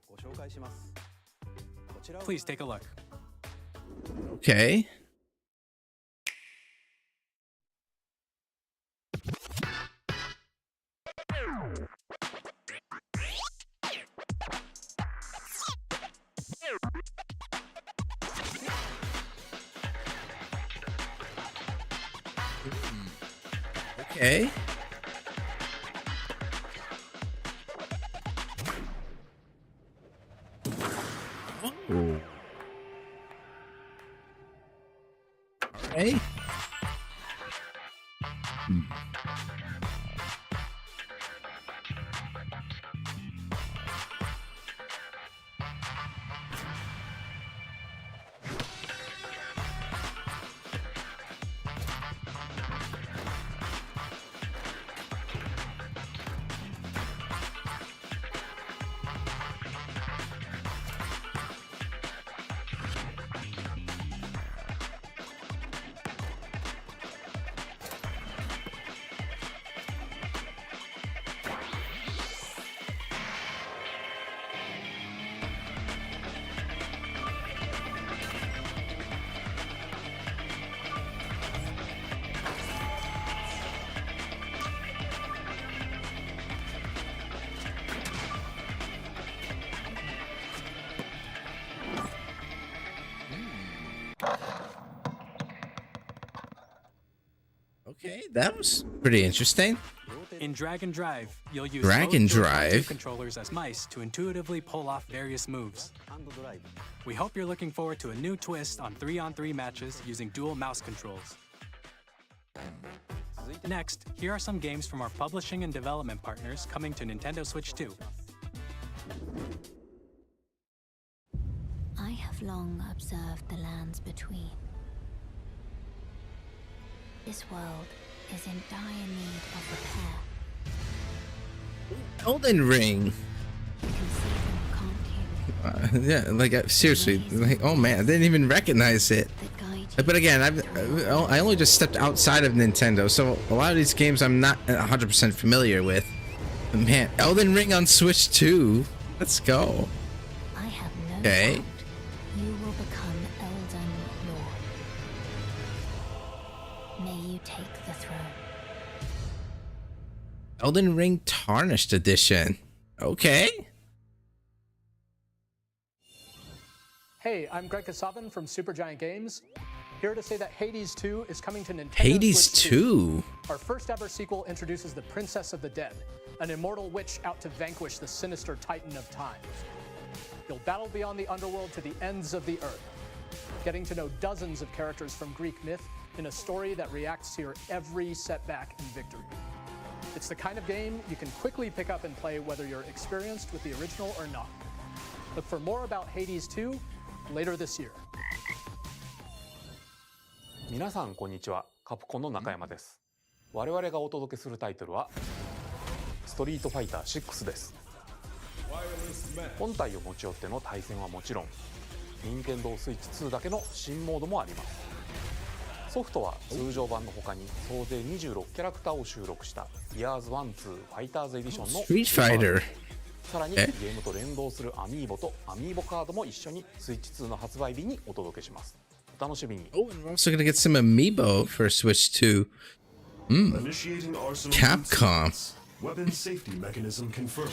Please take a look. Okay. Okay. Oh. All right. Okay, that was pretty interesting. In Drag and Drive, you'll use Drag and Drive controllers as mice to intuitively pull off various moves. We hope you're looking forward to a new twist on 3-on-3 matches using dual mouse controls. Next, here are some games from our publishing and development partners coming to Nintendo Switch 2. I have long observed the lands between. This world is in dire need of repair. Elden Ring. Yeah, like seriously, like, oh man, I didn't even recognize it. That guide But again, I only just stepped outside of Nintendo, so a lot of these games I'm not 100% familiar with. But man, Elden Ring on Switch 2. Let's go. I have no Okay. doubt you will become Elden Lord. May you take the throne. Elden Ring Tarnished Edition. Okay. Hey, I'm Greg Kasavin from Supergiant Games. Here to say that Hades 2 is coming to Nintendo Hades Switch 2. Our first ever sequel introduces the Princess of the Dead, an immortal witch out to vanquish the sinister Titan of Time. You'll battle beyond the underworld to the ends of the earth, getting to know dozens of characters from Greek myth in a story that reacts to your every setback and victory. It's the kind of game you can quickly pick up and play whether you're experienced with the original or not. Look for more about Hades 2 later this year. 皆さんこんにちは、カプコンの中山です。我々がお届けするタイトルはストリートファイター6です。本体を持ち寄っての対戦はもちろん、任天堂スイッチ2だけの新モードもあります。ソフトは通常版の他に総勢26キャラクターを収録したイヤーズ1、2ファイターズエディションの Street Fighter。さらにゲームと連動するアミーボとアミーボカードも一緒にスイッチ2の発売日にお届けします。お楽しみに。Oh, and we're also gonna get some amiibo for Switch 2. Initiating arsenal Capcom. Weapon safety mechanism confirmed.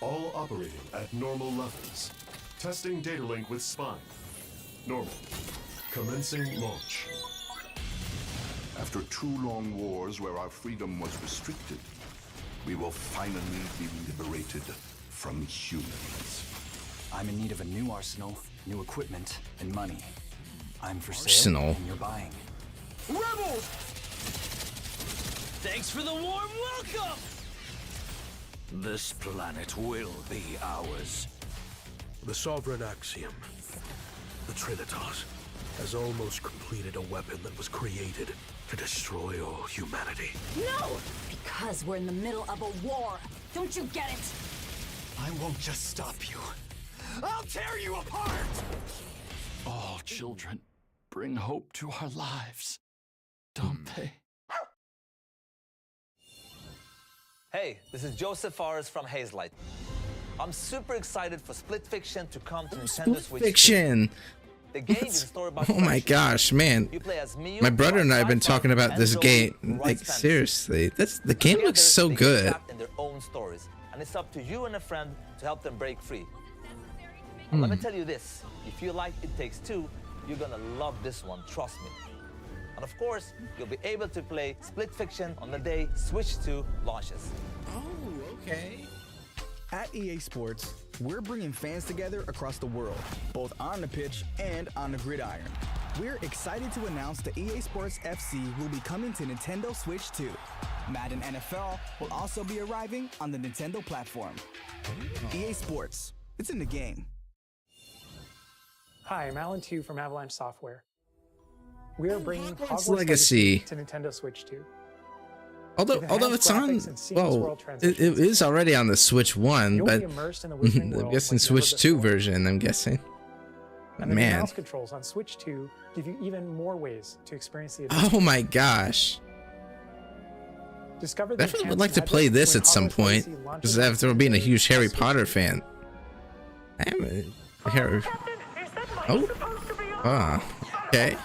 All operating at normal levels. Testing data link with spine. Normal. Commencing launch. After 2 long wars where our freedom was restricted, we will finally be liberated from humans. I'm in need of a new arsenal, new equipment, and money. I'm for sale, Arsenal. and you're buying. Rebels! Thanks for the warm welcome! This planet will be ours. The Sovereign Axiom, the Trinitas, has almost completed a weapon that was created to destroy all humanity. No! Because we're in the middle of a war. Don't you get it? I won't just stop you. I'll tear you apart! All children bring hope to our lives, don't they? Hey, this is Joseph Fares from Hazelight. I'm super excited for Split Fiction to come to Nintendo Switch. Fiction. The game is a story about Oh my gosh, man. You play as Miyu, My brother and I have been sci-fi, talking about this and game. Zoe, Like, writes fantasy. seriously. The game looks so They get good. trapped in their own stories, and it's up to you and a friend to help them break free. Let me tell you this, if you like It Takes Two, you're gonna love this one, trust me. And of course, you'll be able to play Split Fiction on the day Switch 2 launches. Oh, okay. At EA Sports, we're bringing fans together across the world, both on the pitch and on the gridiron. We're excited to announce that EA Sports FC will be coming to Nintendo Switch 2. Madden NFL will also be arriving on the Nintendo platform. EA Sports, it's in the game. Hi, I'm Alan Tu from Avalanche Software. We are bringing Hogwarts Hogwarts Legacy to Nintendo Switch 2. Although it's on, well, it is already on the Switch 1, You'll but be immersed in the Wizarding I'm world guessing like Switch never 2 before. version, I'm guessing. And the Man. mouse controls on Switch 2 give you even more ways to experience the Oh my gosh. Discover the Definitely would enhanced like to magic play this when at some Hogwarts point. Legacy launches Just after being a huge Harry Potter fan. I am a Harry. Oh. Ah. Okay.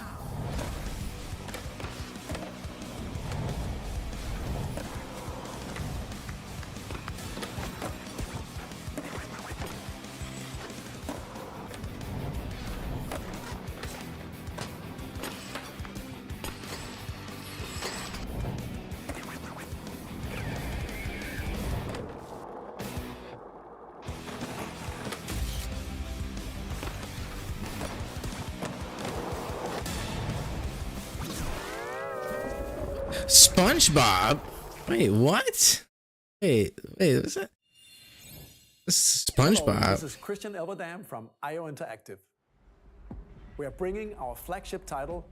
SpongeBob? Wait, what? Wait, what's that? Hello, SpongeBob. this is Christian Elverdam from IO Interactive. We are bringing our flagship title,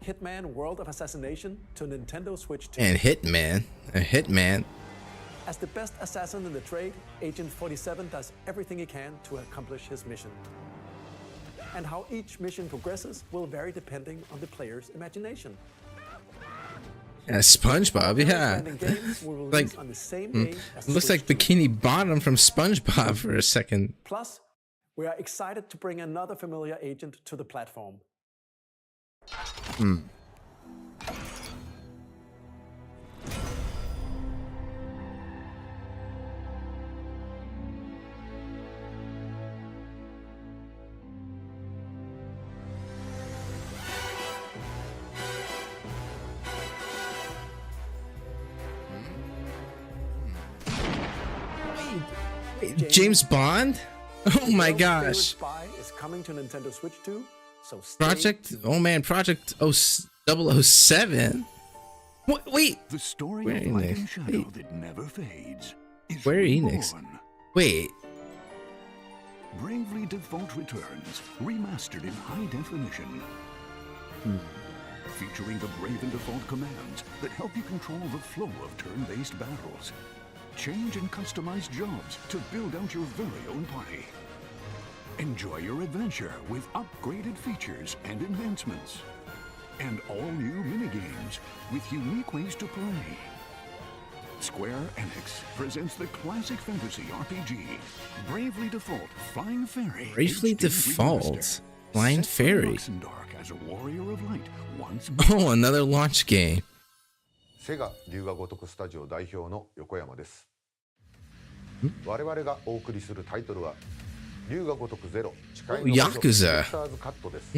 Hitman World of Assassination, to Nintendo Switch 2. And Hitman. A Hitman. As the best assassin in the trade, Agent 47 does everything he can to accomplish his mission. And how each mission progresses will vary depending on the player's imagination. Yeah, SpongeBob, yeah. Like, looks like Bikini Bottom from SpongeBob for a second. Plus, we are excited to bring another familiar agent to the platform. James Bond? Oh my gosh. Spy is coming to Nintendo Switch 2, so Project, oh man, Project 007? Wait. The story Where of light and shadow that never fades is Where reborn. Enix? Wait. Bravely Default returns, remastered in high definition. Featuring the Brave and Default commands that help you control the flow of turn-based battles. Change and customize jobs to build out your very own party. Enjoy your adventure with upgraded features and enhancements. And all new minigames with unique ways to play. Square Enix presents the classic fantasy RPG, Bravely Default Flying Fairy. Bravely HD Default Remaster. Flying Set for Fairy. Luxembourg as a warrior of light once Oh, another launch game. セガ龍が如くスタジオ代表の横山です。我々がお送りするタイトルは龍が如くゼロ誓いの魔女 Yakuza. スターズカットです。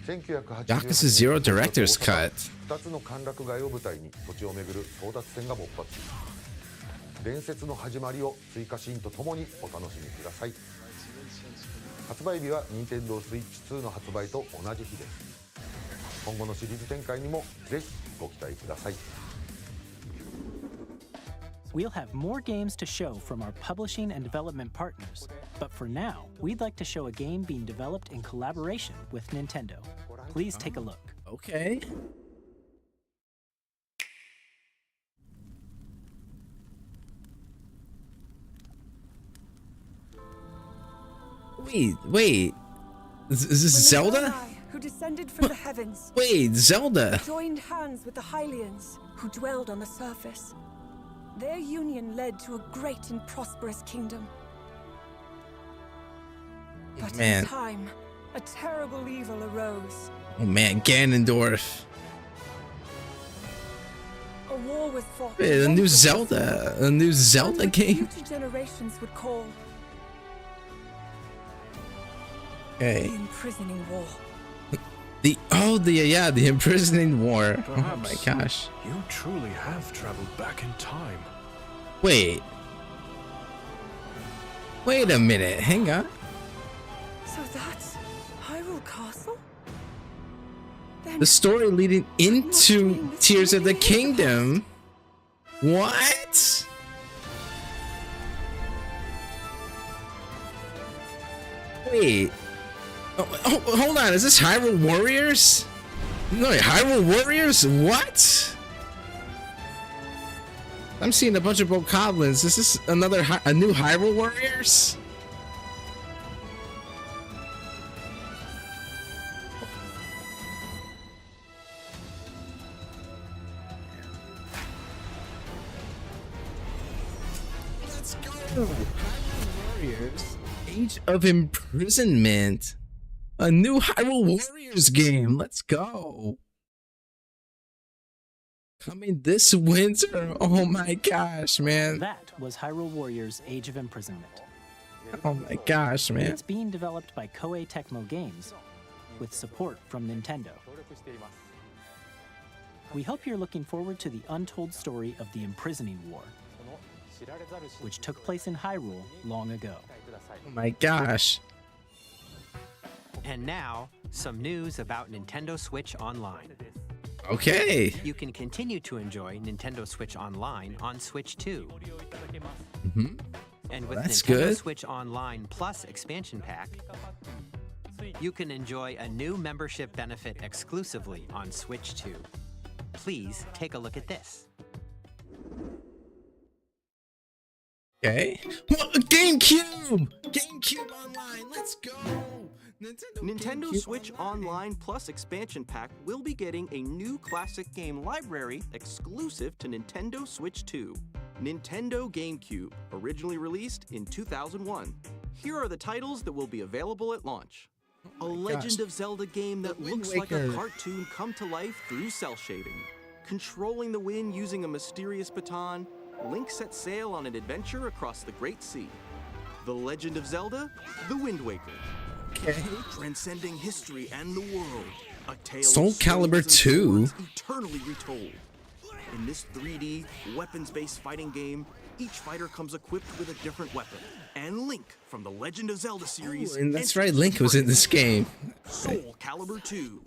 Yakuza Zero Director's Cut. 2つの歓楽街を舞台に土地を巡る争奪戦が勃発。伝説の始まりを追加シーンとともにお楽しみください。発売日は Nintendo Switch 2の発売と同じ日です。今後のシリーズ展開にもぜひご期待ください。We'll have more games to show from our publishing and development partners, but for now, we'd like to show a game being developed in collaboration with Nintendo. Please take a look. Okay. Wait. Is this Zelda? Who descended from the heavens. Wait, Zelda. Joined hands with the Hylians, who dwelled on the surface. Their union led to a great and prosperous kingdom. But Man. in time, a terrible evil arose. Oh man, Ganondorf. A war was fought. Wait, a new Zelda game? Future generations would call Okay. the imprisoning war. The imprisoning war. Oh my Perhaps gosh. You truly have traveled back in time. Wait a minute, hang on. So that's Hyrule Castle? Then The story leading into Tears of the Kingdom. What? Wait. Oh, hold on, is this Hyrule Warriors? No, Hyrule Warriors? What? I'm seeing a bunch of bokoblins. Is this a new Hyrule Warriors? Let's go. Hyrule Warriors. Age of Imprisonment. A new Hyrule Warriors game. Let's go. Coming this winter. Oh my gosh, man. That was Hyrule Warriors Age of Imprisonment. Oh my gosh, man. It's being developed by Koei Tecmo Games with support from Nintendo. We hope you're looking forward to the untold story of the Imprisoning War, which took place in Hyrule long ago. Oh my gosh. And now, some news about Nintendo Switch Online. Okay. You can continue to enjoy Nintendo Switch Online on Switch 2. And with That's Nintendo good. Switch Online Plus expansion pack, you can enjoy a new membership benefit exclusively on Switch 2. Please take a look at this. Okay. What? GameCube! GameCube Online, let's go! Nintendo Switch Online Plus Expansion Pack will be getting a new classic game library exclusive to Nintendo Switch 2. Nintendo GameCube, originally released in 2001. Here are the titles that will be available at launch. A Legend of Zelda game that looks like a cartoon come to life through cell shading. Controlling the wind using a mysterious baton, Link sets sail on an adventure across the Great Sea. The Legend of Zelda, The Wind Waker. Okay. Transcending history and the world. A tale Soul of Calibur souls and 2. swords eternally retold. In this 3D, weapons-based fighting game, each fighter comes equipped with a different weapon. And Link from the Legend of Zelda series. And that's right, Link was in this game. Soul Calibur 2.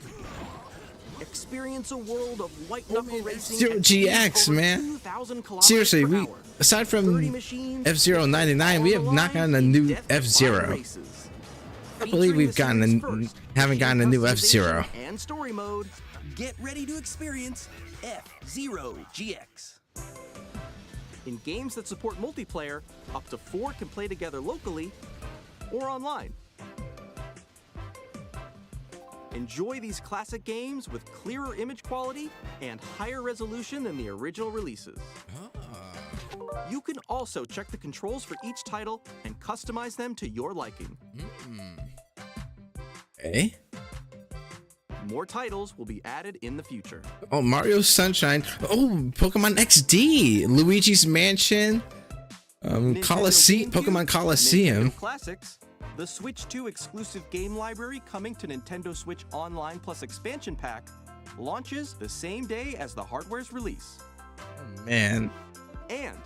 Experience a world of white knuckle racing. Zero GX, man. Seriously, aside from F-Zero 99, we have not gotten a new F-Zero. I believe we've haven't gotten a new F-Zero. And story mode. Get ready to experience F-Zero GX. In games that support multiplayer, up to 4 can play together locally or online. Enjoy these classic games with clearer image quality and higher resolution than the original releases. You can also check the controls for each title and customize them to your liking. Okay. More titles will be added in the future. Oh, Mario Sunshine. Oh, Pokemon XD. Luigi's Mansion. Pokemon Coliseum. Classics. The Switch 2 exclusive game library coming to Nintendo Switch Online Plus Expansion Pack launches the same day as the hardware's release. Oh, man. And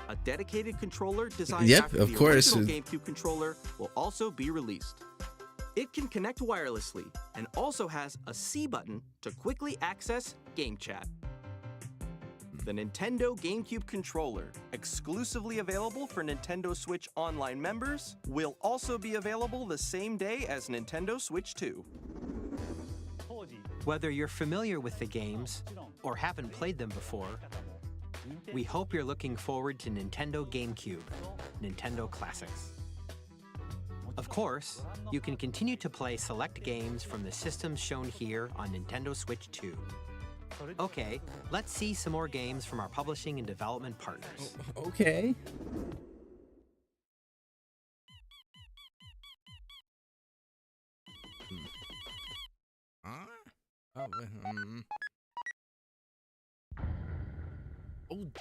a dedicated controller designed Yep, after of the course. original GameCube controller will also be released. It can connect wirelessly and also has a C button to quickly access Game Chat. The Nintendo GameCube controller, exclusively available for Nintendo Switch Online members, will also be available the same day as Nintendo Switch 2. Whether you're familiar with the games or haven't played them before, we hope you're looking forward to Nintendo GameCube, Nintendo Classics. Of course, you can continue to play select games from the systems shown here on Nintendo Switch 2. Okay, let's see some more games from our publishing and development partners. Okay.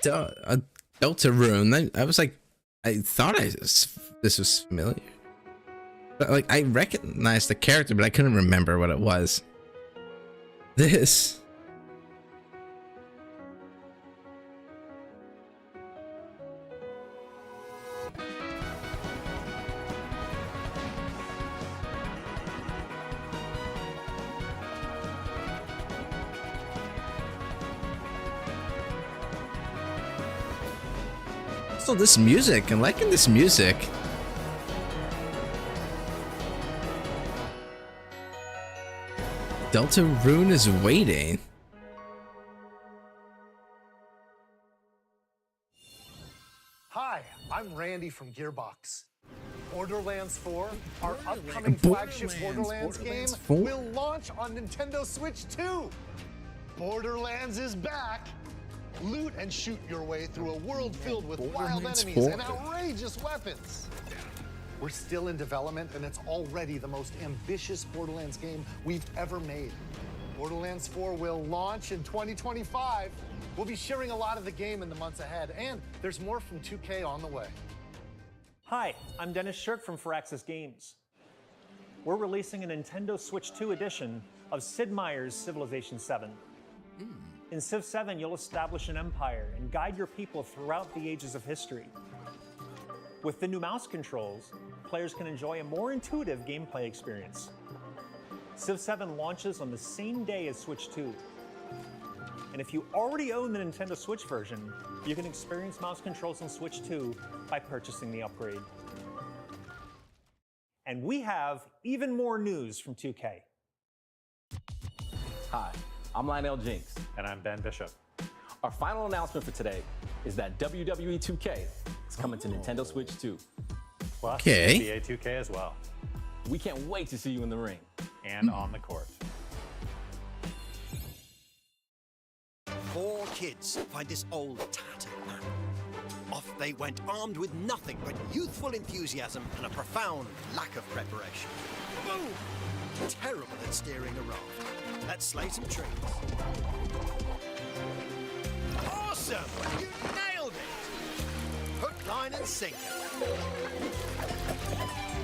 Deltarune. I was like, I thought this was familiar. But like, I recognized the character, but I couldn't remember what it was. This. So this music, I'm liking this music. Deltarune is waiting. Hi, I'm Randy from Gearbox. Borderlands 4, our upcoming flagship Borderlands game, will launch on Nintendo Switch 2. Borderlands is back. Loot and shoot your way through a world filled with wild enemies and outrageous weapons. We're still in development, and it's already the most ambitious Borderlands game we've ever made. Borderlands 4 will launch in 2025. We'll be sharing a lot of the game in the months ahead, and there's more from 2K on the way. Hi, I'm Dennis Shirk from Firaxis Games. We're releasing a Nintendo Switch 2 edition of Sid Meier's Civilization 7. In Civ 7, you'll establish an empire and guide your people throughout the ages of history. With the new mouse controls, players can enjoy a more intuitive gameplay experience. Civ 7 launches on the same day as Switch 2. And if you already own the Nintendo Switch version, you can experience mouse controls on Switch 2 by purchasing the upgrade. And we have even more news from 2K. Hi, I'm Lionel Jinks. And I'm Ben Bishop. Our final announcement for today is that WWE 2K is coming to Nintendo Switch 2. Plus, Okay. NBA 2K as well. We can't wait to see you in the ring. And on the court. 4 kids find this old tattered map. Off they went, armed with nothing but youthful enthusiasm and a profound lack of preparation. Boom! Terrible at steering a raft. Let's slay some trees. Awesome! You nailed it! Hook, line and sinker.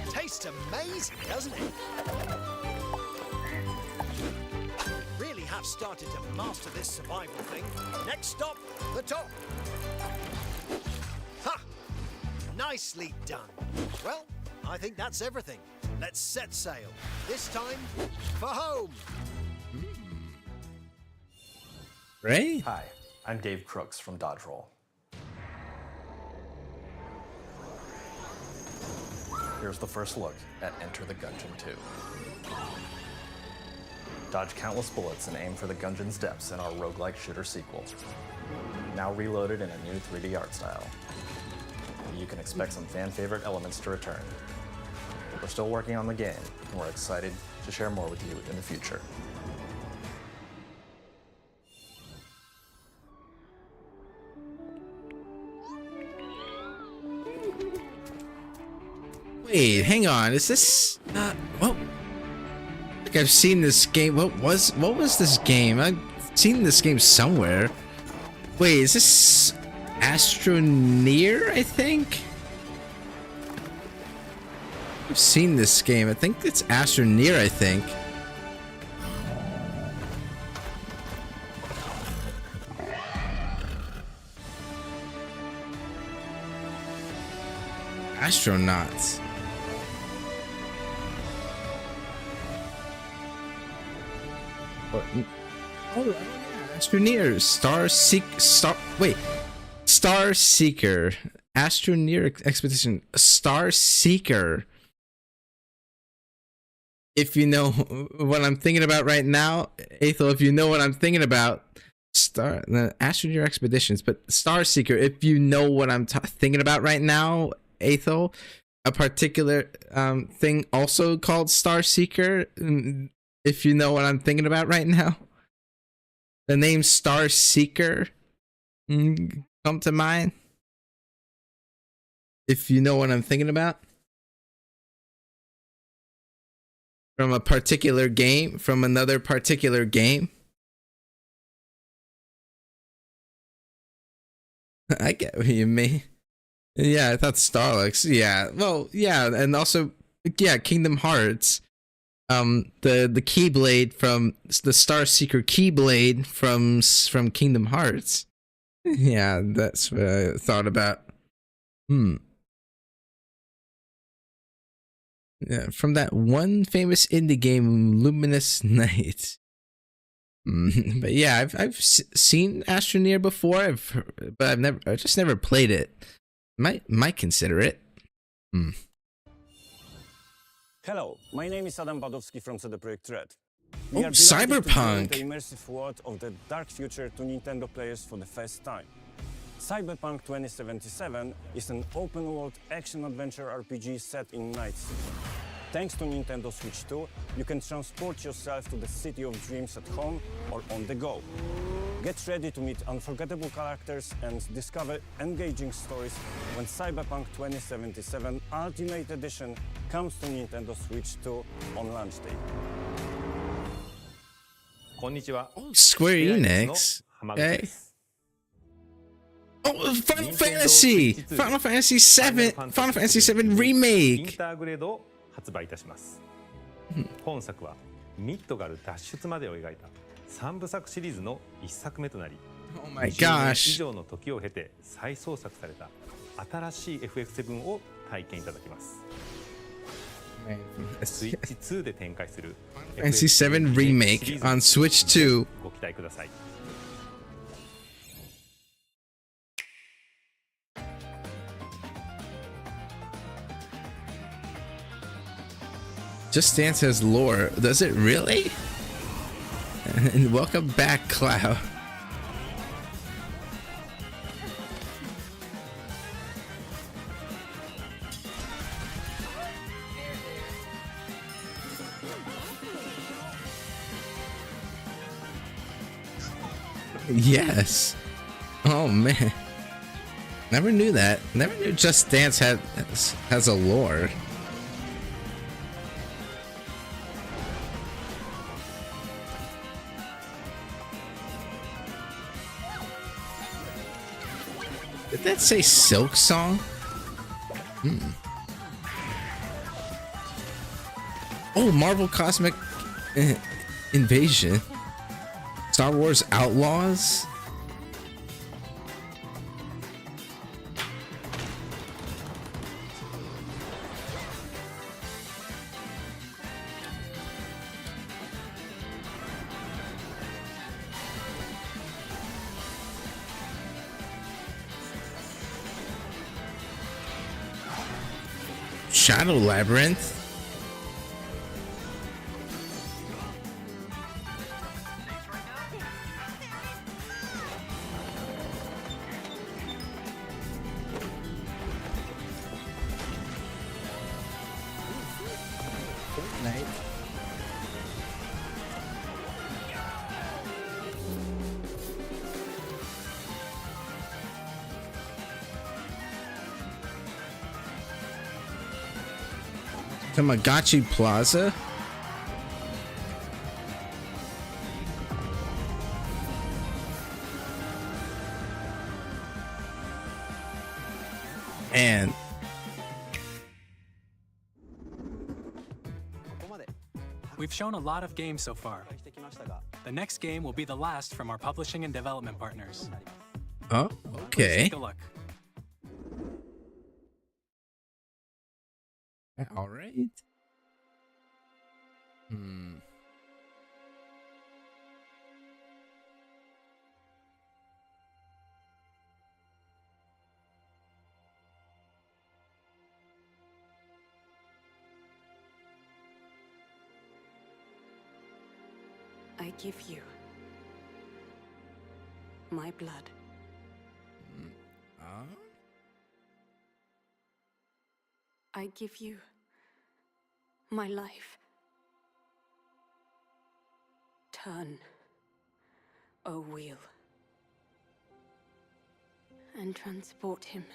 Tastes amazing, doesn't it? Really have started to master this survival thing. Next stop, the top. Ha! Nicely done. Well, I think that's everything. Let's set sail. This time, for home. Ray? Hi, I'm Dave Crooks from Dodge Roll. Here's the first look at Enter the Gungeon 2. Dodge countless bullets and aim for the Gungeon's depths in our roguelike shooter sequel. Now reloaded in a new 3D art style. You can expect some fan-favorite elements to return. We're still working on the game, and we're excited to share more with you in the future. Wait, hang on. Is this? Well, like I've seen this game. What was this game? I've seen this game somewhere. Wait, is this Astroneer? I think I've seen this game. I think it's Astroneer. I think. Astronauts. Oh, yeah. Astroneer, Star Seeker, Astroneer Expedition, Star Seeker. If you know what I'm thinking about right now, Aethel, if you know what I'm thinking about, Astroneer Expeditions, but Star Seeker, if you know what I'm thinking about right now, Aethel, a particular thing also called Star Seeker. If you know what I'm thinking about right now, the name Star Seeker come to mind. If you know what I'm thinking about, from a particular game, from another particular game. I get what you mean. Yeah, I thought Starlux. Yeah, well, yeah, and also, yeah, Kingdom Hearts. The Keyblade from the Star Seeker Keyblade from Kingdom Hearts. Yeah, that's what I thought about. Yeah, from that one famous indie game, Luminous Night. But yeah, I've seen Astroneer before. But I just never played it. Might consider it. Hello, my name is Adam Badowski from CD Projekt Red. Oh, Cyberpunk! The immersive world of the dark future to Nintendo players for the first time. Cyberpunk 2077 is an open-world action-adventure RPG set in Night City. Thanks to Nintendo Switch 2, you can transport yourself to the city of dreams at home or on the go. Get ready to meet unforgettable characters and discover engaging stories when Cyberpunk 2077 Ultimate Edition comes to Nintendo Switch 2 on launch day. Oh, Square Enix. Okay. Oh, Final Fantasy 7 Remake. 発売いたします。本作はミッドガル脱出までを描いた3部作シリーズの1作目となり、20年以上の時を経て再創作された新しい FF7 を体験いただきます。スイッチ2で展開する FF7 Remake on Switch 2. ご期待ください。Just Dance has lore. Does it really? And welcome back, Cloud. Yes. Oh man. Never knew that. Never knew Just Dance has a lore. Did that say Silk Song? Oh, Marvel Cosmic Invasion. Star Wars Outlaws. Shadow Labyrinth. Tamagotchi Plaza. And we've shown a lot of games so far. The next game will be the last from our publishing and development partners. Oh, Please okay. take a look. All right. I give you my blood. I give you my life. Turn, O wheel, and transport him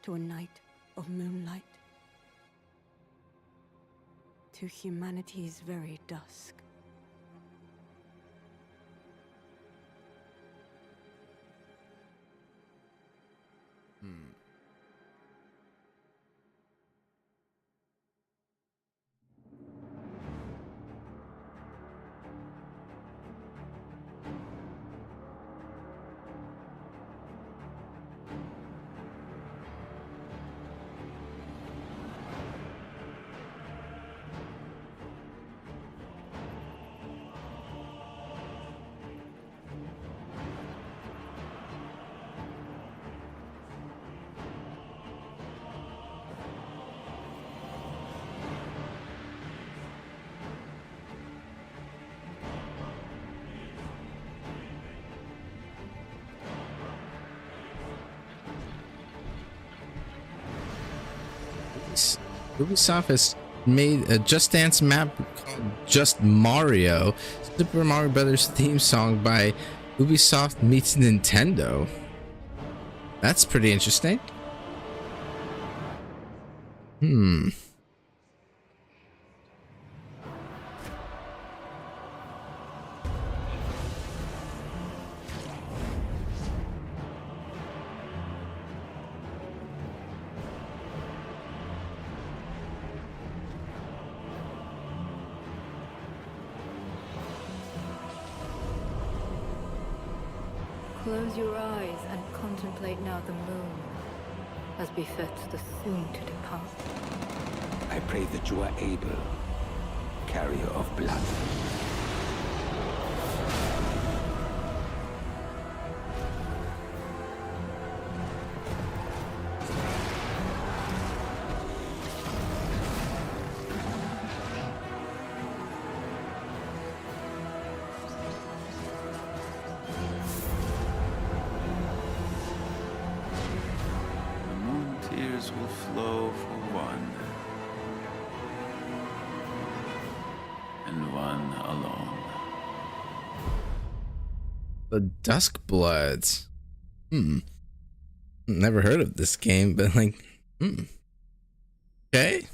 to a night of moonlight, to humanity's very dusk. Ubisoft has made a Just Dance map called Just Mario. Super Mario Brothers theme song by Ubisoft meets Nintendo. That's pretty interesting. Close your eyes and contemplate now the moon, as befits the soon to depart. I pray that you are able, carrier of blood. Will flow for one, and one alone. The Dusk Bloods. Never heard of this game, but like, okay.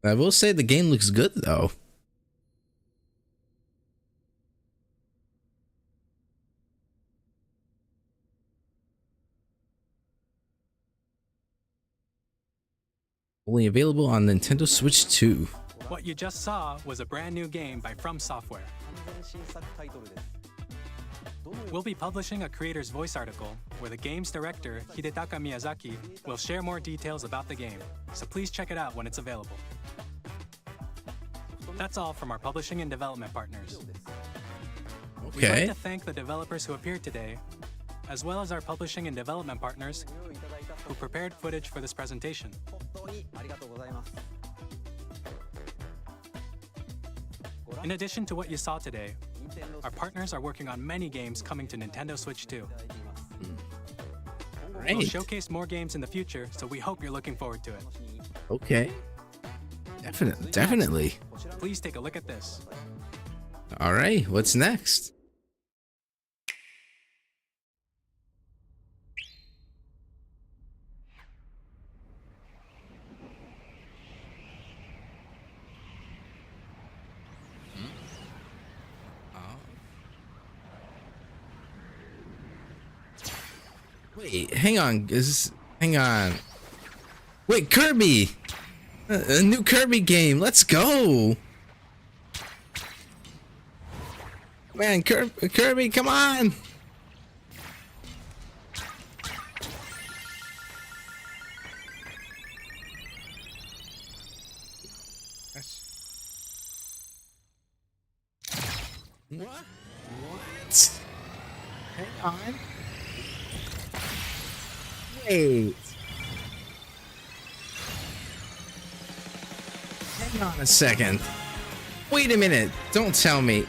I will say the game looks good though. Only available on Nintendo Switch 2. What you just saw was a brand new game by From Software. We'll be publishing a creator's voice article where the game's director, Hidetaka Miyazaki, will share more details about the game, so please check it out when it's available. That's all from our publishing and development partners. We'd like to thank the developers who appeared today, as well as our publishing and development partners who prepared footage for this presentation. In addition to what you saw today, our partners are working on many games coming to Nintendo Switch 2. Great. We'll showcase more games in the future, so we hope you're looking forward to it. Okay. Definitely. Please take a look at this. All right, what's next? Wait, hang on. Hang on. Wait, Kirby! A new Kirby game. Let's go! Man, Kirby, come on! What? Hang on. Wait. Hang on a second. Wait a minute. Don't tell me.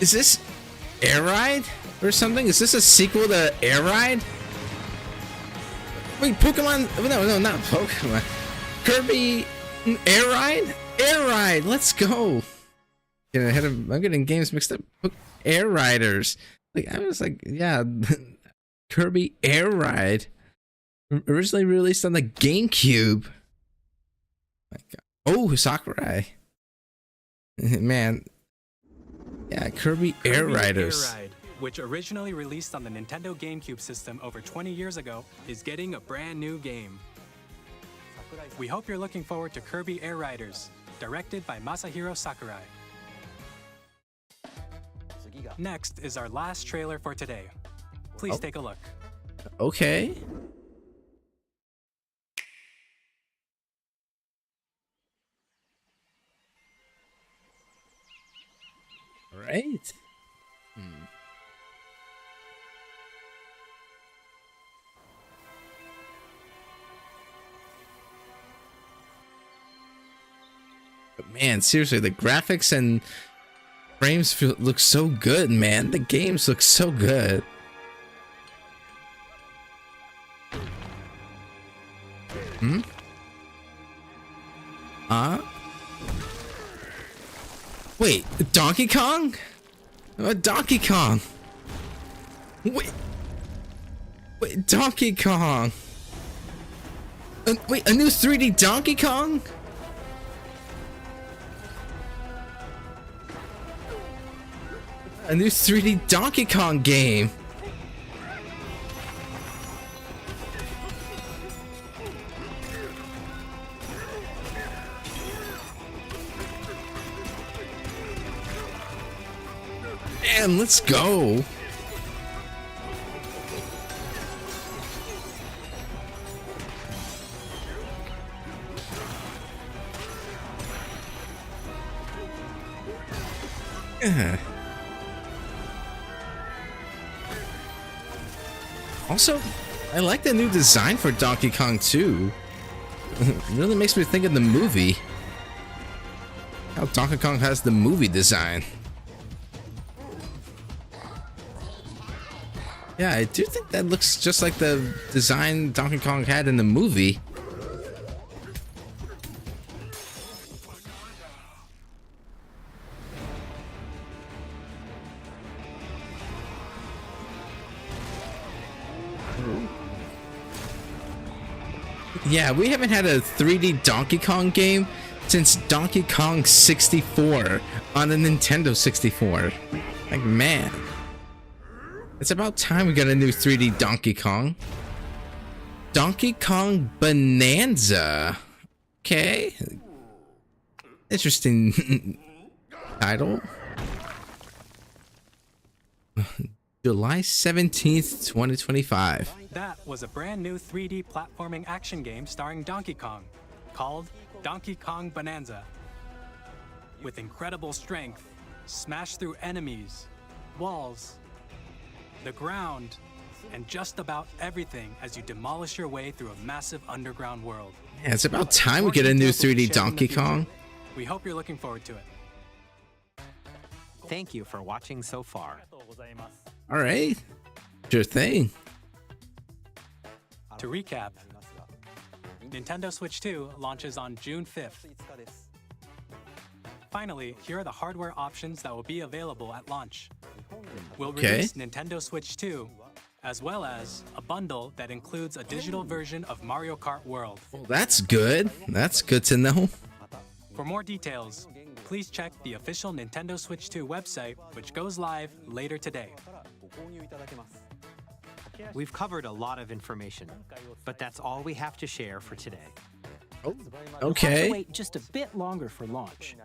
Is this Air Ride or something? Is this a sequel to Air Ride? Wait, Pokemon? No, not Pokemon. Kirby Air Ride? Air Ride. Let's go. I'm getting games mixed up. Air Riders. Like I was like, yeah. Kirby Air Ride, originally released on the GameCube. My God. Oh, Sakurai. Man. Yeah, Kirby Air Riders. Air Ride, which originally released on the Nintendo GameCube system over 20 years ago, is getting a brand new game. We hope you're looking forward to Kirby Air Riders, directed by Masahiro Sakurai. Next is our last trailer for today. Please take a look. Okay. All right. But man, seriously, the graphics and frames look so good, man. The games look so good. Wait, Donkey Kong? Donkey Kong. Wait, Donkey Kong. Wait, a new 3D Donkey Kong? A new 3D Donkey Kong game. Damn, let's go. Also, I like the new design for Donkey Kong 2. It really makes me think of the movie. How Donkey Kong has the movie design. Yeah, I do think that looks just like the design Donkey Kong had in the movie. Yeah, we haven't had a 3D Donkey Kong game since Donkey Kong 64 on the Nintendo 64. Like, man. It's about time we got a new 3D Donkey Kong. Donkey Kong Bonanza. Okay. Interesting title. July 17th, 2025. That was a brand new 3D platforming action game starring Donkey Kong, called Donkey Kong Bonanza. With incredible strength, smash through enemies, walls, the ground, and just about everything as you demolish your way through a massive underground world. Yeah, it's about time we get a new 3D Donkey Kong. We hope you're looking forward to it. Thank you for watching so far. All right. Sure thing. To recap, Nintendo Switch 2 launches on June 5th. Finally, here are the hardware options that will be available at launch. We'll release Nintendo Switch 2, as well as a bundle that includes a digital version of Mario Kart World. Well, that's good. That's good to know. For more details, please check the official Nintendo Switch 2 website, which goes live later today. We've covered a lot of information, but that's all we have to share for today. Oh, We'll okay. have to wait just a bit longer for launch.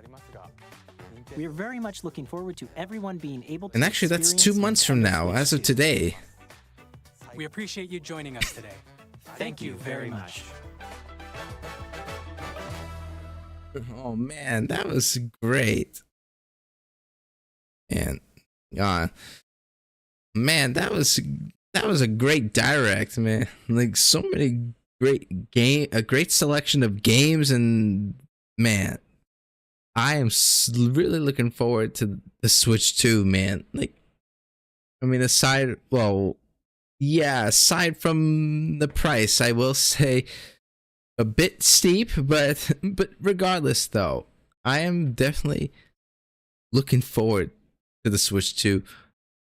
We are very much looking forward to everyone being able to. And actually, that's 2 months from now, as of today. We appreciate you joining us today. Thank you very much. Oh man, that was great. And man, that was a great direct, man. Like so many a great selection of games, and man, I am really looking forward to the Switch 2, man. Like, I mean, aside from the price, I will say a bit steep, but regardless though, I am definitely looking forward to the Switch 2.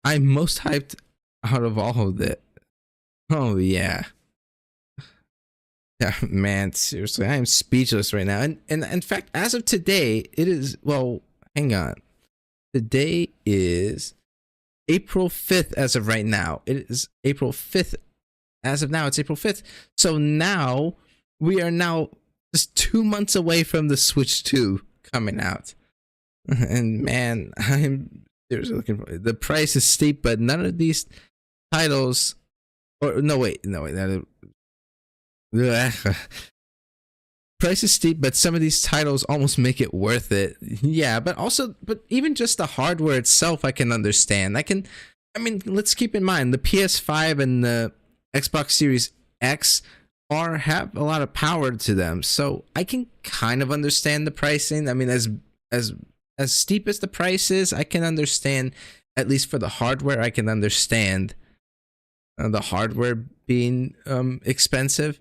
I'm most hyped out of all of it. Oh yeah. Yeah, man, seriously, I am speechless right now. And in fact, as of today, it is, well, hang on. Today is April 5th as of right now. It is April 5th. As of now, it's April 5th. So now we are now just 2 months away from the Switch 2 coming out. And man, I'm seriously looking for it. The price is steep, but none of these titles, or no wait, price is steep, but some of these titles almost make it worth it. Yeah, but even just the hardware itself, I can understand. I mean, let's keep in mind the PS5 and the Xbox Series X have a lot of power to them, so I can kind of understand the pricing. I mean, as steep as the price is, I can understand, at least for the hardware, I can understand the hardware being expensive.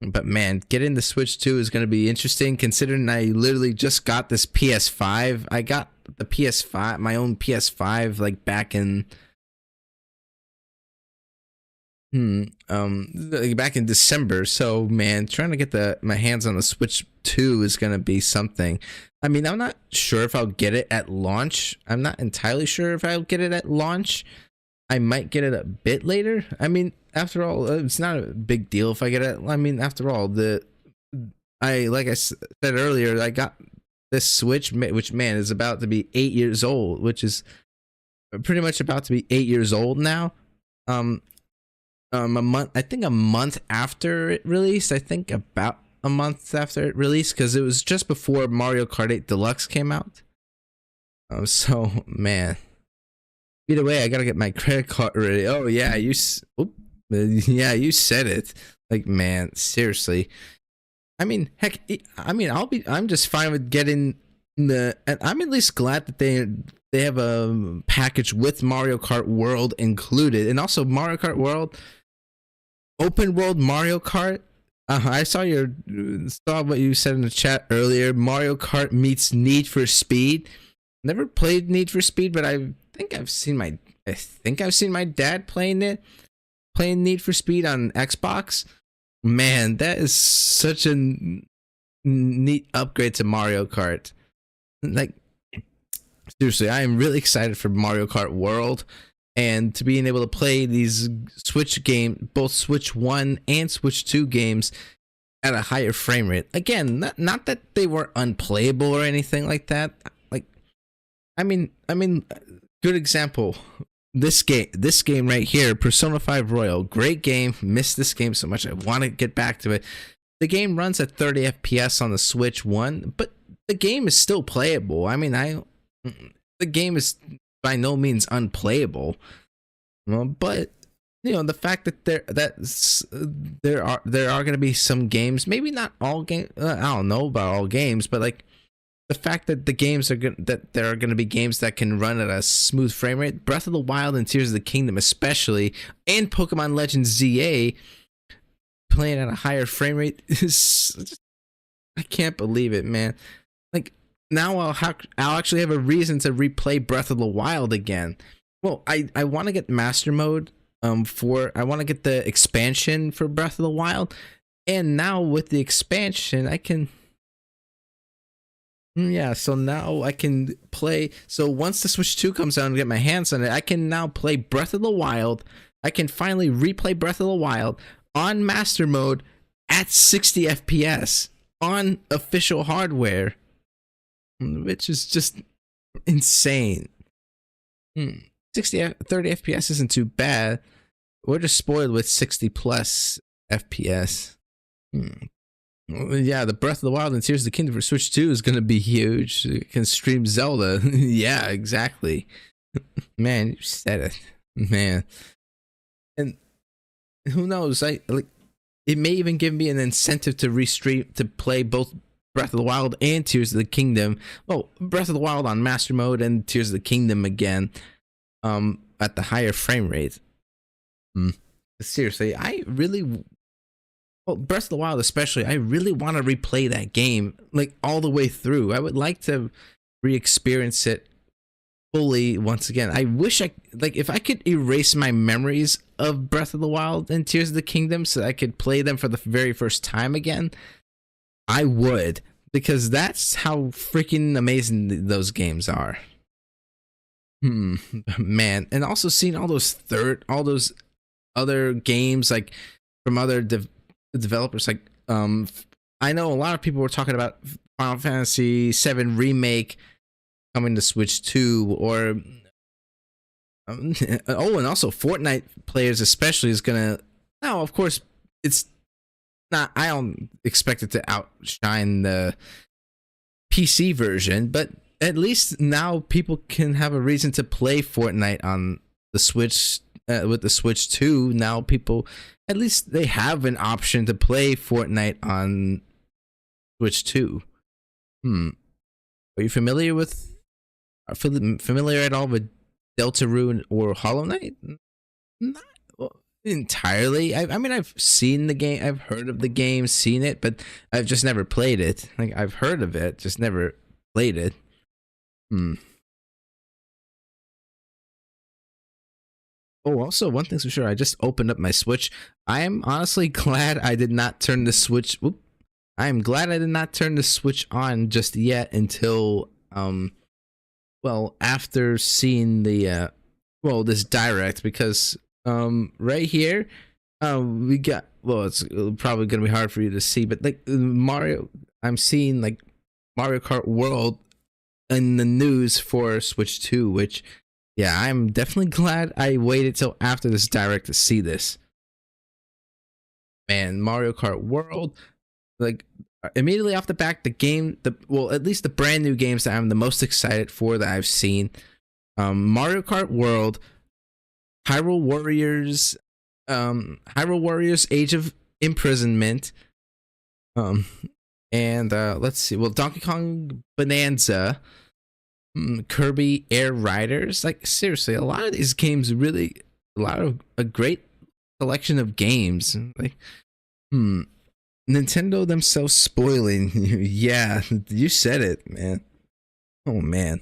But man, getting the Switch 2 is going to be interesting, considering I literally just got this PS5. I got the PS5, my own PS5, like back in back in December. So man, trying to get my hands on the Switch 2 is going to be something. I mean, I'm not sure if I'll get it at launch. I'm not entirely sure if I'll get it at launch. I might get it a bit later. I mean, after all, it's not a big deal if I get it. I mean, after all, like I said earlier, I got this Switch, which man is about to be 8 years old, which is pretty much about to be 8 years old now. A month after it released. I think about a month after it released, because it was just before Mario Kart 8 Deluxe came out. So man. Either way, I gotta get my credit card ready. Oh yeah, you said it. Like man, seriously. I mean, heck, I'm just fine with getting and I'm at least glad that they have a package with Mario Kart World included, and also Mario Kart World, open world Mario Kart. I saw what you said in the chat earlier. Mario Kart meets Need for Speed. Never played Need for Speed, but I think I've seen my dad playing it. playing Need for Speed on Xbox, man, that is such a neat upgrade to Mario Kart. Like, seriously, I am really excited for Mario Kart World and to being able to play these Switch game, both Switch 1 and Switch 2 games at a higher frame rate. Again, not that they were unplayable or anything like that. Like, I mean, good example. This game right here, Persona 5 Royal, great game. Missed this game so much. I want to get back to it. The game runs at 30 FPS on the Switch 1, but the game is still playable. I mean, the game is by no means unplayable. But the fact that there are going to be some games, maybe not all games. I don't know about all games, but like the fact that the games are good, that there are going to be games that can run at a smooth frame rate. Breath of the Wild and Tears of the Kingdom, especially, and Pokemon Legends ZA playing at a higher frame rate is I can't believe it, man. Like, now I'll actually have a reason to replay Breath of the Wild again. Well, I want to get Master Mode I want to get the expansion for Breath of the Wild, and now with the expansion I can so now I can play. So once the Switch 2 comes out and get my hands on it, I can now play Breath of the Wild. I can finally replay Breath of the Wild on Master Mode at 60 FPS on official hardware, which is just insane. 30 FPS isn't too bad. We're just spoiled with 60 plus FPS. Yeah, the Breath of the Wild and Tears of the Kingdom for Switch 2 is going to be huge. You can stream Zelda. Yeah, exactly. Man, you said it. Man. And who knows? It may even give me an incentive to restream, to play both Breath of the Wild and Tears of the Kingdom. Well, Breath of the Wild on Master Mode and Tears of the Kingdom again, at the higher frame rate. Seriously, Breath of the Wild especially, I really want to replay that game like all the way through. I would like to re-experience it fully once again. I wish if I could erase my memories of Breath of the Wild and Tears of the Kingdom so I could play them for the very first time again, I would, because that's how freaking amazing those games are. Man, and also seeing all those other games like from other developers, like I know a lot of people were talking about Final Fantasy VII Remake coming to Switch 2, or and also Fortnite players especially is gonna, now of course it's not, I don't expect it to outshine the PC version, but at least now people can have a reason to play Fortnite on the Switch. With the Switch 2, now people, at least they have an option to play Fortnite on Switch 2. Are you familiar at all with Deltarune or Hollow Knight? Not entirely. I mean, I've seen the game, I've heard of the game, seen it, but I've just never played it. Like, I've heard of it, just never played it. Oh, also, one thing's for sure, I just opened up my Switch. I am honestly glad I did not turn the Switch. I am glad I did not turn the Switch on just yet until, after seeing the, this direct, because, right here, we got, it's probably gonna be hard for you to see, but like I'm seeing like Mario Kart World in the news for Switch 2, which, yeah, I'm definitely glad I waited till after this direct to see this. Man, Mario Kart World, like immediately off the back, the game, at least the brand new games that I'm the most excited for that I've seen, Mario Kart World, Hyrule Warriors, Age of Imprisonment, and let's see, Donkey Kong Bonanza, Kirby Air Riders. Like, seriously, a lot of these games, really a great collection of games. Like, Nintendo themselves spoiling. Yeah, you said it, man. Oh man.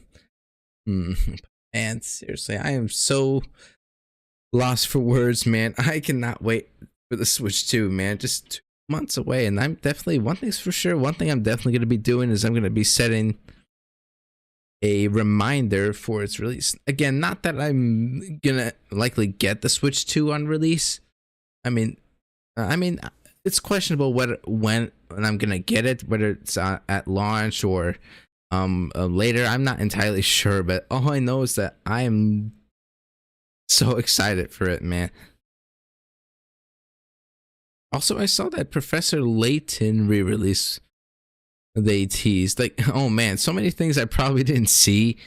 Man, seriously, I am so lost for words, man. I cannot wait for the Switch 2, man. Just 2 months away, and I'm definitely, one thing's for sure, one thing I'm definitely going to be doing is I'm going to be setting a reminder for its release. Again, not that I'm gonna likely get the Switch 2 on release. I mean, it's questionable when I'm gonna get it, whether it's at launch or later. I'm not entirely sure, but all I know is that I am so excited for it, man. Also, I saw that Professor Layton re-release they teased. Like, oh man, so many things I probably didn't see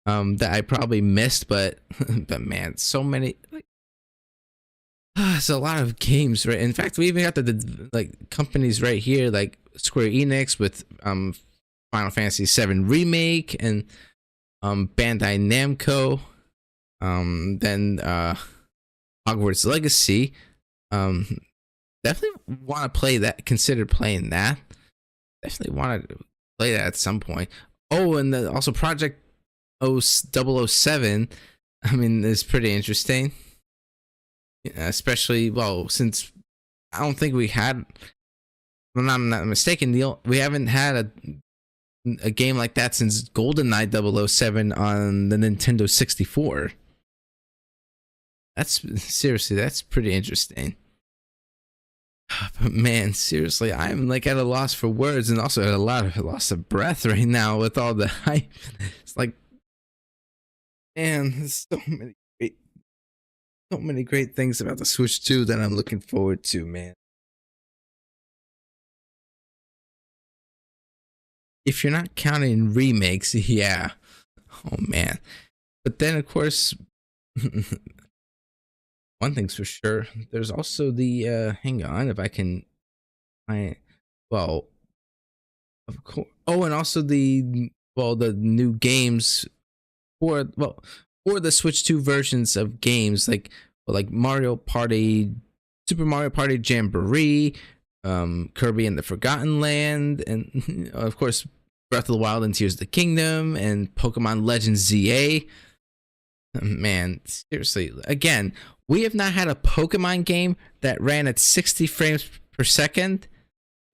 that I probably missed, but but man, so many, like, it's a lot of games, right? In fact, we even got the like companies right here, like Square Enix with Final Fantasy VII Remake and Bandai Namco, then Hogwarts Legacy. Definitely want to play that, consider playing that. Definitely want to play that at some point. Oh, and also Project 007. I mean, it's pretty interesting. Yeah, especially, well, since I don't think we had, when I'm not mistaken, we haven't had a game like that since GoldenEye 007 on the Nintendo 64. That's seriously, that's pretty interesting. But man, seriously, I'm like at a loss for words, and also at a lot of loss of breath right now with all the hype. It's like, man, there's so many great things about the Switch 2 that I'm looking forward to, man. If you're not counting remakes, yeah. Oh man. But then of course, one thing's for sure, there's also the hang on, if I can find, well, of course. Oh, and also the new games for the Switch 2 versions of games like Mario Party, Super Mario Party Jamboree, Kirby and the Forgotten Land, and of course Breath of the Wild and Tears of the Kingdom, and Pokemon Legends ZA. Man, seriously, again, we have not had a Pokemon game that ran at 60 frames per second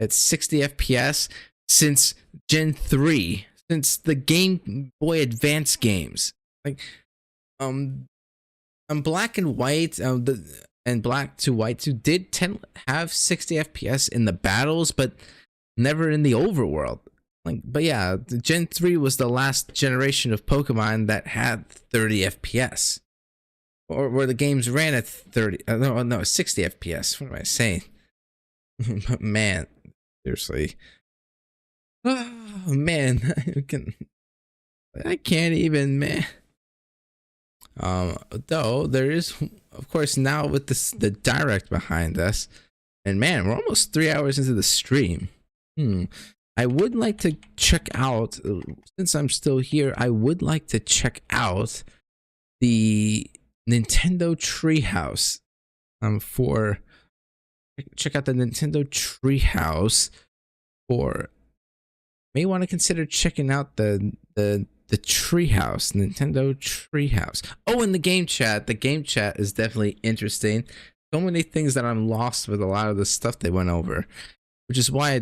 at 60 FPS since Gen 3, since the Game Boy Advance games. Like, on Black and White, and Black to White 2 did have 60 FPS in the battles, but never in the overworld. Like, but yeah, the Gen 3 was the last generation of Pokemon that had 30 FPS, or where the games ran at 60 FPS. What am I saying? But man, seriously, oh man, I can't even, man. Though there is, of course, now with the direct behind us, and man, we're almost 3 hours into the stream. I would like to check out, since I'm still here, I would like to check out the Nintendo Treehouse. Check out the Nintendo Treehouse, or may want to consider checking out the Treehouse, Nintendo Treehouse. Oh, and the game chat is definitely interesting. So many things that I'm lost with a lot of the stuff they went over, which is why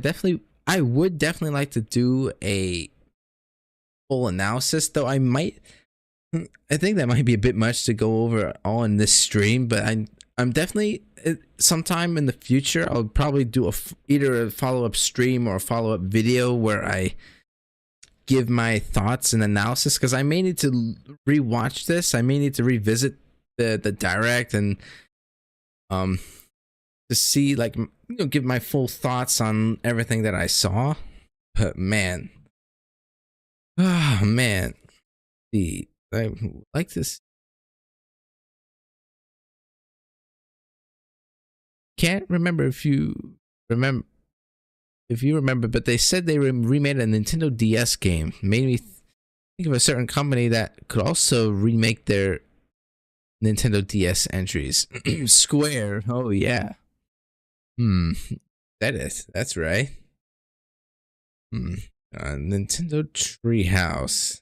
I would definitely like to do a full analysis, though I think that might be a bit much to go over all in this stream, but I'm definitely, sometime in the future, I'll probably do either a follow-up stream or a follow-up video where I give my thoughts and analysis, because I may need to rewatch this. I may need to revisit the direct and to see, like, give my full thoughts on everything that I saw. But man, oh man, I like this. Can't remember if you remember, but they said they remade a Nintendo DS game. Made me think of a certain company that could also remake their Nintendo DS entries. Square. Oh yeah. That's right. Nintendo Treehouse.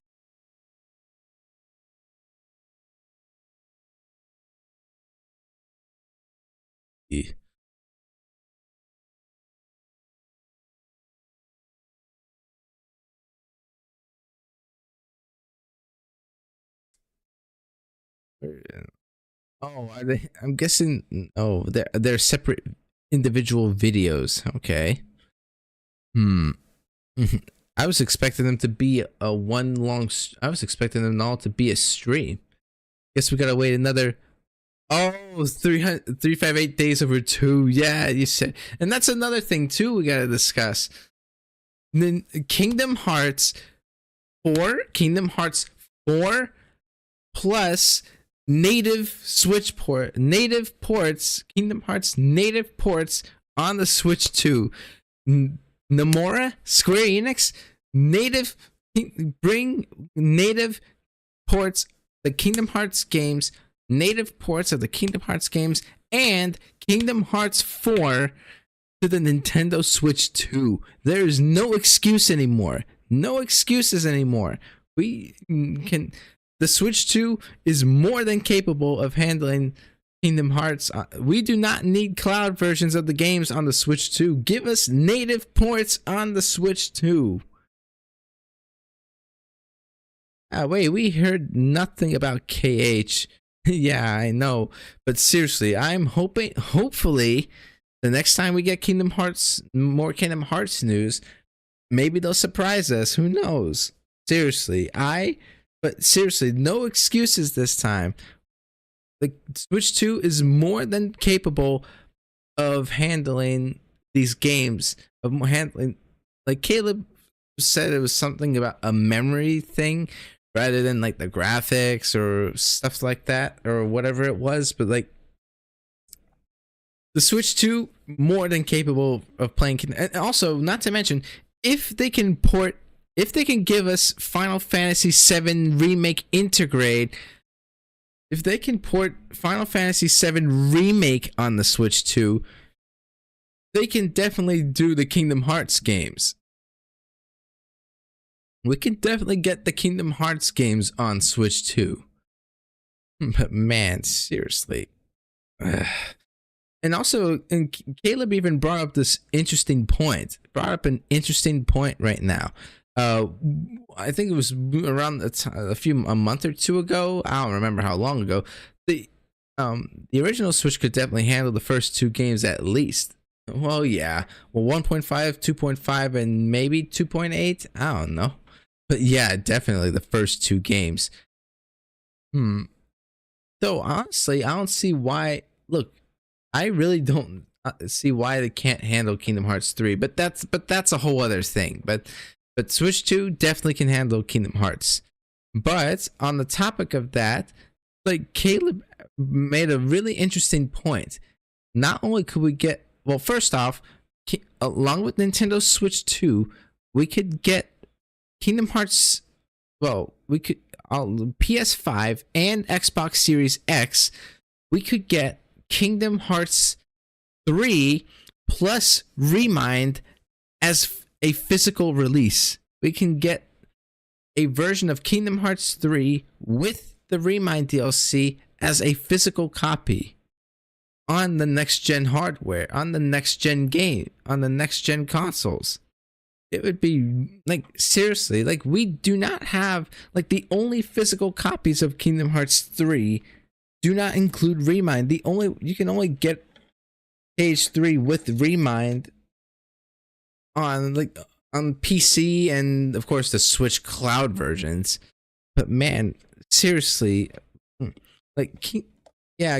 Oh, are they? I'm guessing. Oh, they're separate individual videos. Okay. I was expecting them to be a one long. I was expecting them all to be a stream. Guess we gotta wait another. Oh, 358 days over 2. Yeah, you said, and that's another thing too. We gotta discuss. Then Kingdom Hearts 4 plus native Switch native ports, Kingdom Hearts native ports on the Switch 2. Nomura, Square Enix, bring native ports, the Kingdom Hearts games, native ports of the Kingdom Hearts games, and Kingdom Hearts 4 to the Nintendo Switch 2. There is no excuse anymore. No excuses anymore. The Switch 2 is more than capable of handling Kingdom Hearts. We do not need cloud versions of the games on the Switch 2. Give us native ports on the Switch 2. Wait, we heard nothing about KH. Yeah, I know. But seriously, I'm hopefully, the next time we get more Kingdom Hearts news, maybe they'll surprise us. Who knows? Seriously, but seriously, no excuses this time. The Switch 2 is more than capable of handling these games, like Caleb said, it was something about a memory thing rather than like the graphics or stuff like that or whatever it was. But like the Switch 2 more than capable of playing, and also not to mention if they can give us Final Fantasy VII Remake Integrate. If they can port Final Fantasy VII Remake on the Switch 2, they can definitely do the Kingdom Hearts games. We can definitely get the Kingdom Hearts games on Switch 2. But man, seriously. And also, Caleb even brought up this interesting point. Right now. I think it was around a month or two ago. I don't remember how long ago. The original Switch could definitely handle the first 2 games at least. Well, yeah. Well, 1.5, 2.5, and maybe 2.8. I don't know. But yeah, definitely the first 2 games. So honestly, I don't see why. Look, I really don't see why they can't handle Kingdom Hearts 3. But that's a whole other thing. But Switch 2 definitely can handle Kingdom Hearts. But on the topic of that, like Caleb made a really interesting point. Not only could we get, well, first off, along with Nintendo Switch 2, we could get Kingdom Hearts, well, we could, PS5 and Xbox Series X, we could get Kingdom Hearts 3 plus Remind as a physical release. We can get a version of Kingdom Hearts 3 with the Remind DLC as a physical copy on the next gen hardware, on the next gen game, on the next gen consoles. It would be like, seriously, like we do not have, like the only physical copies of Kingdom Hearts 3 do not include Remind. You can only get Page 3 with Remind on PC and of course the Switch cloud versions. But man, seriously, like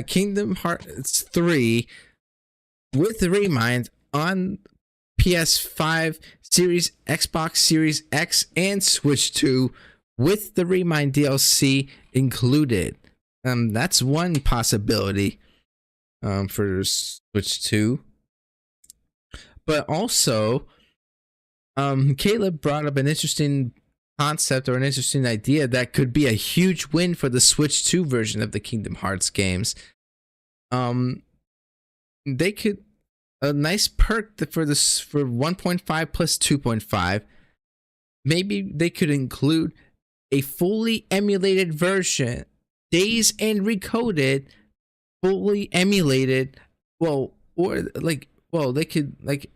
Kingdom Hearts 3 with Remind on PS5, Series, Xbox Series X, and Switch 2 with the Remind DLC included. That's one possibility for Switch 2. But also, Caleb brought up an interesting concept or an interesting idea that could be a huge win for the Switch 2 version of the Kingdom Hearts games. They could, a nice perk for 1.5 plus 2.5, maybe they could include a fully emulated version, dazed and recoded, fully emulated, well, or like, well, they could like,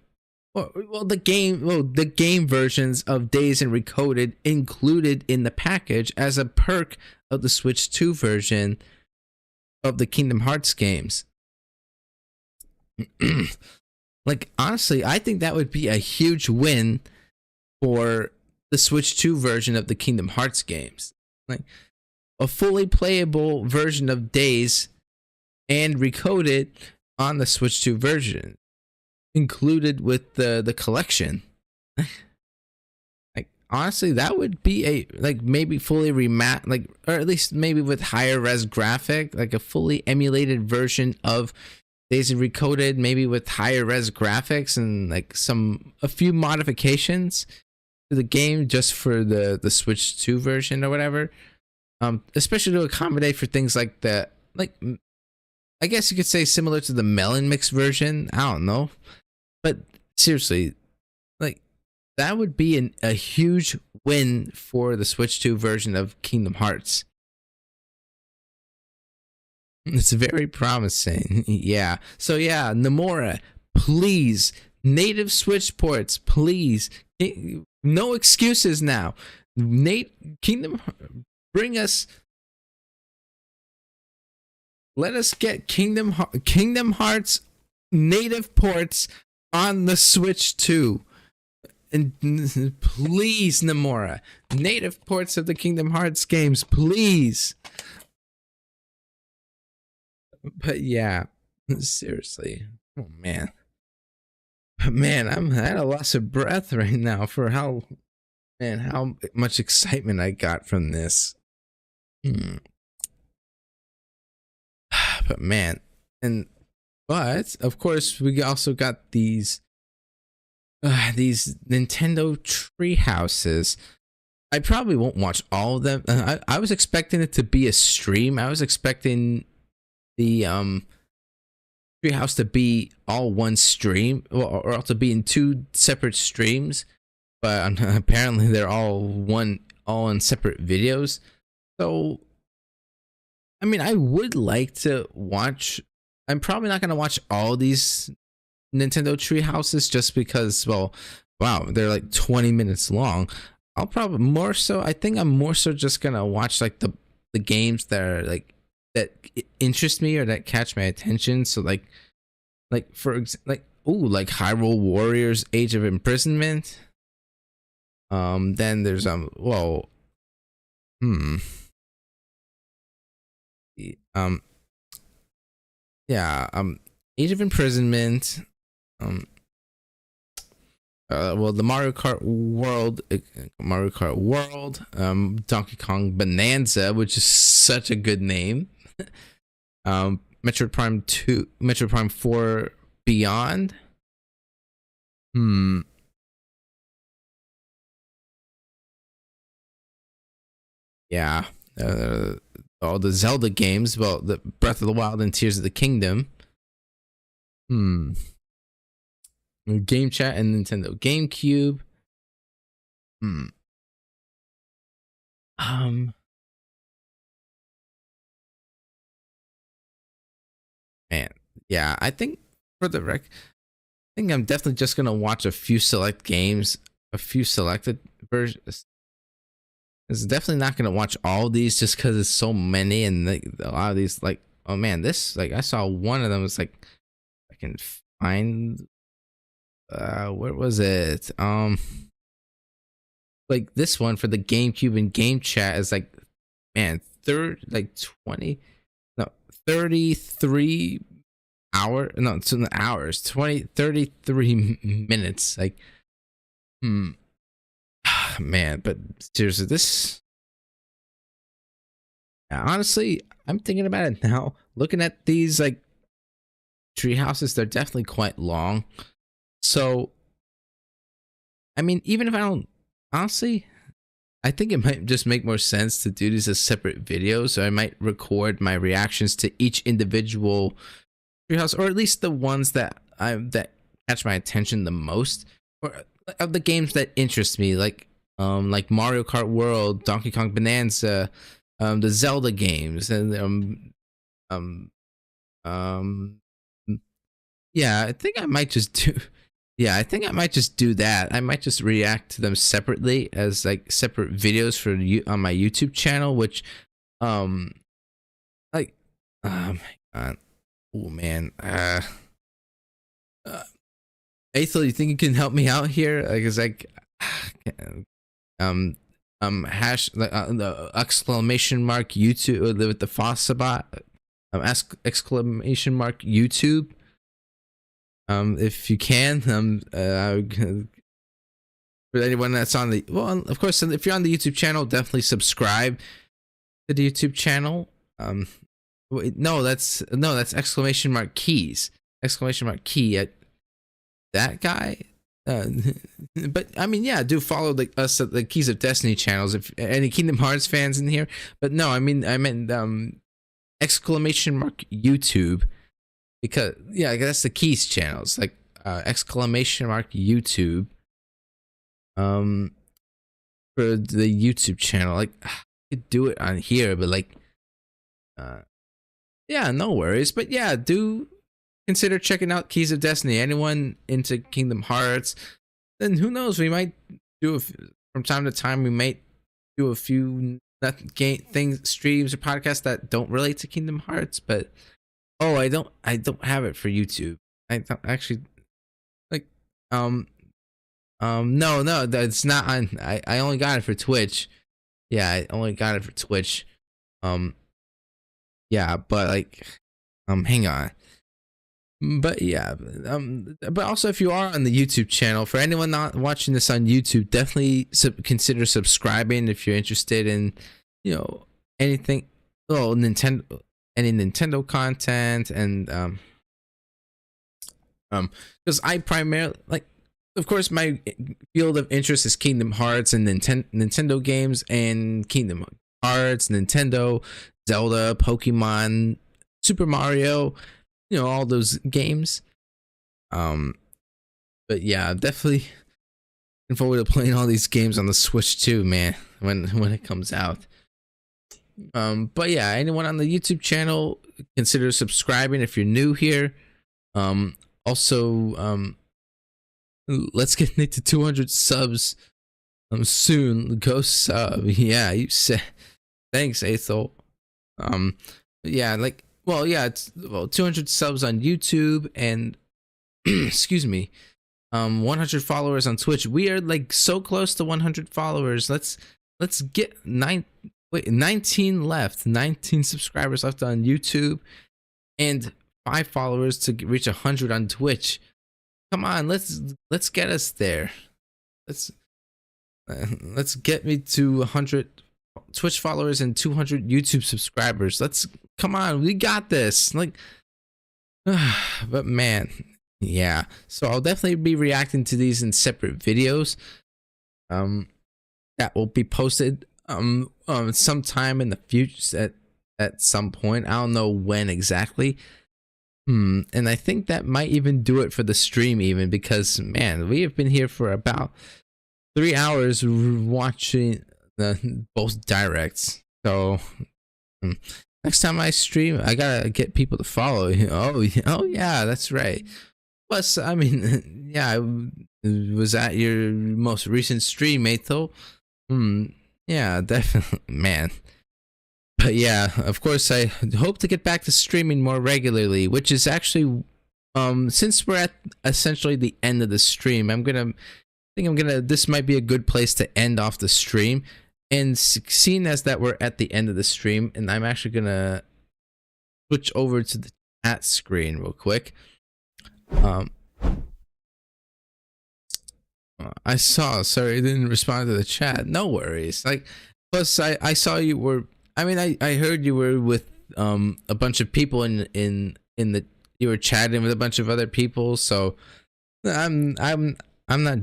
well, the game versions of Days and Recoded included in the package as a perk of the Switch 2 version of the Kingdom Hearts games. Like, honestly, I think that would be a huge win for the Switch 2 version of the Kingdom Hearts games. Like, a fully playable version of Days and Recoded on the Switch 2 version, included with the collection. Like, honestly, that would be a, like, maybe fully like, or at least maybe with higher res graphic, like a fully emulated version of Days and Recoded, maybe with higher res graphics and like a few modifications to the game just for the Switch 2 version or whatever. Especially to accommodate for things like the, like, I guess you could say similar to the Melon Mix version. I don't know. But seriously, like, that would be a huge win for the Switch 2 version of Kingdom Hearts. It's very promising. Yeah. So yeah, Nomura, please, native Switch ports, please. No excuses now. Bring us. Let us get Kingdom Hearts native ports on the Switch 2. And please, Nomura, native ports of the Kingdom Hearts games, please. But yeah, seriously. Oh man. Man, I'm at a loss of breath right now for how much excitement I got from this. But man, but of course we also got these Nintendo Treehouses. I probably won't watch all of them. I was expecting it to be a stream. I was expecting the Treehouse to be all one stream, or to be in two separate streams, but apparently they're all in separate videos. So I mean, I would like to watch. I'm probably not gonna watch all these Nintendo Treehouses just because, well, wow, they're like 20 minutes long. I'll probably more so. I think I'm more so just gonna watch like the games that are like that interest me or that catch my attention. So like like Hyrule Warriors: Age of Imprisonment. Then there's Age of Imprisonment. The Mario Kart World, Donkey Kong Bonanza, which is such a good name. Metroid Prime 2, Metroid Prime 4 Beyond. Yeah. All the Zelda games, well, the Breath of the Wild and Tears of the Kingdom. Game Chat and Nintendo GameCube. Man, yeah, I think for the I think I'm definitely just gonna watch a few select games, a few selected versions. It's definitely not gonna watch all these just because it's so many, and a lot of these, like, oh man, this, like, I saw one of them was like, I can find, where was it? Like this one for the GameCube and Game Chat is like, man, 33 hours, 33 minutes, like, man. But seriously, this, honestly, I'm thinking about it now, looking at these like Treehouses, they're definitely quite long. So I mean, even if I don't, honestly, I think it might just make more sense to do these as separate videos. So I might record my reactions to each individual Treehouse, or at least the ones that catch my attention the most, or of the games that interest me, like Mario Kart World, Donkey Kong Bonanza, the Zelda games, and Yeah, I think I might just do. Yeah, I think I might just do that. I might just react to them separately as like separate videos for you on my YouTube channel, which, like, oh my god, oh man, Aethel, you think you can help me out here? Like, it's like, hash the exclamation mark YouTube with the Fossabot, exclamation mark YouTube. If you can, for anyone that's on the, well, of course, if you're on the YouTube channel, definitely subscribe to the YouTube channel. No, that's exclamation mark keys, exclamation mark key at that guy. But I mean, yeah, do follow us at the Keys of Destiny channels if any Kingdom Hearts fans in here. But no, I meant exclamation mark YouTube. Because yeah, that's the Keys channels, like exclamation mark YouTube. For the YouTube channel, like I could do it on here, but like, yeah, no worries. But yeah, do consider checking out Keys of Destiny. Anyone into Kingdom Hearts, then who knows? We might do from time to time. We might do a few things, streams or podcasts that don't relate to Kingdom Hearts, but. Oh, I don't have it for YouTube. I don't actually like no, that's not on. I only got it for Twitch. Yeah, I only got it for Twitch. Yeah, but like hang on. But yeah, but also if you are on the YouTube channel, for anyone not watching this on YouTube, definitely consider subscribing if you're interested in, you know, anything. Oh, any Nintendo content, and because I primarily, like, of course my field of interest is Kingdom Hearts and Nintendo games, and Kingdom Hearts, Nintendo, Zelda, Pokemon, Super Mario, you know, all those games. But yeah, definitely looking forward to playing all these games on the Switch too, man, when it comes out. But yeah, anyone on the YouTube channel, consider subscribing if you're new here. Also, let's get to 200 subs soon. Go sub. Yeah, you said thanks, Aethel. Yeah, like, well, yeah, it's 200 subs on YouTube and excuse me, 100 followers on Twitch. We are like so close to 100 followers. Let's get 19 left, 19 subscribers left on YouTube, and 5 followers to reach 100 on Twitch. Come on, let's get us there. Let's get me to 100 Twitch followers and 200 YouTube subscribers. Come on, we got this. Like, but man, yeah. So I'll definitely be reacting to these in separate videos. That will be posted sometime in the future at some point. I don't know when exactly. And I think that might even do it for the stream, even because, man, we have been here for about 3 hours watching both directs. So next time I stream, I gotta get people to follow. Oh yeah, that's right. Plus, I mean, yeah, I was at your most recent stream, Aethel. Yeah, definitely, man. But yeah, of course, I hope to get back to streaming more regularly, which is actually, since we're at essentially the end of the stream, this might be a good place to end off the stream. And seeing as that we're at the end of the stream, and I'm actually gonna switch over to the chat screen real quick. Sorry, I didn't respond to the chat. No worries. Like, plus I saw you were, I mean, I heard you were with a bunch of people in the, you were chatting with a bunch of other people, so I'm not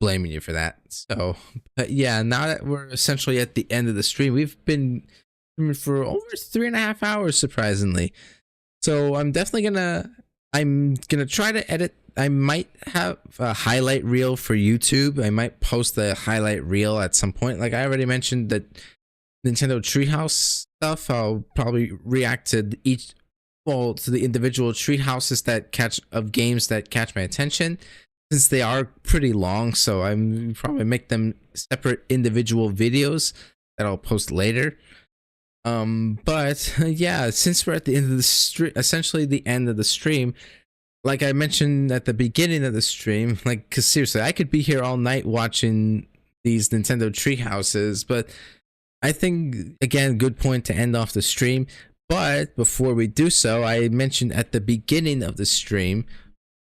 blaming you for that. So, but yeah, now that we're essentially at the end of the stream, we've been streaming for over 3.5 hours, surprisingly. So I'm gonna try to edit. I might have a highlight reel for YouTube. I might post the highlight reel at some point. Like I already mentioned that Nintendo Treehouse stuff. I'll probably react to each well, to the individual treehouses that games that catch my attention, since they are pretty long. So I'm probably make them separate individual videos that I'll post later. But yeah, since we're at the end of the stream, essentially the end of the stream, like I mentioned at the beginning of the stream, like, cause seriously, I could be here all night watching these Nintendo Treehouses, but I think, again, good point to end off the stream. But before we do so, I mentioned at the beginning of the stream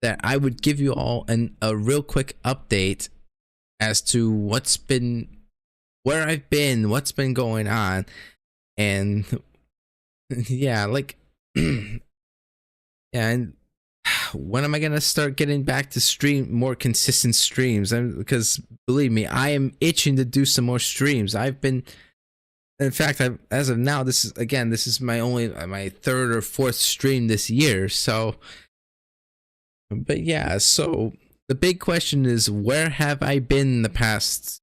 that I would give you all a real quick update as to where I've been, what's been going on, and yeah, like, yeah, and when am I gonna start getting back to more consistent streams? Because believe me, I am itching to do some more streams. In fact, as of now, this is my third or fourth stream this year. So, but yeah, so the big question is, where have I been the past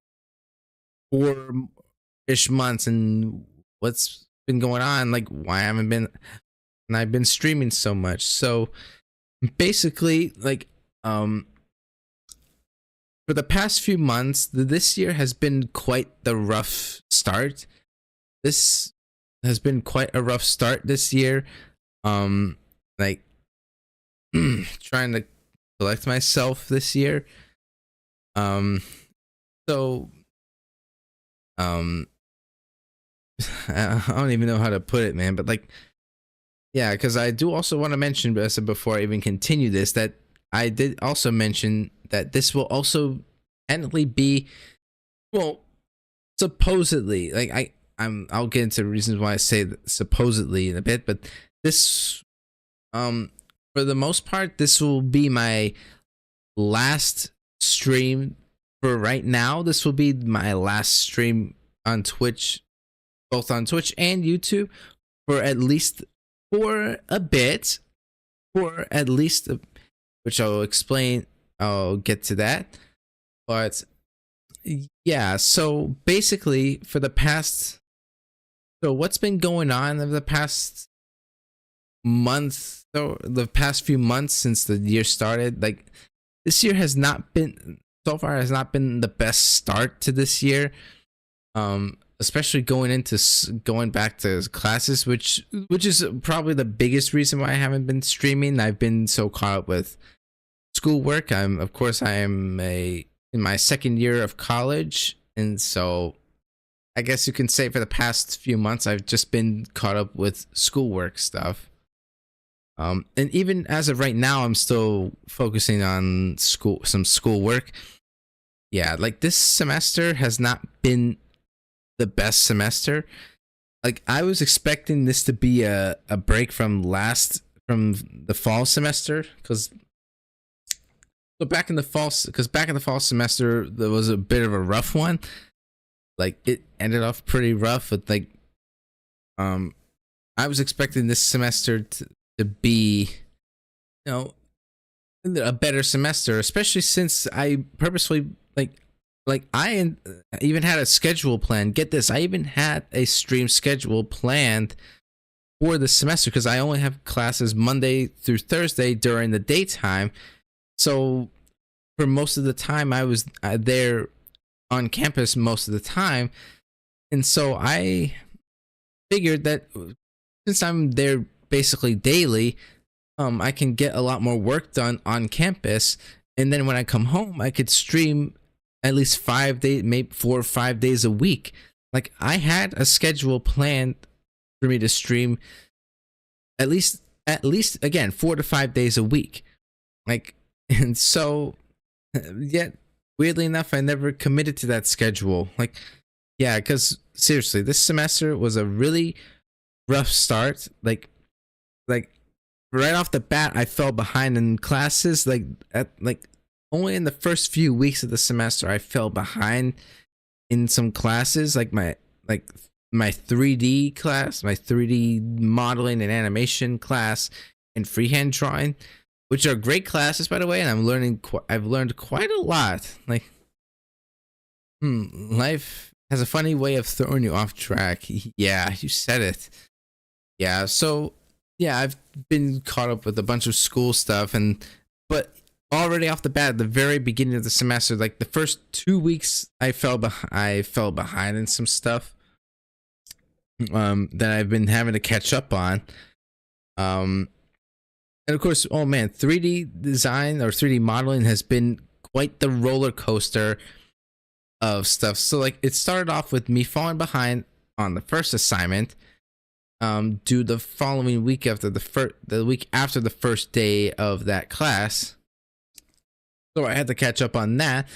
4-ish months, and what's been going on? Like, why haven't been, and I've been streaming so much. So basically, like, for the past few months, this year has been quite the rough start. This has been quite a rough start this year. Like, trying to collect myself this year. So, I don't even know how to put it, man, but like, yeah, because I do also want to mention, as before I even continue this, that I did also mention that this will also technically be, well, supposedly, like I'll get into reasons why I say supposedly in a bit, but this, for the most part, this will be my last stream for right now. This will be my last stream on Twitch, both on Twitch and YouTube, for at least which I'll explain. I'll get to that. But yeah, so basically what's been going on over the past month, or the past few months since the year started, like, this year has not been the best start to this year. Especially going back to classes, which is probably the biggest reason why I haven't been streaming. I've been so caught up with schoolwork. I am in my second year of college, and so I guess you can say for the past few months I've just been caught up with schoolwork stuff. And even as of right now, I'm still focusing on some schoolwork. Yeah, like, this semester has not been the best semester. Like, I was expecting this to be a break from the fall semester, because back in the fall semester there was a bit of a rough one. Like, it ended off pretty rough with, like, I was expecting this semester to be, you know, a better semester, especially since I purposely like I even had a schedule planned. Get this, I even had a stream schedule planned for the semester, because I only have classes Monday through Thursday during the daytime. So for most of the time, I was there on campus most of the time, and so I figured that since I'm there basically daily, I can get a lot more work done on campus, and then when I come home, I could stream at least 5 days, maybe 4 or 5 days a week. Like, I had a schedule planned for me to stream at least again 4 to 5 days a week. Like, and so yet weirdly enough, I never committed to that schedule. Like, yeah, because seriously, this semester was a really rough start. Like right off the bat, I fell behind in classes. Only in the first few weeks of the semester, I fell behind in some classes, like my 3D class, my 3D modeling and animation class, and freehand drawing, which are great classes, by the way. And I've learned quite a lot. Like, life has a funny way of throwing you off track. Yeah, you said it. Yeah, so yeah, I've been caught up with a bunch of school stuff, but already off the bat, at the very beginning of the semester, like the first 2 weeks, I fell behind in some stuff that I've been having to catch up on. And of course, oh man, 3D design or 3D modeling has been quite the roller coaster of stuff. So like it started off with me falling behind on the first assignment due the following week after the week after the first day of that class. So I had to catch up on that.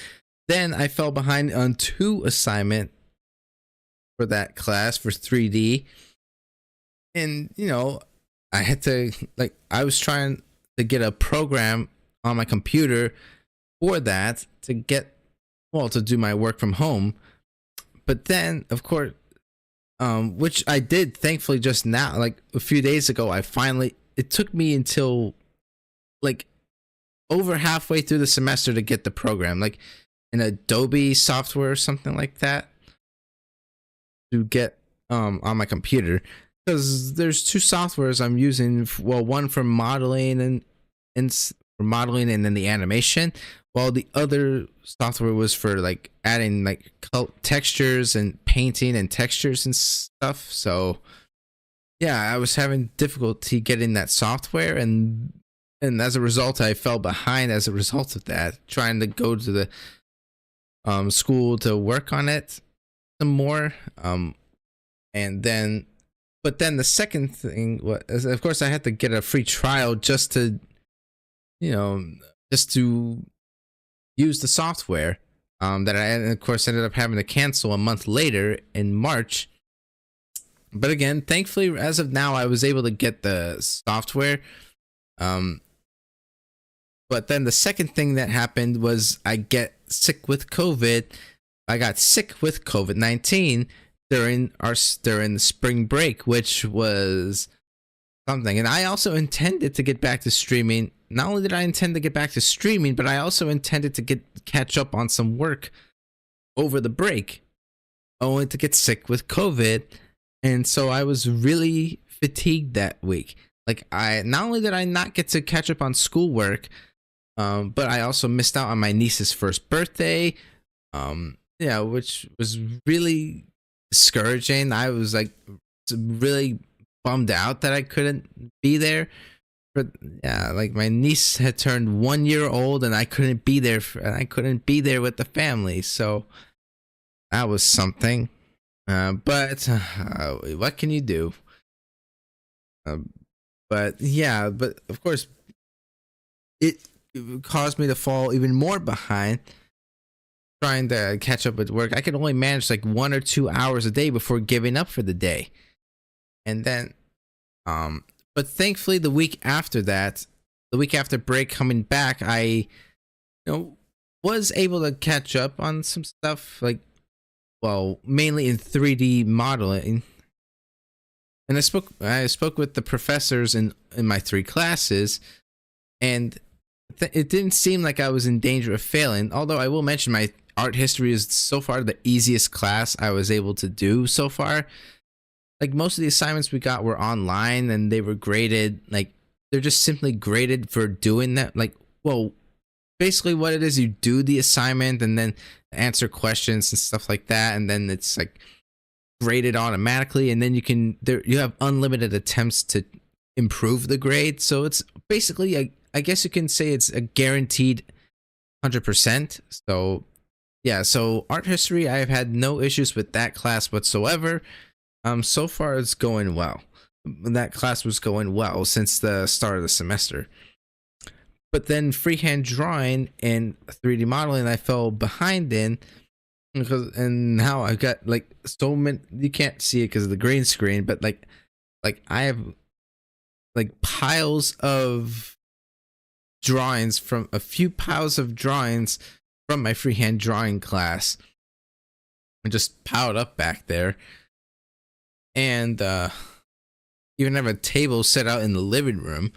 Then I fell behind on 2 assignments for that class for 3D. And you know, I had to I was trying to get a program on my computer for that to do my work from home. But then of course, which I did thankfully just now, like a few days ago, it took me until like over halfway through the semester to get the program, like an Adobe software or something like that, to get on my computer. Because there's 2 softwares I'm using. Well, one for modeling and then the animation, while the other software was for like adding like textures and painting and textures and stuff. So yeah, I was having difficulty getting that software, and as a result, I fell behind as a result of that, trying to go to the school to work on it some more. But then the second thing was, of course, I had to get a free trial just to use the software that I, of course, ended up having to cancel a month later in March. But again, thankfully, as of now, I was able to get the software. But then the second thing that happened was I get sick with COVID. I got sick with COVID-19 during the spring break, which was something. And I also intended to get back to streaming. Not only did I intend to get back to streaming, but I also intended to catch up on some work over the break, only to get sick with COVID. And so I was really fatigued that week. Like, not only did I not get to catch up on schoolwork, but I also missed out on my niece's first birthday, which was really discouraging. I was like really bummed out that I couldn't be there. But yeah, like my niece had turned 1 year old, and I couldn't be there. With the family, so that was something. But what can you do? But of course, it caused me to fall even more behind trying to catch up with work. I could only manage like 1 or 2 hours a day before giving up for the day. And then, but thankfully the week after break coming back, I, was able to catch up on some stuff, mainly in 3D modeling. And I spoke with the professors in my 3 classes, and it didn't seem like I was in danger of failing. Although I will mention my art history is so far the easiest class I was able to do so far. Like most of the assignments we got were online, and they were graded. Like they're just simply graded for doing that. Basically what it is, you do the assignment and then answer questions and stuff like that, and then it's like graded automatically, and then you have unlimited attempts to improve the grade. So it's basically I guess you can say it's a guaranteed 100%. So yeah, so art history, I have had no issues with that class whatsoever. So far it's going well. That class was going well since the start of the semester. But then freehand drawing and 3D modeling, I fell behind in, and now I've got like so many. You can't see it because of the green screen, but like I have like piles of drawings from my freehand drawing class, and just piled up back there. And even have a table set out in the living room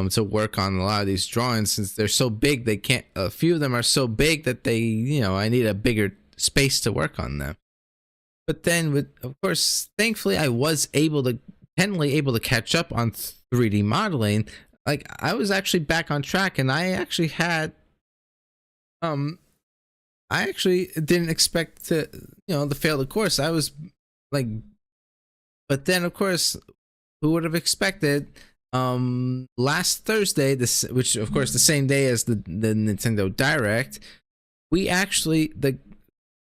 to work on a lot of these drawings, since they're so big. A few of them are so big that I need a bigger space to work on them. But then of course, thankfully I was able to finally able to catch up on 3D modeling, like I was actually back on track, and I actually had I actually didn't expect to, to fail the course. I was like, but then of course, who would have expected? Last Thursday, which of course the same day as the Nintendo Direct, the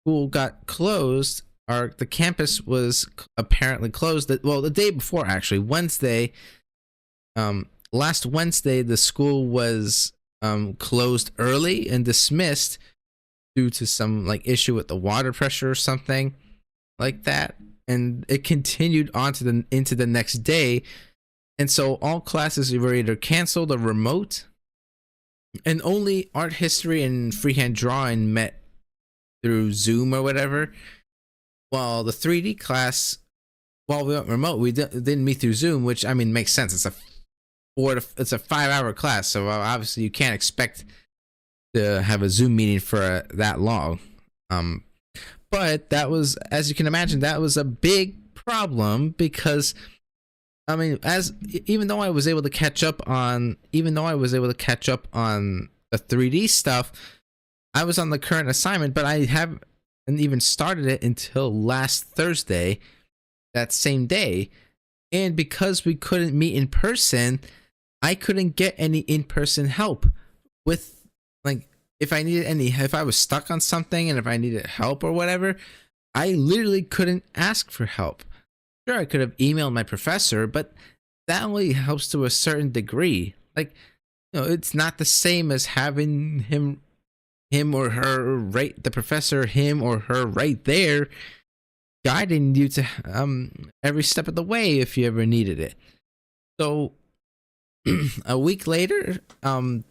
school got closed. The campus was apparently closed. The day before, actually, Wednesday. Last Wednesday, the school was closed early and dismissed due to some issue with the water pressure or something like that, and it continued on to into the next day, and so all classes were either canceled or remote, and only art history and freehand drawing met through Zoom or whatever. While the 3D class, while we went remote, we didn't meet through Zoom, which makes sense. It's a 5-hour class, so obviously you can't expect to have a Zoom meeting for that long. But that was, as you can imagine, that was a big problem because, even though I was able to catch up on the 3D stuff, I was on the current assignment, but I haven't even started it until last Thursday, that same day. And because we couldn't meet in person, I couldn't get any in-person help with, if I was stuck on something and if I needed help or whatever, I literally couldn't ask for help. Sure, I could have emailed my professor, but that only helps to a certain degree. It's not the same as having him or her, right, the professor, him or her right there guiding you to every step of the way if you ever needed it. So a week later, 2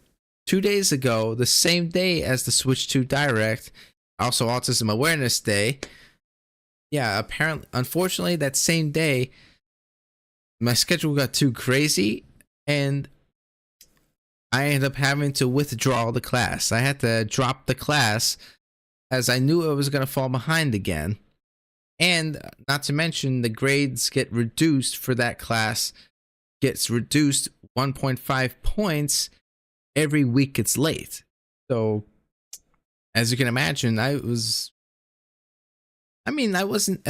days ago, the same day as the Switch 2 Direct, also Autism Awareness Day, unfortunately that same day my schedule got too crazy and I ended up having to withdraw the class. I had to drop the class as I knew I was going to fall behind again. And not to mention the grades get reduced for that class, gets reduced 1.5 points every week it's late. So as you can imagine, I wasn't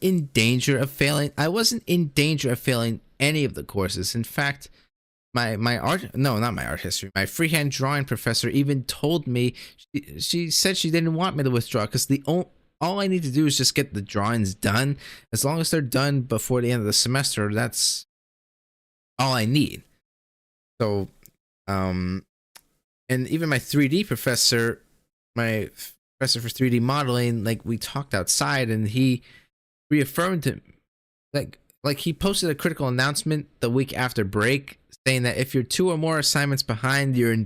in danger of failing. I wasn't in danger of failing any of the courses. In fact, my freehand drawing professor even told me, she said she didn't want me to withdraw because all I need to do is just get the drawings done. As long as they're done before the end of the semester, that's all I need. So, and even my 3D professor, my professor for 3D modeling, we talked outside and he reaffirmed him, he posted a critical announcement the week after break saying that if you're 2 or more assignments behind, you're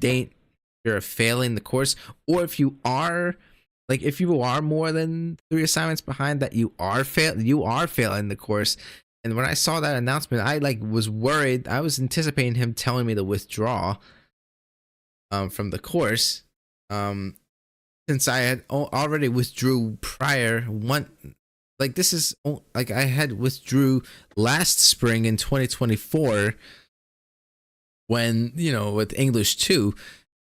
failing the course, or if you are more than 3 assignments behind, that you are failing the course. And when I saw that announcement, I was worried. I was anticipating him telling me to withdraw from the course, since I had already withdrew prior. I had withdrew last spring in 2024 when, with English 2,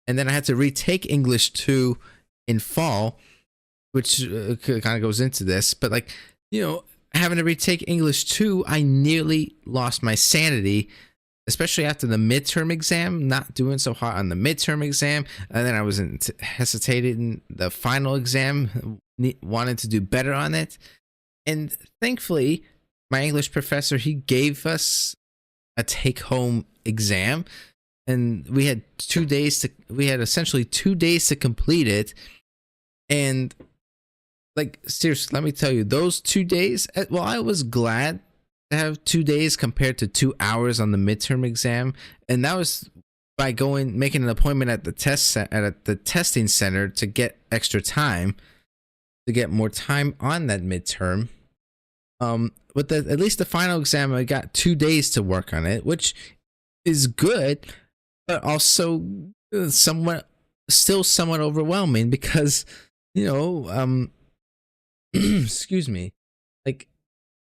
and then I had to retake English 2 in fall, which kind of goes into this, but having to retake English 2, I nearly lost my sanity, especially after the midterm exam, not doing so hot on the midterm exam, and then I was hesitated in the final exam, wanted to do better on it. And thankfully, my English professor, he gave us a take-home exam, and we had essentially 2 days to complete it. And seriously, let me tell you, those 2 days, I was glad to have 2 days compared to 2 hours on the midterm exam. And that was by making an appointment at the testing center to get extra time, to get more time on that midterm. But at least the final exam, I got 2 days to work on it, which is good, but also somewhat overwhelming because, excuse me,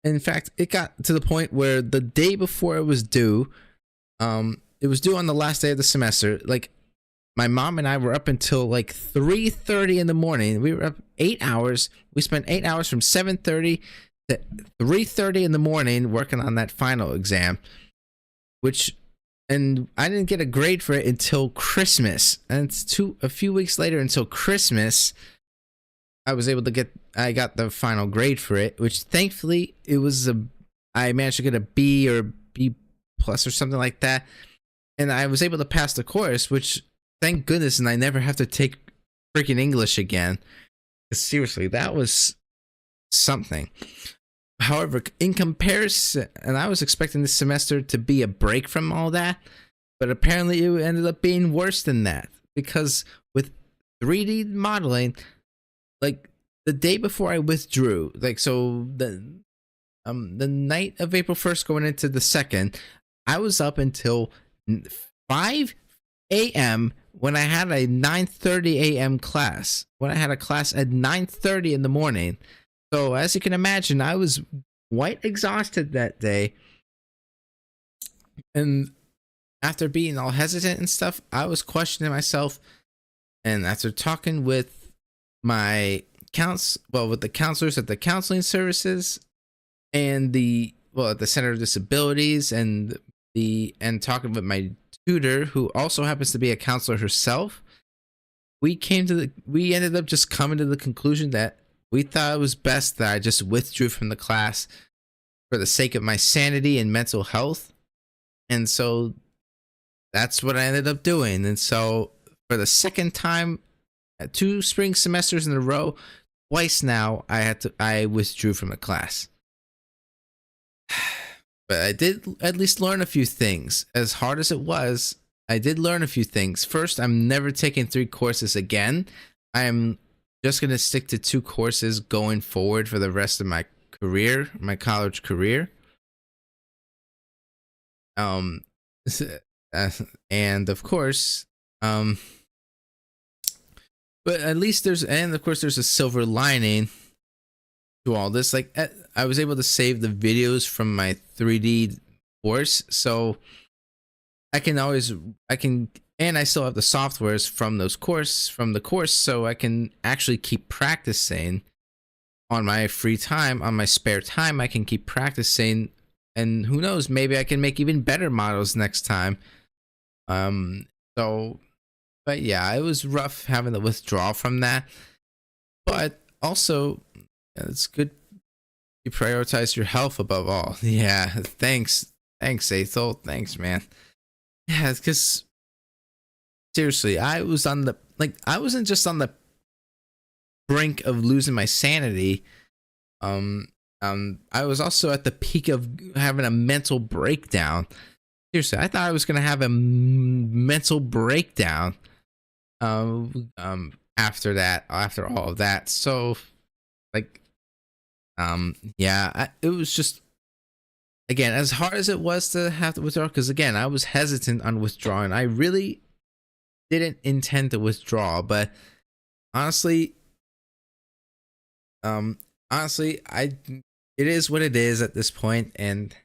in fact, it got to the point where the day before it was due, it was due on the last day of the semester. Like, my mom and I were up until like 3:30 in the morning. We were up 8 hours. We spent 8 hours from 7:30 to 3:30 in the morning working on that final exam, and I didn't get a grade for it until Christmas. And it's a few weeks later until Christmas, I got the final grade for it, which thankfully I managed to get a B or B plus or something like that. And I was able to pass the course, which thank goodness, and I never have to take freaking English again. Seriously, that was something. However, in comparison, and I was expecting this semester to be a break from all that, but apparently it ended up being worse than that, because with 3D modeling, like the day before I withdrew, like, so the night of April 1st going into the 2nd, I was up until 5 a.m. when I had a 9:30 a.m. class. When I had a class at 9:30 in the morning. So as you can imagine, I was quite exhausted that day. And after being all hesitant and stuff, I was questioning myself. And after talking with the counselors at the counseling services and at the Center of Disabilities and talking with my tutor, who also happens to be a counselor herself, we ended up just coming to the conclusion that we thought it was best that I just withdrew from the class for the sake of my sanity and mental health. And so that's what I ended up doing. And so for the second time, 2 spring semesters in a row, twice now, I withdrew from the class. But I did at least learn a few things. As hard as it was, I did learn a few things. First, I'm never taking 3 courses again. I am just going to stick to 2 courses going forward for the rest of my career, my college career. And of course, but at least there's a silver lining to all this. Like, I was able to save the videos from my 3D course, so and I still have the softwares from the course, so I can actually keep practicing on my free time, on my spare time. I can keep practicing, and who knows, maybe I can make even better models next time. But yeah, it was rough having to withdraw from that. But also, it's good you prioritize your health above all. Yeah, thanks, Ethel. Thanks, man. Yeah, because seriously, I wasn't just on the brink of losing my sanity. I was also at the peak of having a mental breakdown. Seriously, I thought I was gonna have a mental breakdown. After all of that, so it was just, again, as hard as it was to have to withdraw, because again, I was hesitant on withdrawing. I really didn't intend to withdraw, but honestly, it is what it is at this point, and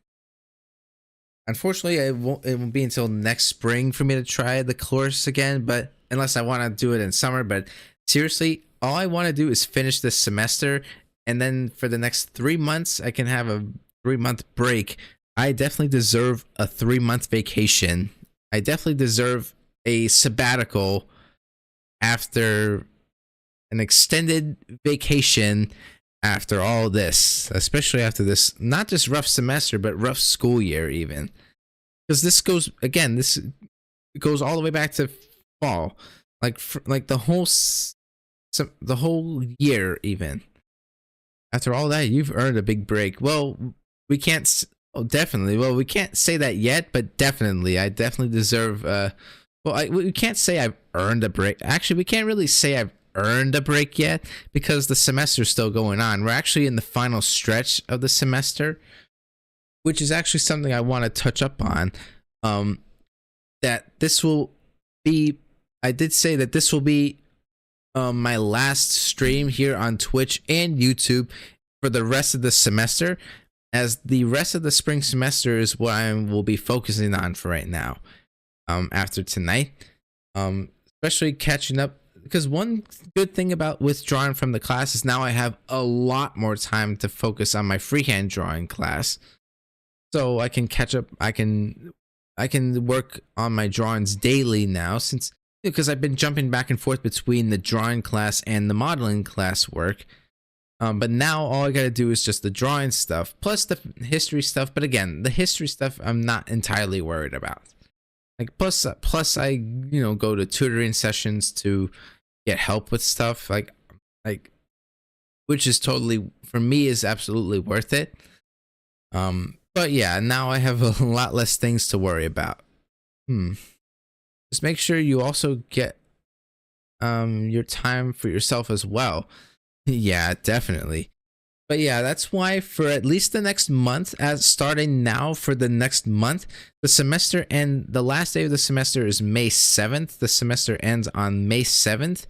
unfortunately, it won't be until next spring for me to try the course again, but unless I want to do it in summer. But seriously, all I want to do is finish this semester, and then for the next 3 months, I can have a 3-month break. I definitely deserve a 3-month vacation. I definitely deserve a sabbatical after an extended vacation after all this, especially after this, not just rough semester, but rough school year even. Because this goes all the way back to fall, like the whole year even. After all that, you've earned a big break. Well, we can't say that yet, but definitely, I definitely deserve. We can't say I've earned a break. Actually, we can't really say I've earned a break yet because the semester's still going on. We're actually in the final stretch of the semester, which is actually something I want to touch up on. That this will be. I did say that this will be my last stream here on Twitch and YouTube for the rest of the semester, as the rest of the spring semester is what I will be focusing on for right now. After tonight, especially catching up, because one good thing about withdrawing from the class is now I have a lot more time to focus on my freehand drawing class, so I can catch up. I can work on my drawings daily now, since because I've been jumping back and forth between the drawing class and the modeling class work. But now all I gotta do is just the drawing stuff plus the history stuff. But again, the history stuff I'm not entirely worried about. Like plus I go to tutoring sessions to get help with stuff like which is totally, for me, is absolutely worth it. But yeah, now I have a lot less things to worry about. Just make sure you also get your time for yourself as well. Yeah, definitely. But yeah, that's why for at least the next month, as starting now for the next month, the semester and the last day of the semester is May 7th. The semester ends on May 7th.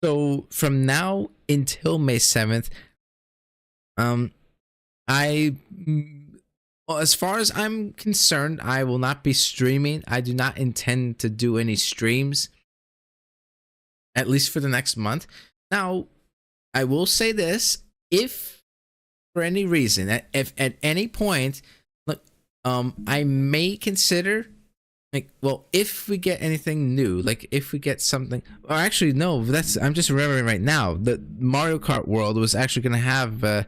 So from now until May 7th, well, as far as I'm concerned, I will not be streaming. I do not intend to do any streams, at least for the next month. Now, I will say this, if for any reason, if at any point, look, I may consider, like, well, if we get anything new, like if we get something, or actually no, I'm just remembering right now, the Mario Kart World was actually going to have,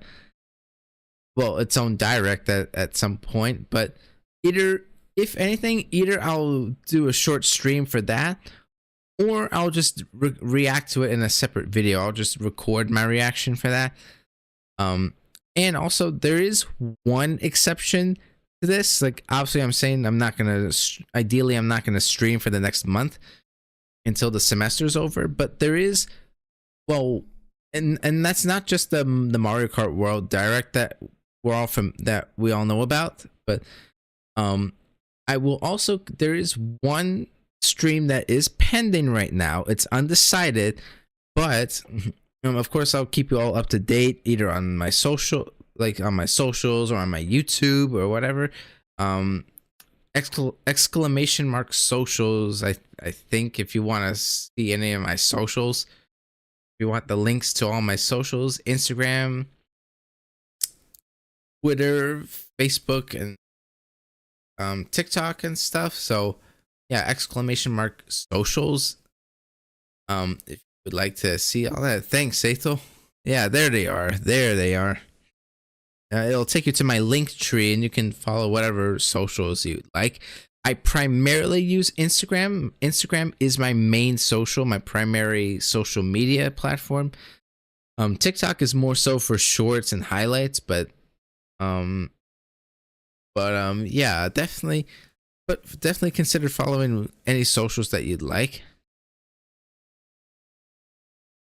well, its own direct at some point, but either, if anything, either I'll do a short stream for that, or I'll just react to it in a separate video. I'll just record my reaction for that. And also there is one exception to this. Like, obviously I'm saying ideally I'm not gonna stream for the next month until the semester's over, but there is, well, and that's not just the Mario Kart World Direct that we all know about, but I will also, there is one stream that is pending right now. It's undecided, but of course I'll keep you all up to date either on my social, like on my socials, or on my YouTube or whatever. Exclamation mark socials, I think, if you want to see any of my socials, if you want the links to all my socials, Instagram, Twitter, Facebook, and TikTok and stuff. So yeah, exclamation mark socials. If you would like to see all that, thanks, Ethel. Yeah, there they are. There they are. It'll take you to my link tree, and you can follow whatever socials you like. I primarily use Instagram. Instagram is my main social, my primary social media platform. TikTok is more so for shorts and highlights, but yeah, definitely. But definitely consider following any socials that you'd like.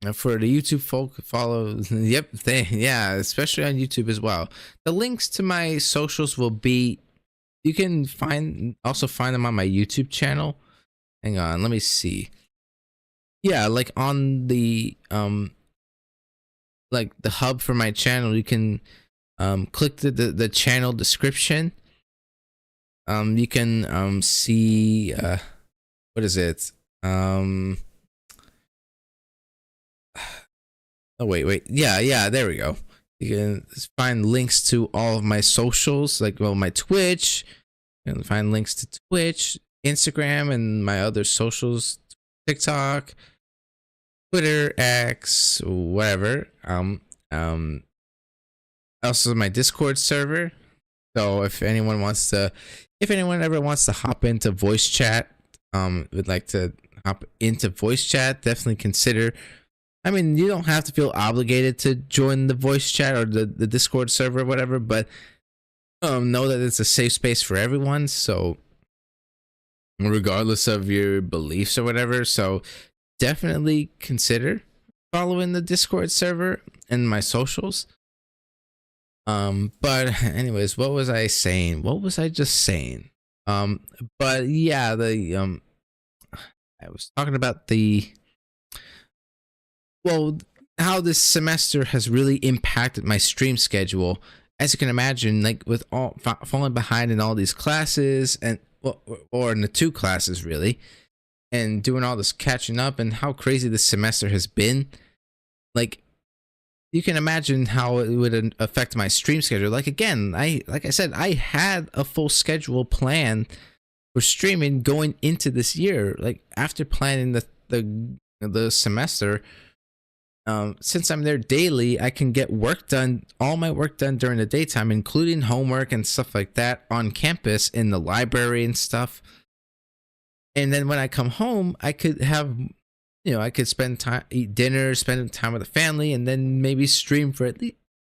And for the YouTube folk, follow. Yep, yeah, especially on YouTube as well. The links to my socials will be. You can also find them on my YouTube channel. Hang on, let me see. Yeah, like on the like the hub for my channel, you can click the channel description. You can see what is it? Oh wait, yeah, there we go. You can find links to all of my socials, like, well, my Twitch. You can find links to Twitch, Instagram, and my other socials, TikTok, Twitter, X, whatever. Also my Discord server. So if anyone ever wants to hop into voice chat, would like to hop into voice chat, definitely consider. I mean, you don't have to feel obligated to join the voice chat or the Discord server or whatever, but know that it's a safe space for everyone. So regardless of your beliefs or whatever, so definitely consider following the Discord server and my socials. But anyways, what was I saying? What was I just saying? But yeah, I was talking about how this semester has really impacted my stream schedule, as you can imagine, like with all falling behind in all these classes and or in the 2 classes really, and doing all this catching up and how crazy this semester has been, like you can imagine how it would affect my stream schedule. Like again, like I said, I had a full schedule plan for streaming going into this year. Like after planning the semester, since I'm there daily, I can get work done, all my work done during the daytime, including homework and stuff like that on campus in the library and stuff. And then when I come home, I could have, I could spend time, eat dinner, spend time with the family, and then maybe stream for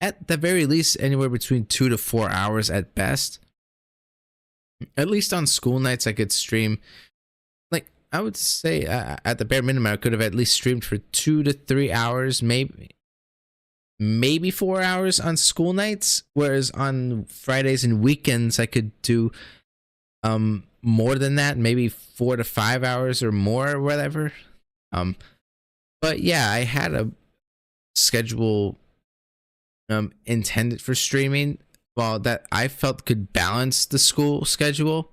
at the very least anywhere between 2 to 4 hours at best. At least on school nights, I could stream. Like I would say, at the bare minimum, I could have at least streamed for 2 to 3 hours, maybe 4 hours on school nights. Whereas on Fridays and weekends, I could do more than that, maybe 4 to 5 hours or more, or whatever. But yeah, I had a schedule intended for streaming, that I felt could balance the school schedule.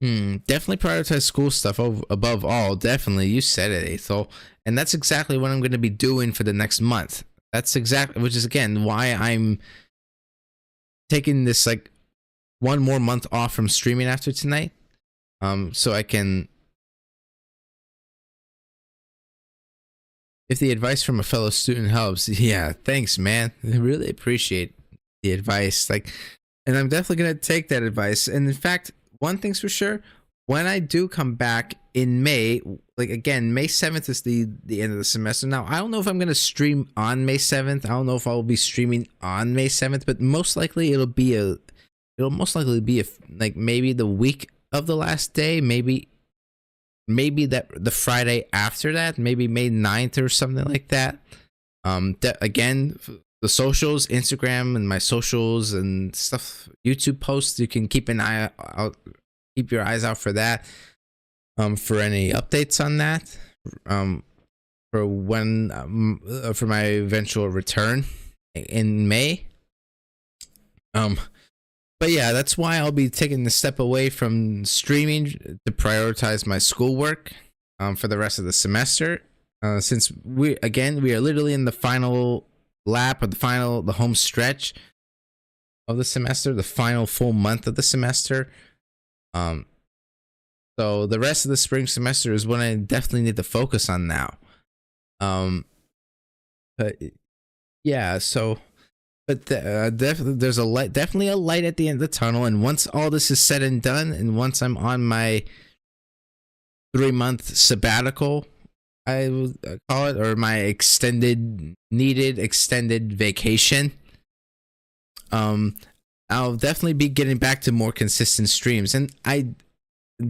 Definitely prioritize school stuff above all. Definitely, you said it, Ethel, and that's exactly what I'm going to be doing for the next month. That's exactly, which is again why I'm taking this like 1 more month off from streaming after tonight, so I can. If the advice from a fellow student helps, yeah, thanks, man. I really appreciate the advice. Like, and I'm definitely gonna take that advice. And in fact, one thing's for sure: when I do come back in May, like again, May 7th is the end of the semester. Now, I don't know if I'm gonna stream on May 7th. I don't know if I'll be streaming on May 7th, but most likely it'll most likely be like maybe the week of the last day, maybe that the Friday after that, maybe May 9th or something like that. Again, the socials, Instagram and my socials and stuff, YouTube posts, you can keep an eye out, keep your eyes out for that, for any updates on that, for when for my eventual return in May. But yeah, that's why I'll be taking a step away from streaming to prioritize my schoolwork for the rest of the semester. Since we are literally in the final lap of the home stretch of the semester, the final full month of the semester. So the rest of the spring semester is what I definitely need to focus on now. But yeah, so. But definitely, there's definitely a light at the end of the tunnel. And once all this is said and done, and once I'm on my 3-month sabbatical, I will call it, or my needed extended vacation, I'll definitely be getting back to more consistent streams. And I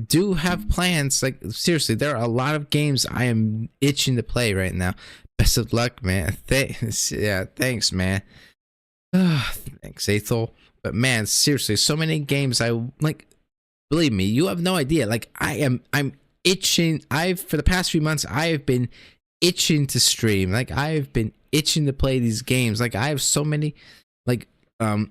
do have plans. Like seriously, there are a lot of games I am itching to play right now. Best of luck, man. Thanks, man. Thanks, Ethel. But man, seriously, so many games I like. Believe me, you have no idea. Like I'm itching. For the past few months, I have been itching to stream. Like I've been itching to play these games. Like I have so many. Like some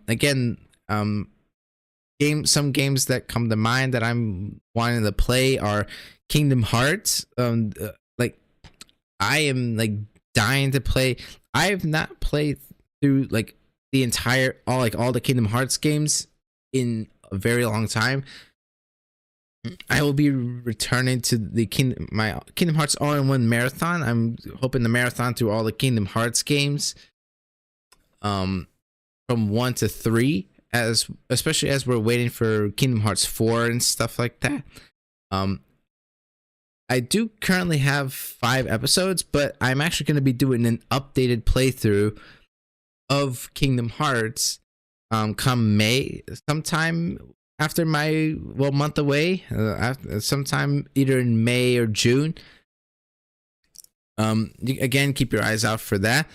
games that come to mind that I'm wanting to play are Kingdom Hearts. Like I am like dying to play. I have not played through like the entire all the Kingdom Hearts games in a very long time. I will be returning to my Kingdom Hearts all-in-one marathon. I'm hoping to marathon through all the Kingdom Hearts games, from 1 to 3, especially as we're waiting for Kingdom Hearts 4 and stuff like that. I do currently have 5 episodes, but I'm actually going to be doing an updated playthrough of Kingdom Hearts come May, sometime after my month away, sometime either in May or June. Again, keep your eyes out for that.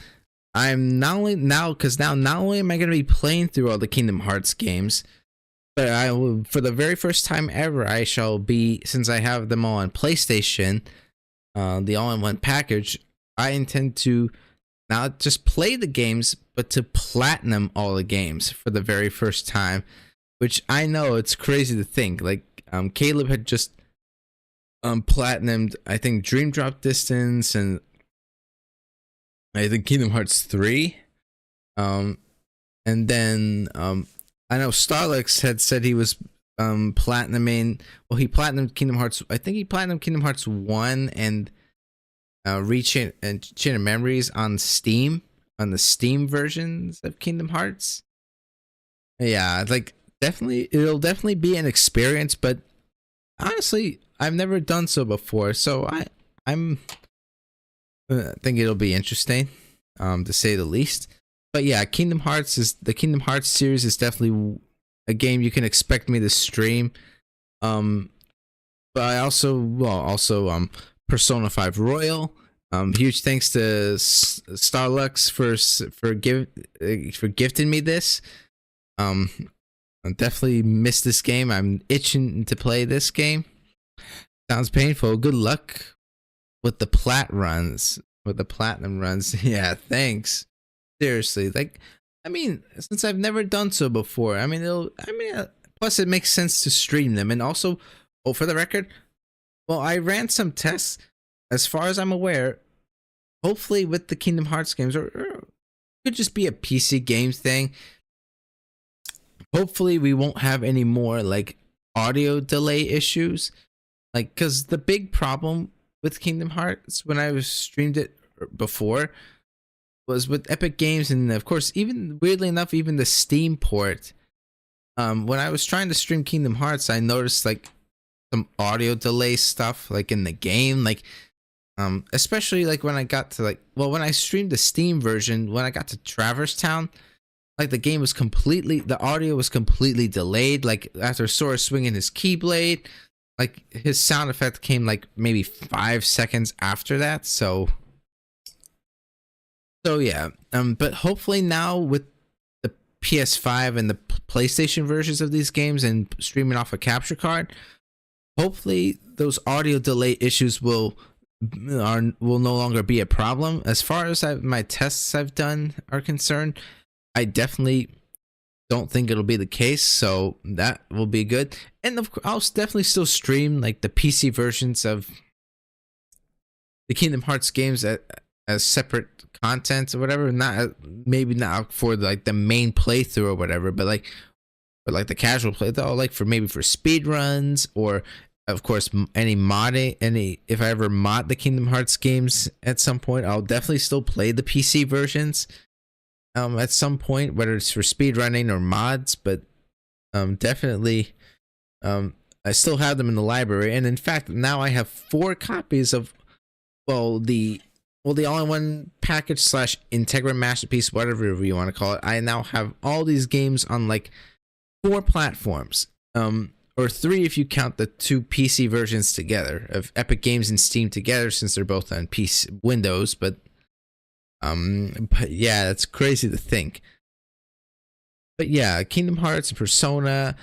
I'm not only am I going to be playing through all the Kingdom Hearts games, but I will, for the very first time ever, I shall be, since I have them all on PlayStation, the all-in-one package, I intend to not just play the games, but to platinum all the games for the very first time, which I know it's crazy to think. Like, Caleb had just platinumed, I think, Dream Drop Distance and I think Kingdom Hearts 3. And then I know Starlux had said he was platinuming. Well, he platinumed Kingdom Hearts. I think he platinumed Kingdom Hearts 1 and Chain of Memories on Steam, on the Steam versions of Kingdom Hearts. Yeah, like it'll definitely be an experience, but honestly, I've never done so before, so I think it'll be interesting, to say the least. But yeah, the Kingdom Hearts series is definitely a game you can expect me to stream. But I also Persona 5 Royal. Huge thanks to Starlux for gifting me this. I definitely missed this game. I'm itching to play this game. Sounds painful. Good luck with the platinum runs. Yeah, thanks. Seriously, like, I mean, since I've never done so before, plus it makes sense to stream them. And also, for the record, well, I ran some tests. As far as I'm aware, hopefully with the Kingdom Hearts games, or it could just be a PC games thing. Hopefully we won't have any more like audio delay issues. Like, because the big problem with Kingdom Hearts when I was streamed it before was with Epic Games, and of course, even weirdly enough, even the Steam port. When I was trying to stream Kingdom Hearts, I noticed like some audio delay stuff, like in the game, like especially like when I got to when I streamed the Steam version, when I got to Traverse Town, like the audio was completely delayed. Like after Sora swinging his Keyblade, like his sound effect came like maybe 5 seconds after that. So yeah, but hopefully now with the PS5 and the PlayStation versions of these games and streaming off a capture card, hopefully those audio delay issues will no longer be a problem. As far as my tests I've done are concerned, I definitely don't think it'll be the case, so that will be good. And of course, I'll definitely still stream like the PC versions of the Kingdom Hearts games as separate content or whatever. Maybe not for like the main playthrough or whatever, but like the casual playthrough, like for speed runs, or of course if I ever mod the Kingdom Hearts games at some point, I'll definitely still play the PC versions at some point, whether it's for speed running or mods. But definitely I still have them in the library, and in fact now I have 4 copies of the all-in-one package / Integra Masterpiece, whatever you want to call it. I now have all these games on like 4 platforms, or 3 if you count the 2 PC versions together of Epic Games and Steam together, since they're both on PC Windows. But yeah, that's crazy to think. But yeah, Kingdom Hearts, Persona,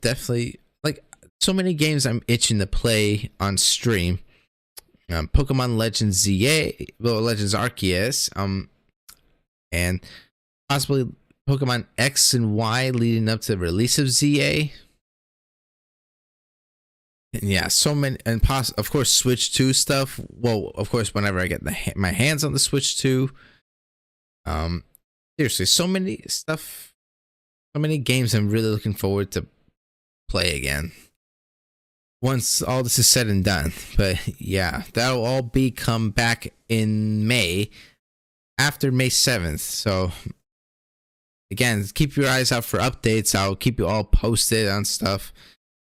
definitely like so many games I'm itching to play on stream. Pokemon Legends ZA, Legends Arceus, and possibly Pokemon X and Y leading up to the release of ZA. And yeah, so many, and of course Switch 2 stuff. Well, of course, whenever I get my hands on the Switch 2. Seriously, so many stuff, so many games I'm really looking forward to play again once all this is said and done. But yeah, that'll all come back in May, after May 7th. So again, keep your eyes out for updates. I'll keep you all posted on stuff.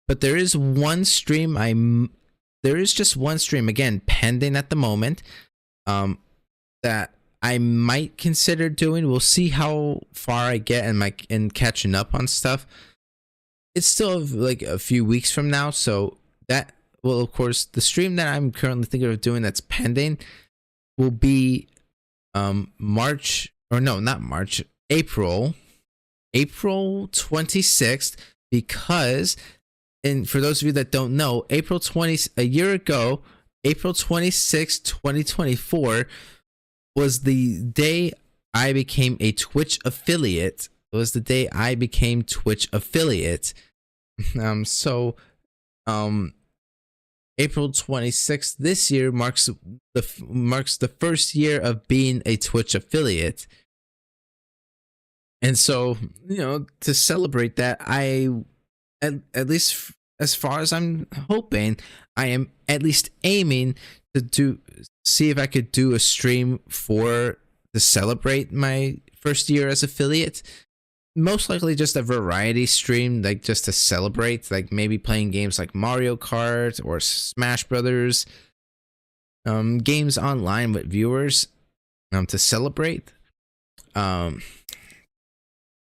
But there is one stream just one stream, again, pending at the moment, that I might consider doing. We'll see how far I get in catching up on stuff. It's still like a few weeks from now, so that will, of course, the stream that I'm currently thinking of doing that's pending will be April 26th, because, and for those of you that don't know, a year ago, April 26th, 2024, was the day I became a Twitch affiliate. It was the day I became Twitch affiliate. So April 26th this year marks the first year of being a Twitch affiliate. And so, you know, to celebrate that, I at least as far as I'm hoping, I am at least aiming to see if I could do a stream to celebrate my first year as affiliate. Most likely just a variety stream, like just to celebrate, like maybe playing games like Mario Kart or Smash Brothers, games online with viewers, to celebrate.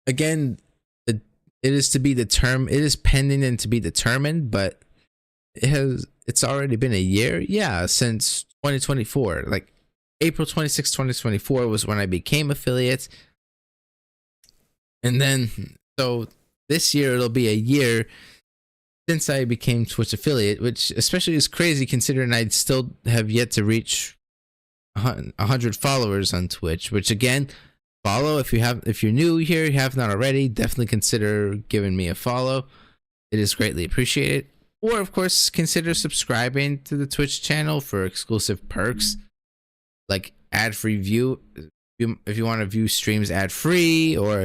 Again, it is to be determined. It is pending and to be determined, but it's already been a year, since 2024. Like April 26, 2024 was when I became affiliate. And then, so this year it'll be a year since I became Twitch affiliate, which especially is crazy considering I still have yet to reach 100 followers on Twitch, which again, follow if you're new here, you have not already, definitely consider giving me a follow. It is greatly appreciated. Or of course, consider subscribing to the Twitch channel for exclusive perks like ad-free view. If you want to view streams ad-free, or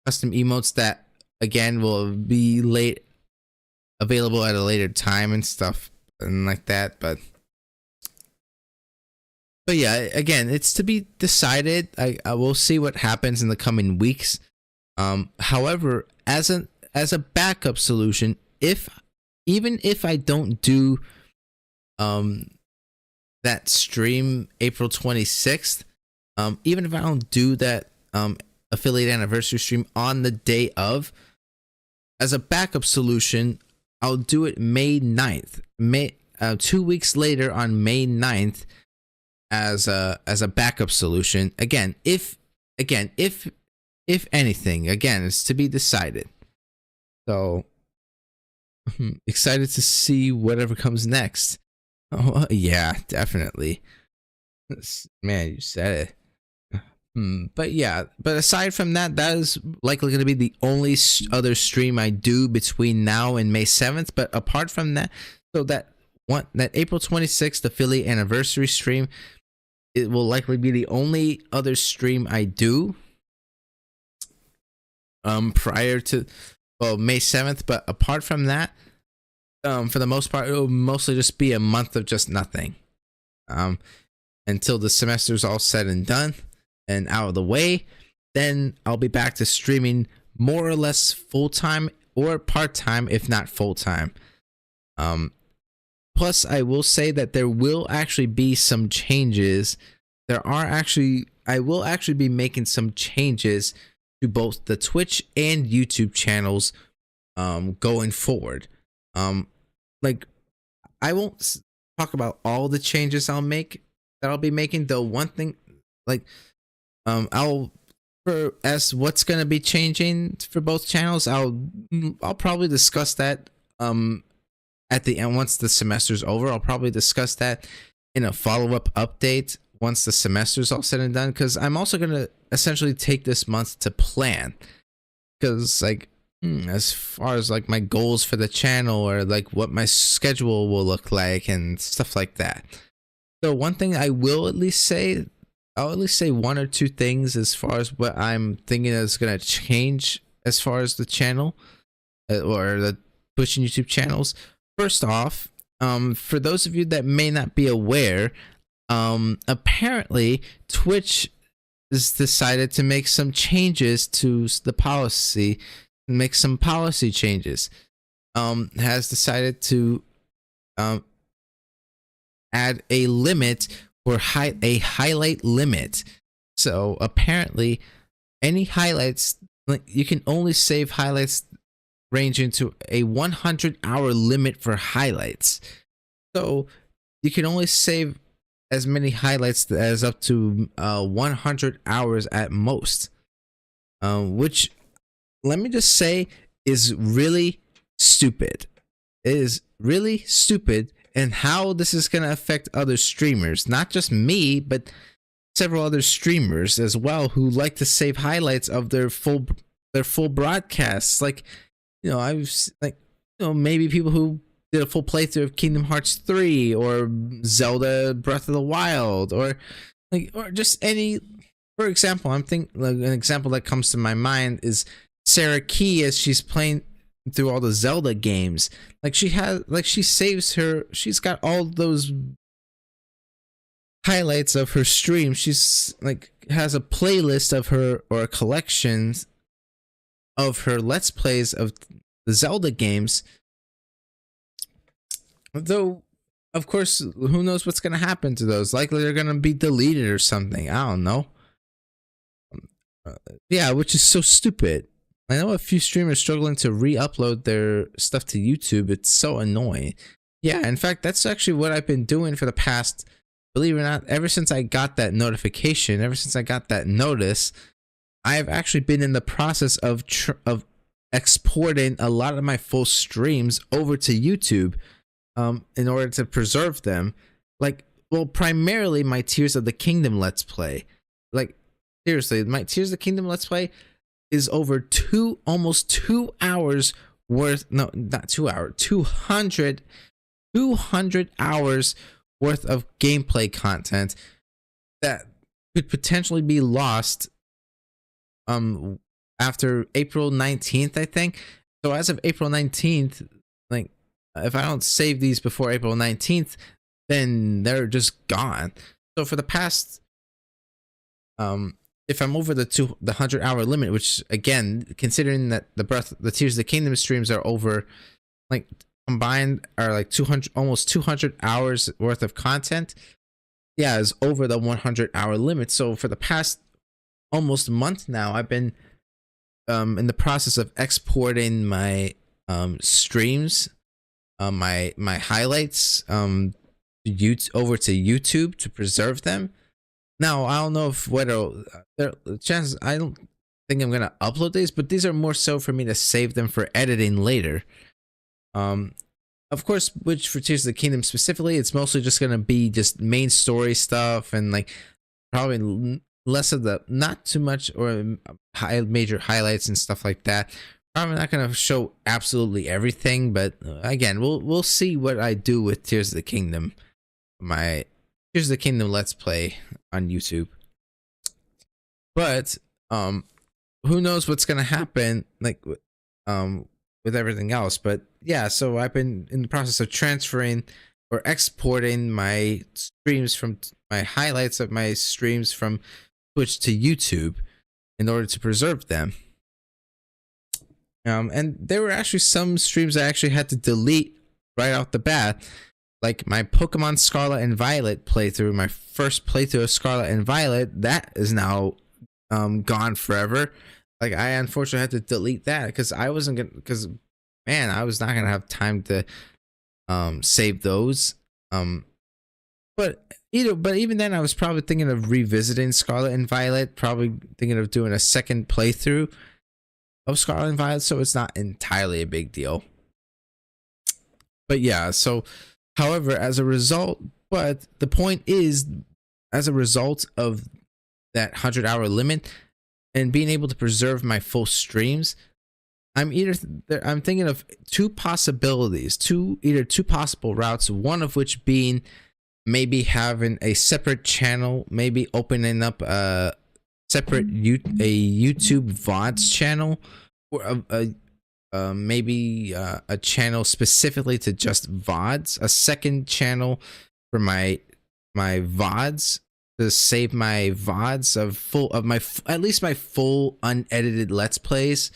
custom emotes that again will be available at a later time and stuff and like that. But yeah, again, it's to be decided. I will see what happens in the coming weeks. However, as a backup solution, even if I don't do that stream April 26th, even if I don't do that affiliate anniversary stream on the day of, as a backup solution, I'll do it May 9th. 2 weeks later on May 9th as a backup solution. Again, if anything, again, it's to be decided. So excited to see whatever comes next. Oh yeah, definitely. Man, you said it. But aside from that, that is likely going to be the only other stream I do between now and May 7th. But apart from that, so that April 26th affiliate anniversary stream, it will likely be the only other stream I do prior to May 7th. But apart from that, for the most part, it will mostly just be a month of just nothing, until the semester's all said and done and out of the way. Then I'll be back to streaming more or less full-time or part-time, if not full-time. Plus, I will say that there will actually be some changes. I will actually be making some changes to both the Twitch and YouTube channels going forward. Like, I won't talk about all the changes I'll be making, though. One thing, like, as what's going to be changing for both channels, I'll probably discuss that at the end. Once the semester's over, I'll probably discuss that in a follow-up update once the semester's all said and done, because I'm also going to essentially take this month to plan, because like as far as like my goals for the channel, or like what my schedule will look like and stuff like that. So one thing I will at least say, I'll at least say one or two things as far as what I'm thinking is going to change as far as the channel or the Twitch and YouTube channels. First off, for those of you that may not be aware, apparently Twitch has decided to make some changes to the policy, make some policy changes. Has decided to add a limit or a highlight limit. So apparently any highlights, like, you can only save highlights ranging to a 100-hour limit for highlights. So you can only save as many highlights as up to 100 hours at most, which, let me just say, is really stupid. It is really stupid. And how this is going to affect other streamers, not just me, but several other streamers as well who like to save highlights of their full broadcasts. Like, maybe people who did a full playthrough of Kingdom Hearts 3 or Zelda Breath of the Wild, or just any. For example, I'm thinking like an example that comes to my mind is Sarah Key as she's playing through all the Zelda games. She's got all those highlights of her stream. She's has a playlist of her, or a collection of her Let's Plays of the Zelda games. Though, of course, who knows what's going to happen to those? Likely they're going to be deleted or something. I don't know. Yeah, which is so stupid. I know a few streamers struggling to re-upload their stuff to YouTube. It's so annoying. Yeah, in fact, that's actually what I've been doing for the past, believe it or not, ever since I got that notification, ever since I got that notice, I've actually been in the process of exporting a lot of my full streams over to YouTube. In order to preserve them, primarily my Tears of the Kingdom Let's Play. Seriously, my Tears of the Kingdom Let's Play is over almost 2 hours worth. No, not 2 hours. 200 hours worth of gameplay content that could potentially be lost. After April 19th, I think. So as of April 19th, if I don't save these before April 19th, then they're just gone. So for the past, if I'm over the 100-hour limit, which again, considering that the Tears of the Kingdom streams are over, combined are 200, almost 200 hours worth of content, yeah, is over the 100-hour limit. So for the past almost month now, I've been in the process of exporting my streams. My highlights over to YouTube to preserve them. Now I don't know if chances, I don't think I'm gonna upload these, but these are more so for me to save them for editing later. Of course, which for Tears of the Kingdom specifically, it's mostly just gonna be just main story stuff and probably less of the, not too much or major highlights and stuff like that. Probably not going to show absolutely everything, but again, we'll see what I do with Tears of the Kingdom. My Tears of the Kingdom Let's Play on YouTube. But who knows what's going to happen with everything else. But yeah, so I've been in the process of transferring or exporting my streams from my highlights of my streams from Twitch to YouTube in order to preserve them. And there were actually some streams I actually had to delete right off the bat, like my Pokemon Scarlet and Violet playthrough. My first playthrough of Scarlet and Violet, that is now gone forever. I unfortunately had to delete that because I was not gonna have time to save those. But even then, I was probably thinking of revisiting Scarlet and Violet, probably thinking of doing a second playthrough of Scarlet and Violet, so it's not entirely a big deal. But yeah, so however, as a result, but the point is, as a result of that 100-hour limit and being able to preserve my full streams, I'm thinking of two possibilities, two possible routes, one of which being maybe having a separate channel, maybe opening up a separate YouTube VODs channel, or maybe a channel specifically to just VODs, a second channel for my VODs to save my VODs at least my full unedited Let's Plays,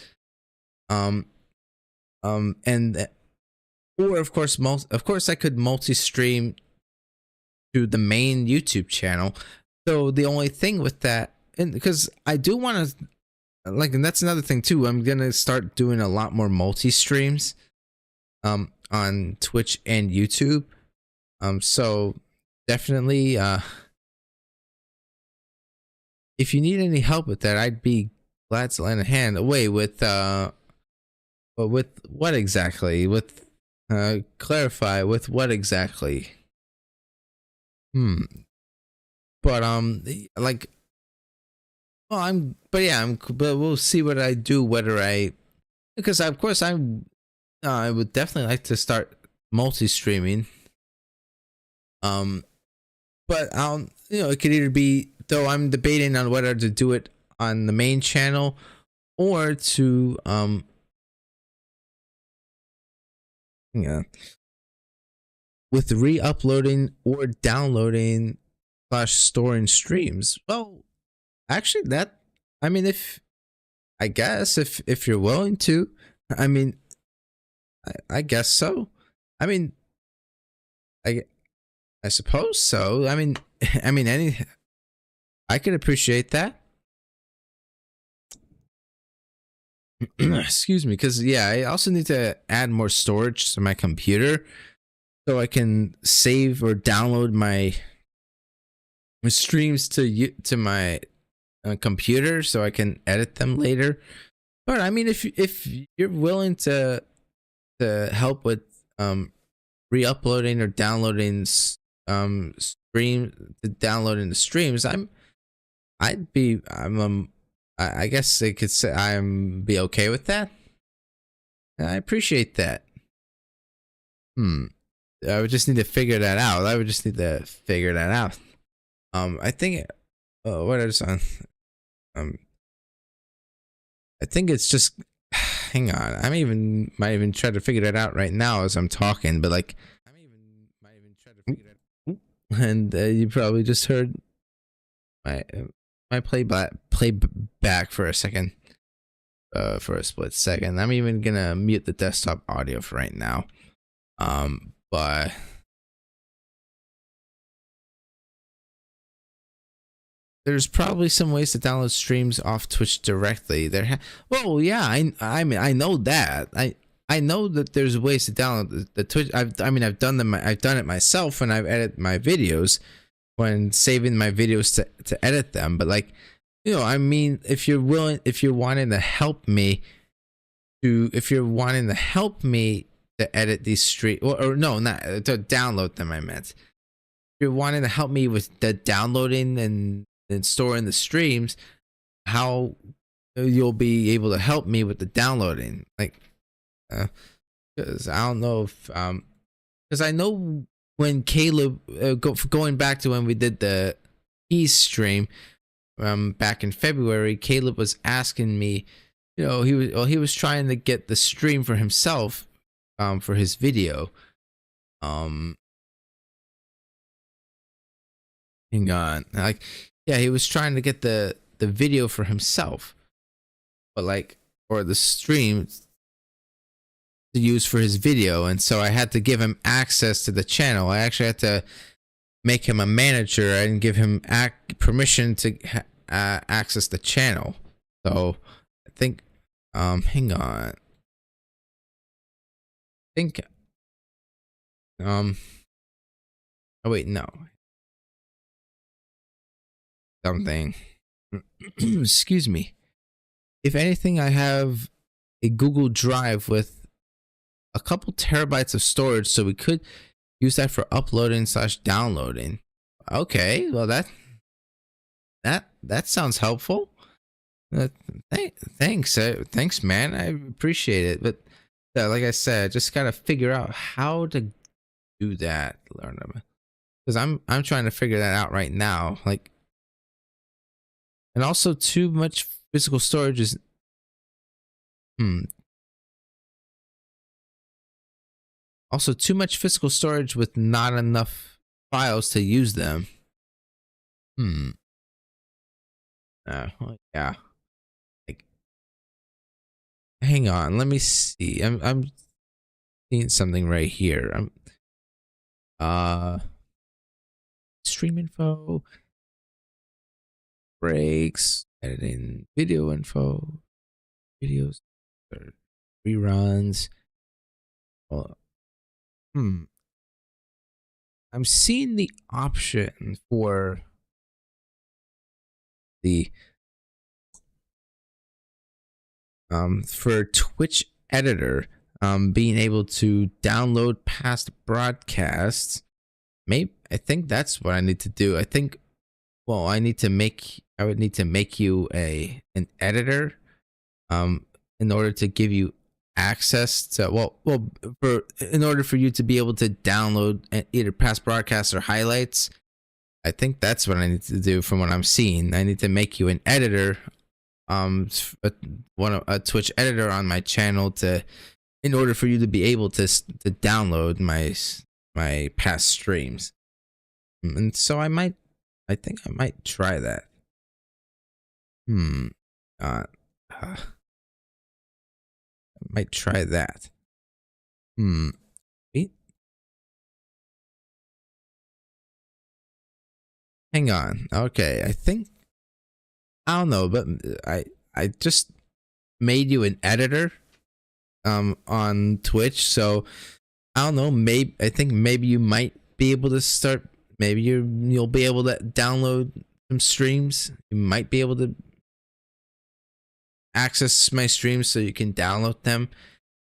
or of course I could multi-stream to the main YouTube channel. So the only thing with that, and because I do want to, and that's another thing too, I'm gonna start doing a lot more multi-streams on Twitch and YouTube. So definitely if you need any help with that, I'd be glad to lend a hand. With what exactly? Clarify with what exactly? But like, well, but we'll see what I do. Whether I, because of course I would definitely like to start multi-streaming. But it could either be, though I'm debating on whether to do it on the main channel or to with re-uploading or downloading / storing streams. Well, actually, if you're willing to, I guess so. I suppose so. I could appreciate that. Excuse me, because I also need to add more storage to my computer so I can save or download my streams to my computer so I can edit them later. But if you're willing to help with re-uploading or downloading downloading the streams, I guess I could say be okay with that. I appreciate that. I would just need to figure that out. I think what is on I think it's just, hang on, might even try to figure that out right now as I'm talking, but like, and you probably just heard my playback for a second, for a split second. I'm even gonna mute the desktop audio for right now. But there's probably some ways to download streams off Twitch directly. Well, yeah, I know that. I know that there's ways to download the Twitch. I've done it myself when I've edited my videos, when saving my videos to edit them. But like, if you're wanting to help me to edit these streams, or no, not to download them, I meant. If you're wanting to help me with the downloading and storing the streams, how you'll be able to help me with the downloading, like, because I don't know if because I know when Caleb going back to when we did the stream back in February, Caleb was asking me, he was trying to get the stream for himself for his video. Hang on, like, yeah, he was trying to get the video for himself, but like, or the stream to use for his video, and so I had to give him access to the channel. I actually had to make him a manager. I didn't give him permission to access the channel. So I think, hang on. I think, oh wait, no. Something. Excuse me. If anything, I have a Google Drive with a couple terabytes of storage, so we could use that for uploading / downloading. Okay, well that sounds helpful. Thanks, man. I appreciate it. But like I said, I just gotta figure out how to do that. Because I'm trying to figure that out right now. Like, and also too much physical storage is Also, too much physical storage with not enough files to use them. Yeah. Like, hang on, let me see. I'm seeing something right here. Stream info, breaks, editing video info, videos, reruns. Well, I'm seeing the option for the for Twitch editor, being able to download past broadcasts. I think that's what I need to do. I think well, I would need to make you an editor, in order to give you access to, in order for you to be able to download either past broadcasts or highlights. I think that's what I need to do from what I'm seeing. I need to make you an editor, a Twitch editor on my channel in order for you to be able to download my past streams. And so I think I might try that. I might try that. Wait. Hang on. Okay, I don't know, but I just made you an editor on Twitch, so I don't know, I think maybe you might be able to start, maybe you'll be able to download some streams. You might be able to access my streams so you can download them.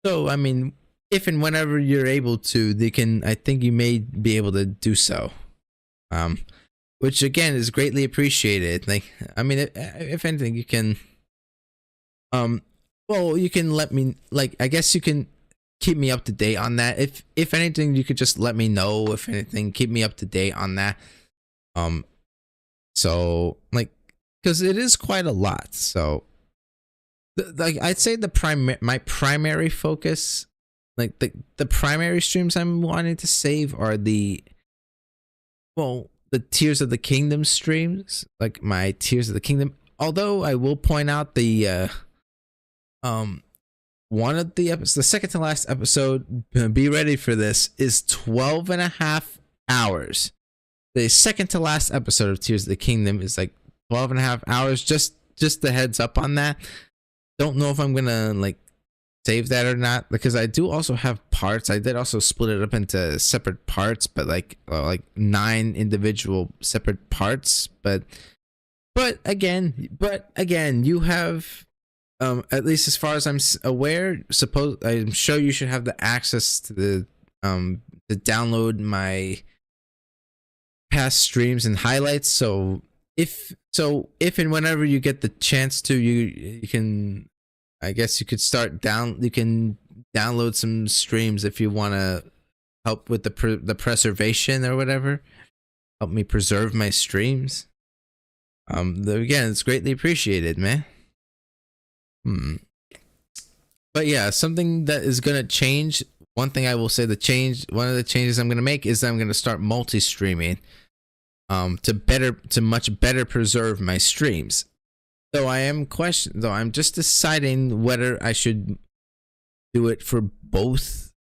So I mean, if and whenever you're able to, I think you may be able to do so. Which again is greatly appreciated. Like, I mean, if anything, you can, well, you can let me, like, I guess you can keep me up to date on that. If anything, you could just let me know. If anything, keep me up to date on that. So like, because it is quite a lot. So, like, I'd say my primary focus, like the primary streams I'm wanting to save are the Tears of the Kingdom streams, like my Tears of the Kingdom. Although I will point out the one of the episodes, the second to last episode, be ready for this, is 12.5 hours. The second to last episode of Tears of the Kingdom is like 12.5 hours. Just the heads up on that. Don't know if I'm gonna like save that or not, because I do also have parts. I did also split it up into separate parts, but like 9 individual separate parts. But again, you have, at least as far as I'm aware, I'm sure you should have the access to to download my past streams and highlights. So if and whenever you get the chance to, you can, I guess you could you can download some streams if you want to help with the preservation or whatever. Help me preserve my streams. Again, it's greatly appreciated, man. But yeah, something that is gonna change. One thing I will say, one of the changes I'm gonna make is that I'm gonna start multi-streaming, to much better preserve my streams. Though I'm just deciding whether I should do it for both.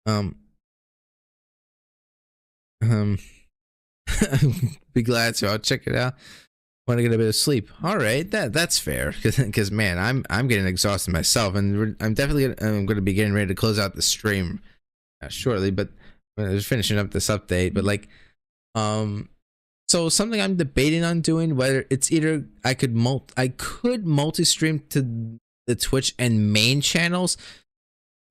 Be glad to. I'll check it out. Want to get a bit of sleep? All right, that's fair. Because man, I'm getting exhausted myself, and I'm going to be getting ready to close out the stream shortly. But I'm just finishing up this update. But like, so something I'm debating on doing, whether it's either I could multi-stream to the Twitch and main channels.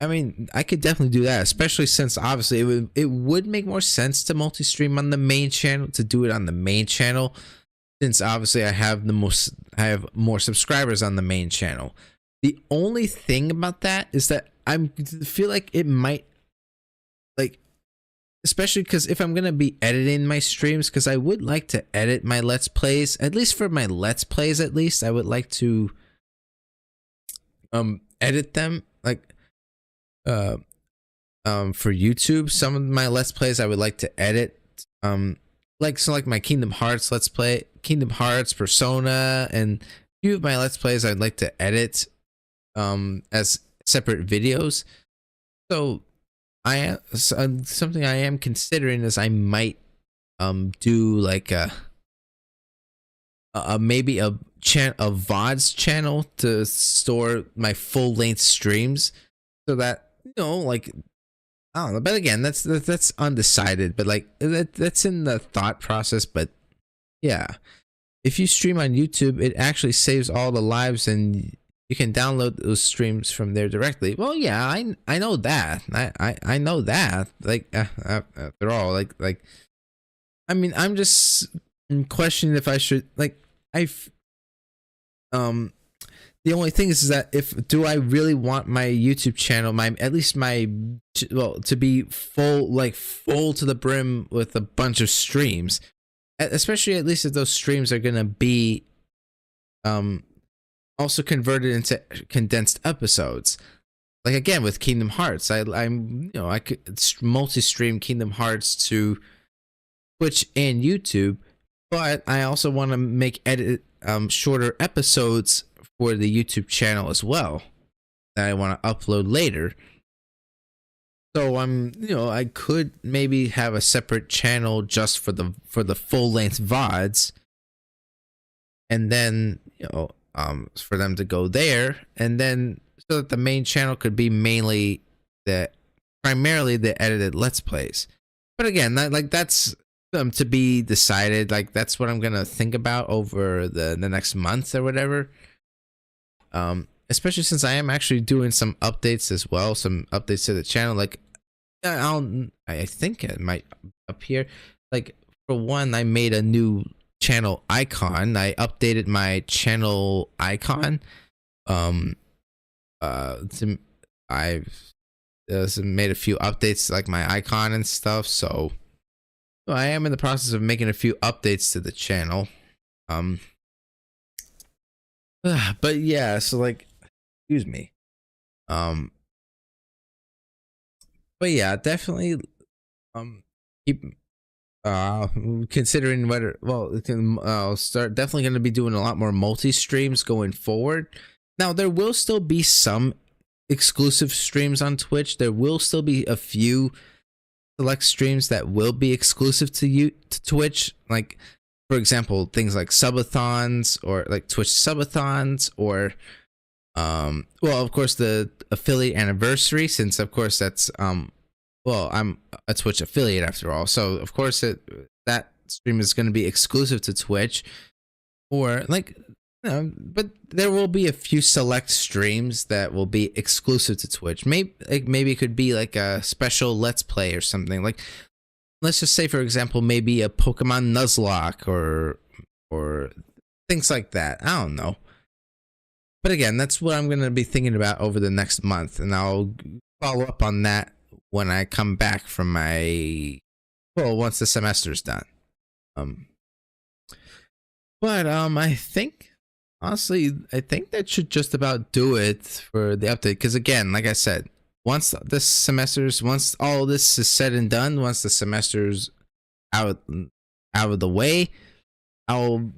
I mean, I could definitely do that, especially since obviously it would make more sense to multi-stream on the main channel, to do it on the main channel, since obviously I have more subscribers on the main channel. The only thing about that is that I feel like it might, like, especially because if I'm gonna be editing my streams, because I would like to edit my Let's Plays, at least for my Let's Plays, at least I would like to edit them, like for YouTube. Some of my Let's Plays I would like to edit, like my Kingdom Hearts Let's Play, Kingdom Hearts, Persona, and a few of my Let's Plays I'd like to edit as separate videos. So something I am considering is I might do like maybe a VODs channel to store my full length streams, so that, you know, like, I don't know, but again, that's undecided, but like that's in the thought process. But yeah, if you stream on YouTube, it actually saves all the lives and you can download those streams from there directly. Well, yeah, I know that. I know that. Like, after all, like, I mean, I'm just questioning if I should like the only thing is that do I really want my YouTube channel, to be full to the brim with a bunch of streams, especially at least if those streams are gonna be also converted into condensed episodes. Like again with Kingdom Hearts, I could multi-stream Kingdom Hearts to Twitch and YouTube, but I also want to make shorter episodes for the YouTube channel as well that I want to upload later. So I could maybe have a separate channel just for the full length VODs, and then for them to go there, and then so that the main channel could be primarily the edited Let's Plays. But again, that's to be decided. Like that's what I'm gonna think about over the next month or whatever. Especially since I am actually doing some updates as well, some updates to the channel. Like I think it might appear. Like for one, I made a new channel icon. I updated my channel icon. I've made a few updates to like my icon and stuff. So I am in the process of making a few updates to the channel. But yeah, so like, excuse me. But yeah, definitely keep considering whether I'll start definitely going to be doing a lot more multi streams going forward. Now there will still be some exclusive streams on Twitch. There will still be a few select streams that will be exclusive to Twitch, like for example things like subathons or like Twitch subathons, or well of course the affiliate anniversary, since of course that's well I'm a Twitch affiliate after all, so of course that stream is going to be exclusive to Twitch, or like but there will be a few select streams that will be exclusive to Twitch. Maybe it could be like a special Let's Play or something. Like let's just say for example maybe a Pokemon Nuzlocke or things like that. I don't know. But again, that's what I'm going to be thinking about over the next month, and I'll follow up on that when I come back from once the semester's done. But I think honestly, I think that should just about do it for the update. Because again, like I said, once all this is said and done, once the semester's out of the way, I'll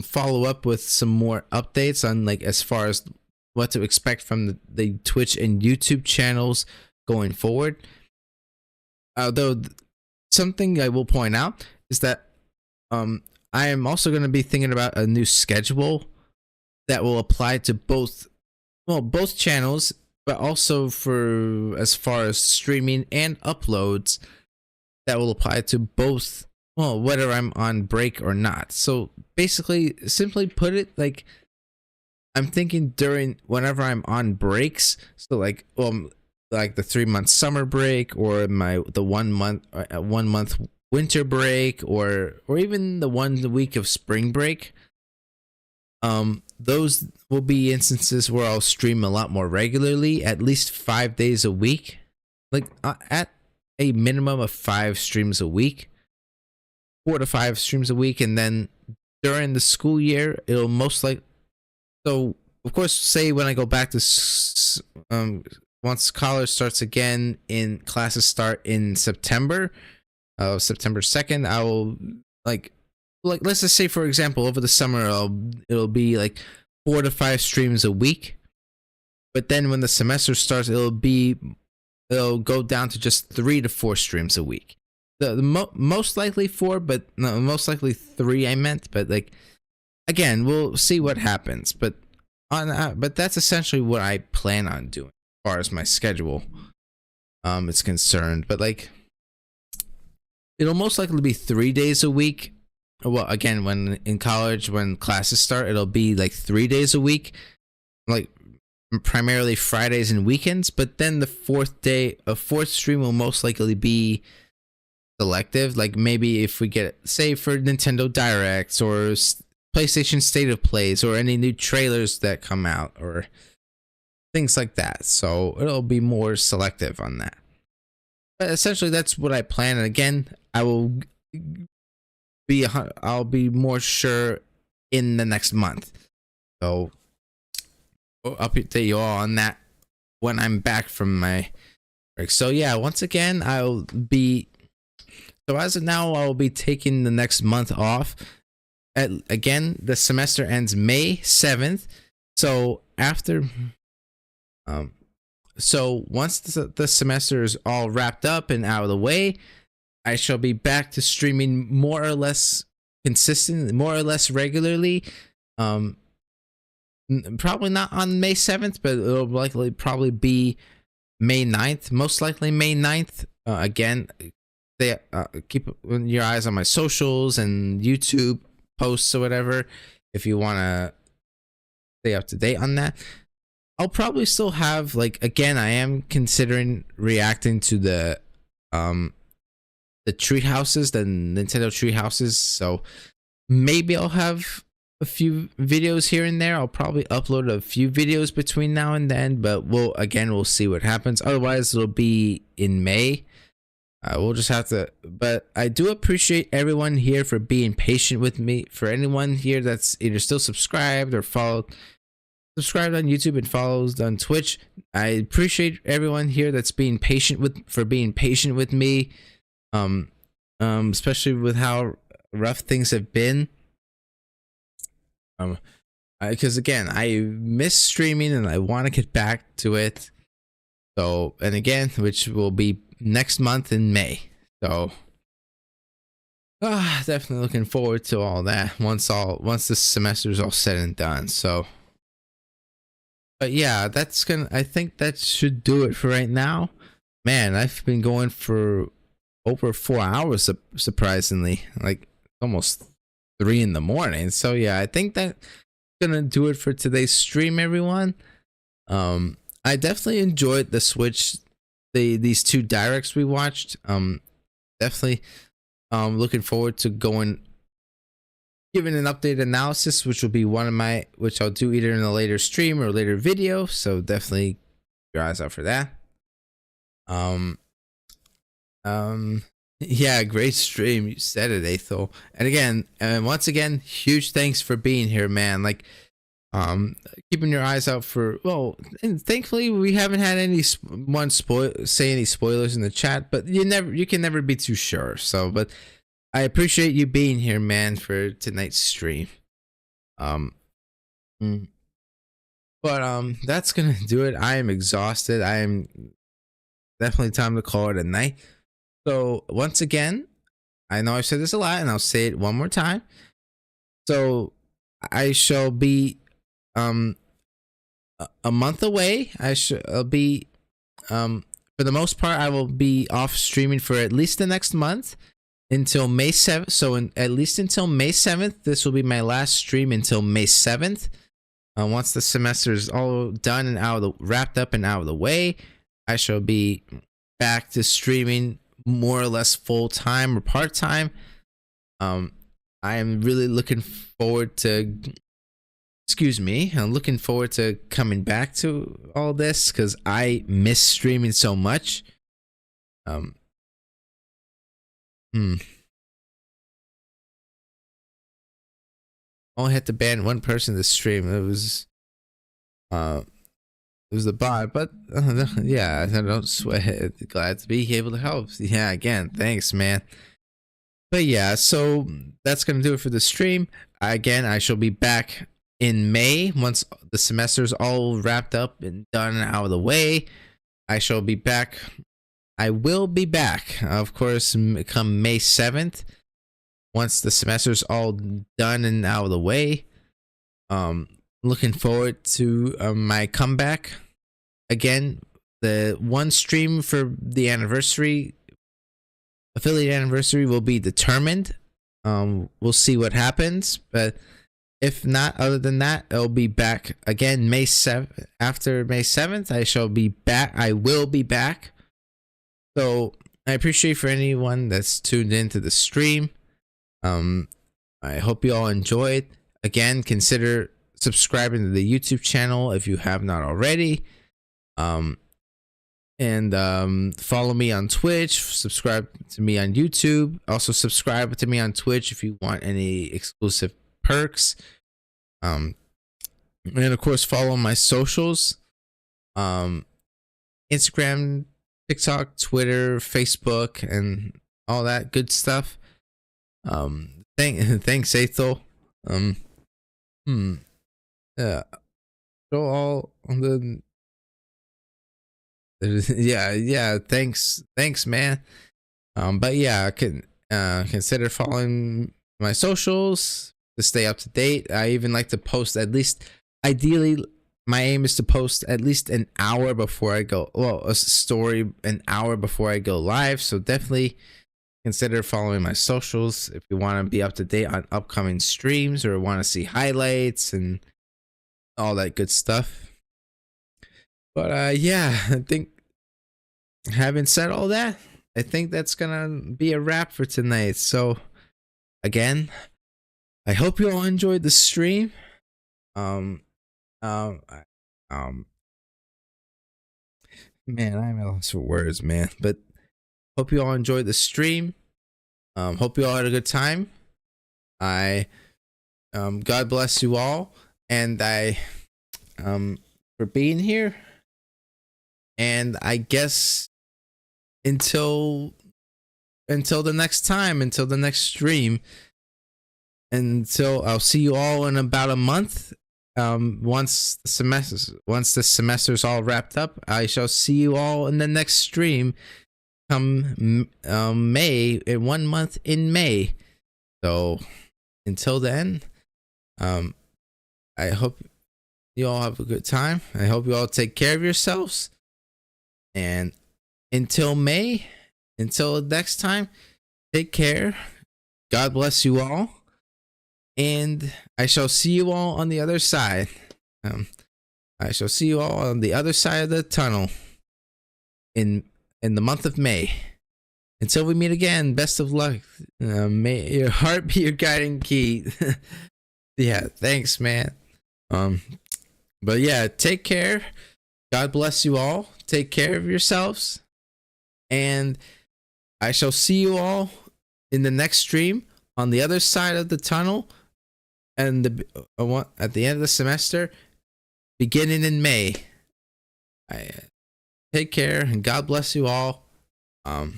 follow up with some more updates on like as far as what to expect from the Twitch and YouTube channels going forward. Although something I will point out is that I am also going to be thinking about a new schedule that will apply to both channels, but also for as far as streaming and uploads, that will apply to both, whether I'm on break or not. So basically, simply put it, like I'm thinking whenever I'm on breaks, so like like the 3-month summer break, or the 1 month winter break, or even the 1 week of spring break. Those will be instances where I'll stream a lot more regularly, at least 5 days a week, like at a minimum of 5 streams a week, 4 to 5 streams a week. And then during the school year, it'll most likely, so of course, say when I go back to once college starts again, classes start in September 2nd, I will like let's just say for example over the summer it'll be like 4 to 5 streams a week, but then when the semester starts it'll go down to just 3 to 4 streams a week. The most likely 4, but no, most likely 3 I meant, but like again we'll see what happens, but that's essentially what I plan on doing as far as my schedule is concerned. But like it'll most likely be 3 days a week. Well, again, when in college, when classes start, it'll be like 3 days a week, like primarily Fridays and weekends. But then the fourth stream will most likely be selective. Like maybe if we get, say, for Nintendo Directs or PlayStation State of Plays or any new trailers that come out or things like that. So it'll be more selective on that. But essentially, that's what I plan. And again, I'll be more sure in the next month. So I'll update you all on that when I'm back from my break. So yeah, once again, so as of now, I'll be taking the next month off. Again, the semester ends May 7th. So after so once the semester is all wrapped up and out of the way, I shall be back to streaming more or less consistent, more or less regularly. Probably not on May 7th, but it'll likely probably be May 9th, most likely May 9th. Again, keep your eyes on my socials and YouTube posts or whatever if you want to stay up to date on that. I'll probably still have, like, again, I am considering reacting to the Treehouses, the Nintendo Treehouses. So maybe I'll have a few videos here and there. I'll probably upload a few videos between now and then, but we'll see what happens. Otherwise, it'll be in May. We'll just have to, but I do appreciate everyone here for being patient with me. For anyone here that's either still subscribed or subscribed on YouTube and follows on Twitch, I appreciate everyone here that's being patient with me. Especially with how rough things have been. Because again, I miss streaming and I want to get back to it. So, and again, which will be next month in May. So, definitely looking forward to all that once the semester is all said and done. So, but yeah, I think that should do it for right now. Man, I've been going for over 4 hours, surprisingly, like almost 3 in the morning. So yeah, I think that's gonna do it for today's stream, everyone. I definitely enjoyed the Switch, these 2 directs we watched. Definitely looking forward to giving an updated analysis, which will be which I'll do either in a later stream or a later video. So definitely keep your eyes out for that. Yeah, great stream. You said it, Athel. And again, once again, huge thanks for being here, man. Like, keeping your eyes out for, and thankfully we haven't had anyone say any spoilers in the chat, but you can never be too sure. So, but I appreciate you being here, man, for tonight's stream. But that's gonna do it. I am exhausted. I am definitely time to call it a night. So once again, I know I've said this a lot and I'll say it one more time. So I shall be a month away. I'll be for the most part I will be off streaming for at least the next month until May 7th. So at least until May 7th. This will be my last stream until May 7th. Once the semester is all done and wrapped up and out of the way, I shall be back to streaming more or less full time or part time. I am really looking forward to. I'm looking forward to coming back to all this because I miss streaming so much. Only had to ban one person to stream. It was the bot, but yeah, I don't sweat it. Glad to be able to help. Yeah, again, thanks, man. But yeah, so that's gonna do it for the stream. Again, I shall be back in May once the semester's all wrapped up and done and out of the way. I shall be back. I will be back, of course, come May 7th. Once the semester's all done and out of the way. Looking forward to my comeback. Again, the one stream for the affiliate anniversary will be determined. We'll see what happens, but if not, other than that, I'll be back again May 7th. After May 7th, I shall be back. I will be back. So I appreciate for anyone that's tuned into the stream. I hope you all enjoyed. Again, consider subscribing to the YouTube channel if you have not already. And follow me on Twitch, subscribe to me on YouTube. Also subscribe to me on Twitch if you want any exclusive perks. And of course follow my socials. Instagram, TikTok, Twitter, Facebook, and all that good stuff. Thanks, Aethel. Show all on the yeah, thanks, man. But yeah, I can consider following my socials to stay up to date. I even like to post at least, ideally, my aim is to post at least an hour before I go, well, a story an hour before I go live. So definitely consider following my socials if you want to be up to date on upcoming streams or want to see highlights and all that good stuff. But yeah, I think having said all that, I think that's gonna be a wrap for tonight. So again, I hope you all enjoyed the stream. Man, I'm at a loss for words, man. But hope you all enjoyed the stream. Hope you all had a good time. God bless you all, and for being here. And I guess until the next time, until the next stream, until I'll see you all in about a month. Once the semester's all wrapped up, I shall see you all in the next stream come May, in 1 month in May. So until then, I hope you all have a good time. I hope you all take care of yourselves. And until May, until next time, take care. God bless you all. And I shall see you all on the other side. I shall see you all on the other side of the tunnel in the month of May. Until we meet again, best of luck. May your heart be your guiding key. Yeah, thanks, man. But yeah, take care. God bless you all. Take care of yourselves. And I shall see you all in the next stream on the other side of the tunnel, and at the end of the semester, beginning in May. Take care and God bless you all. See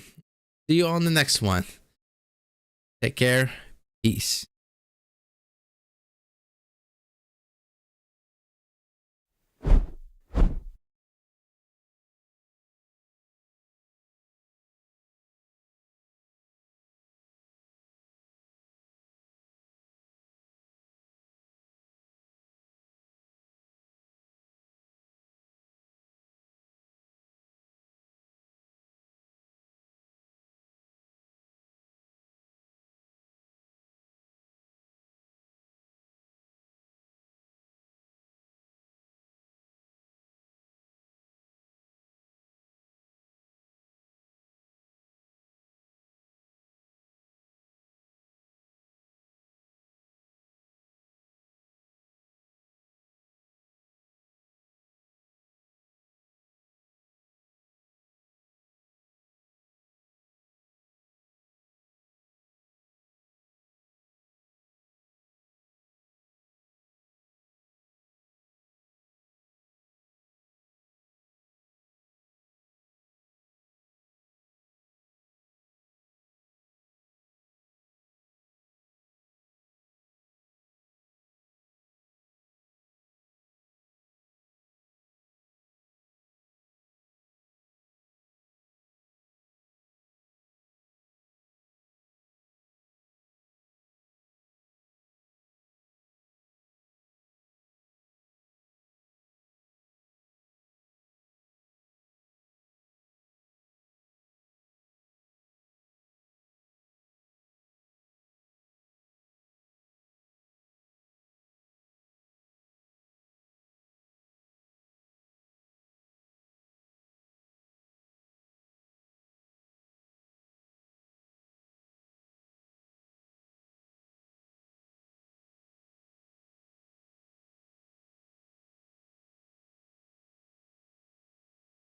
you all in the next one. Take care. Peace.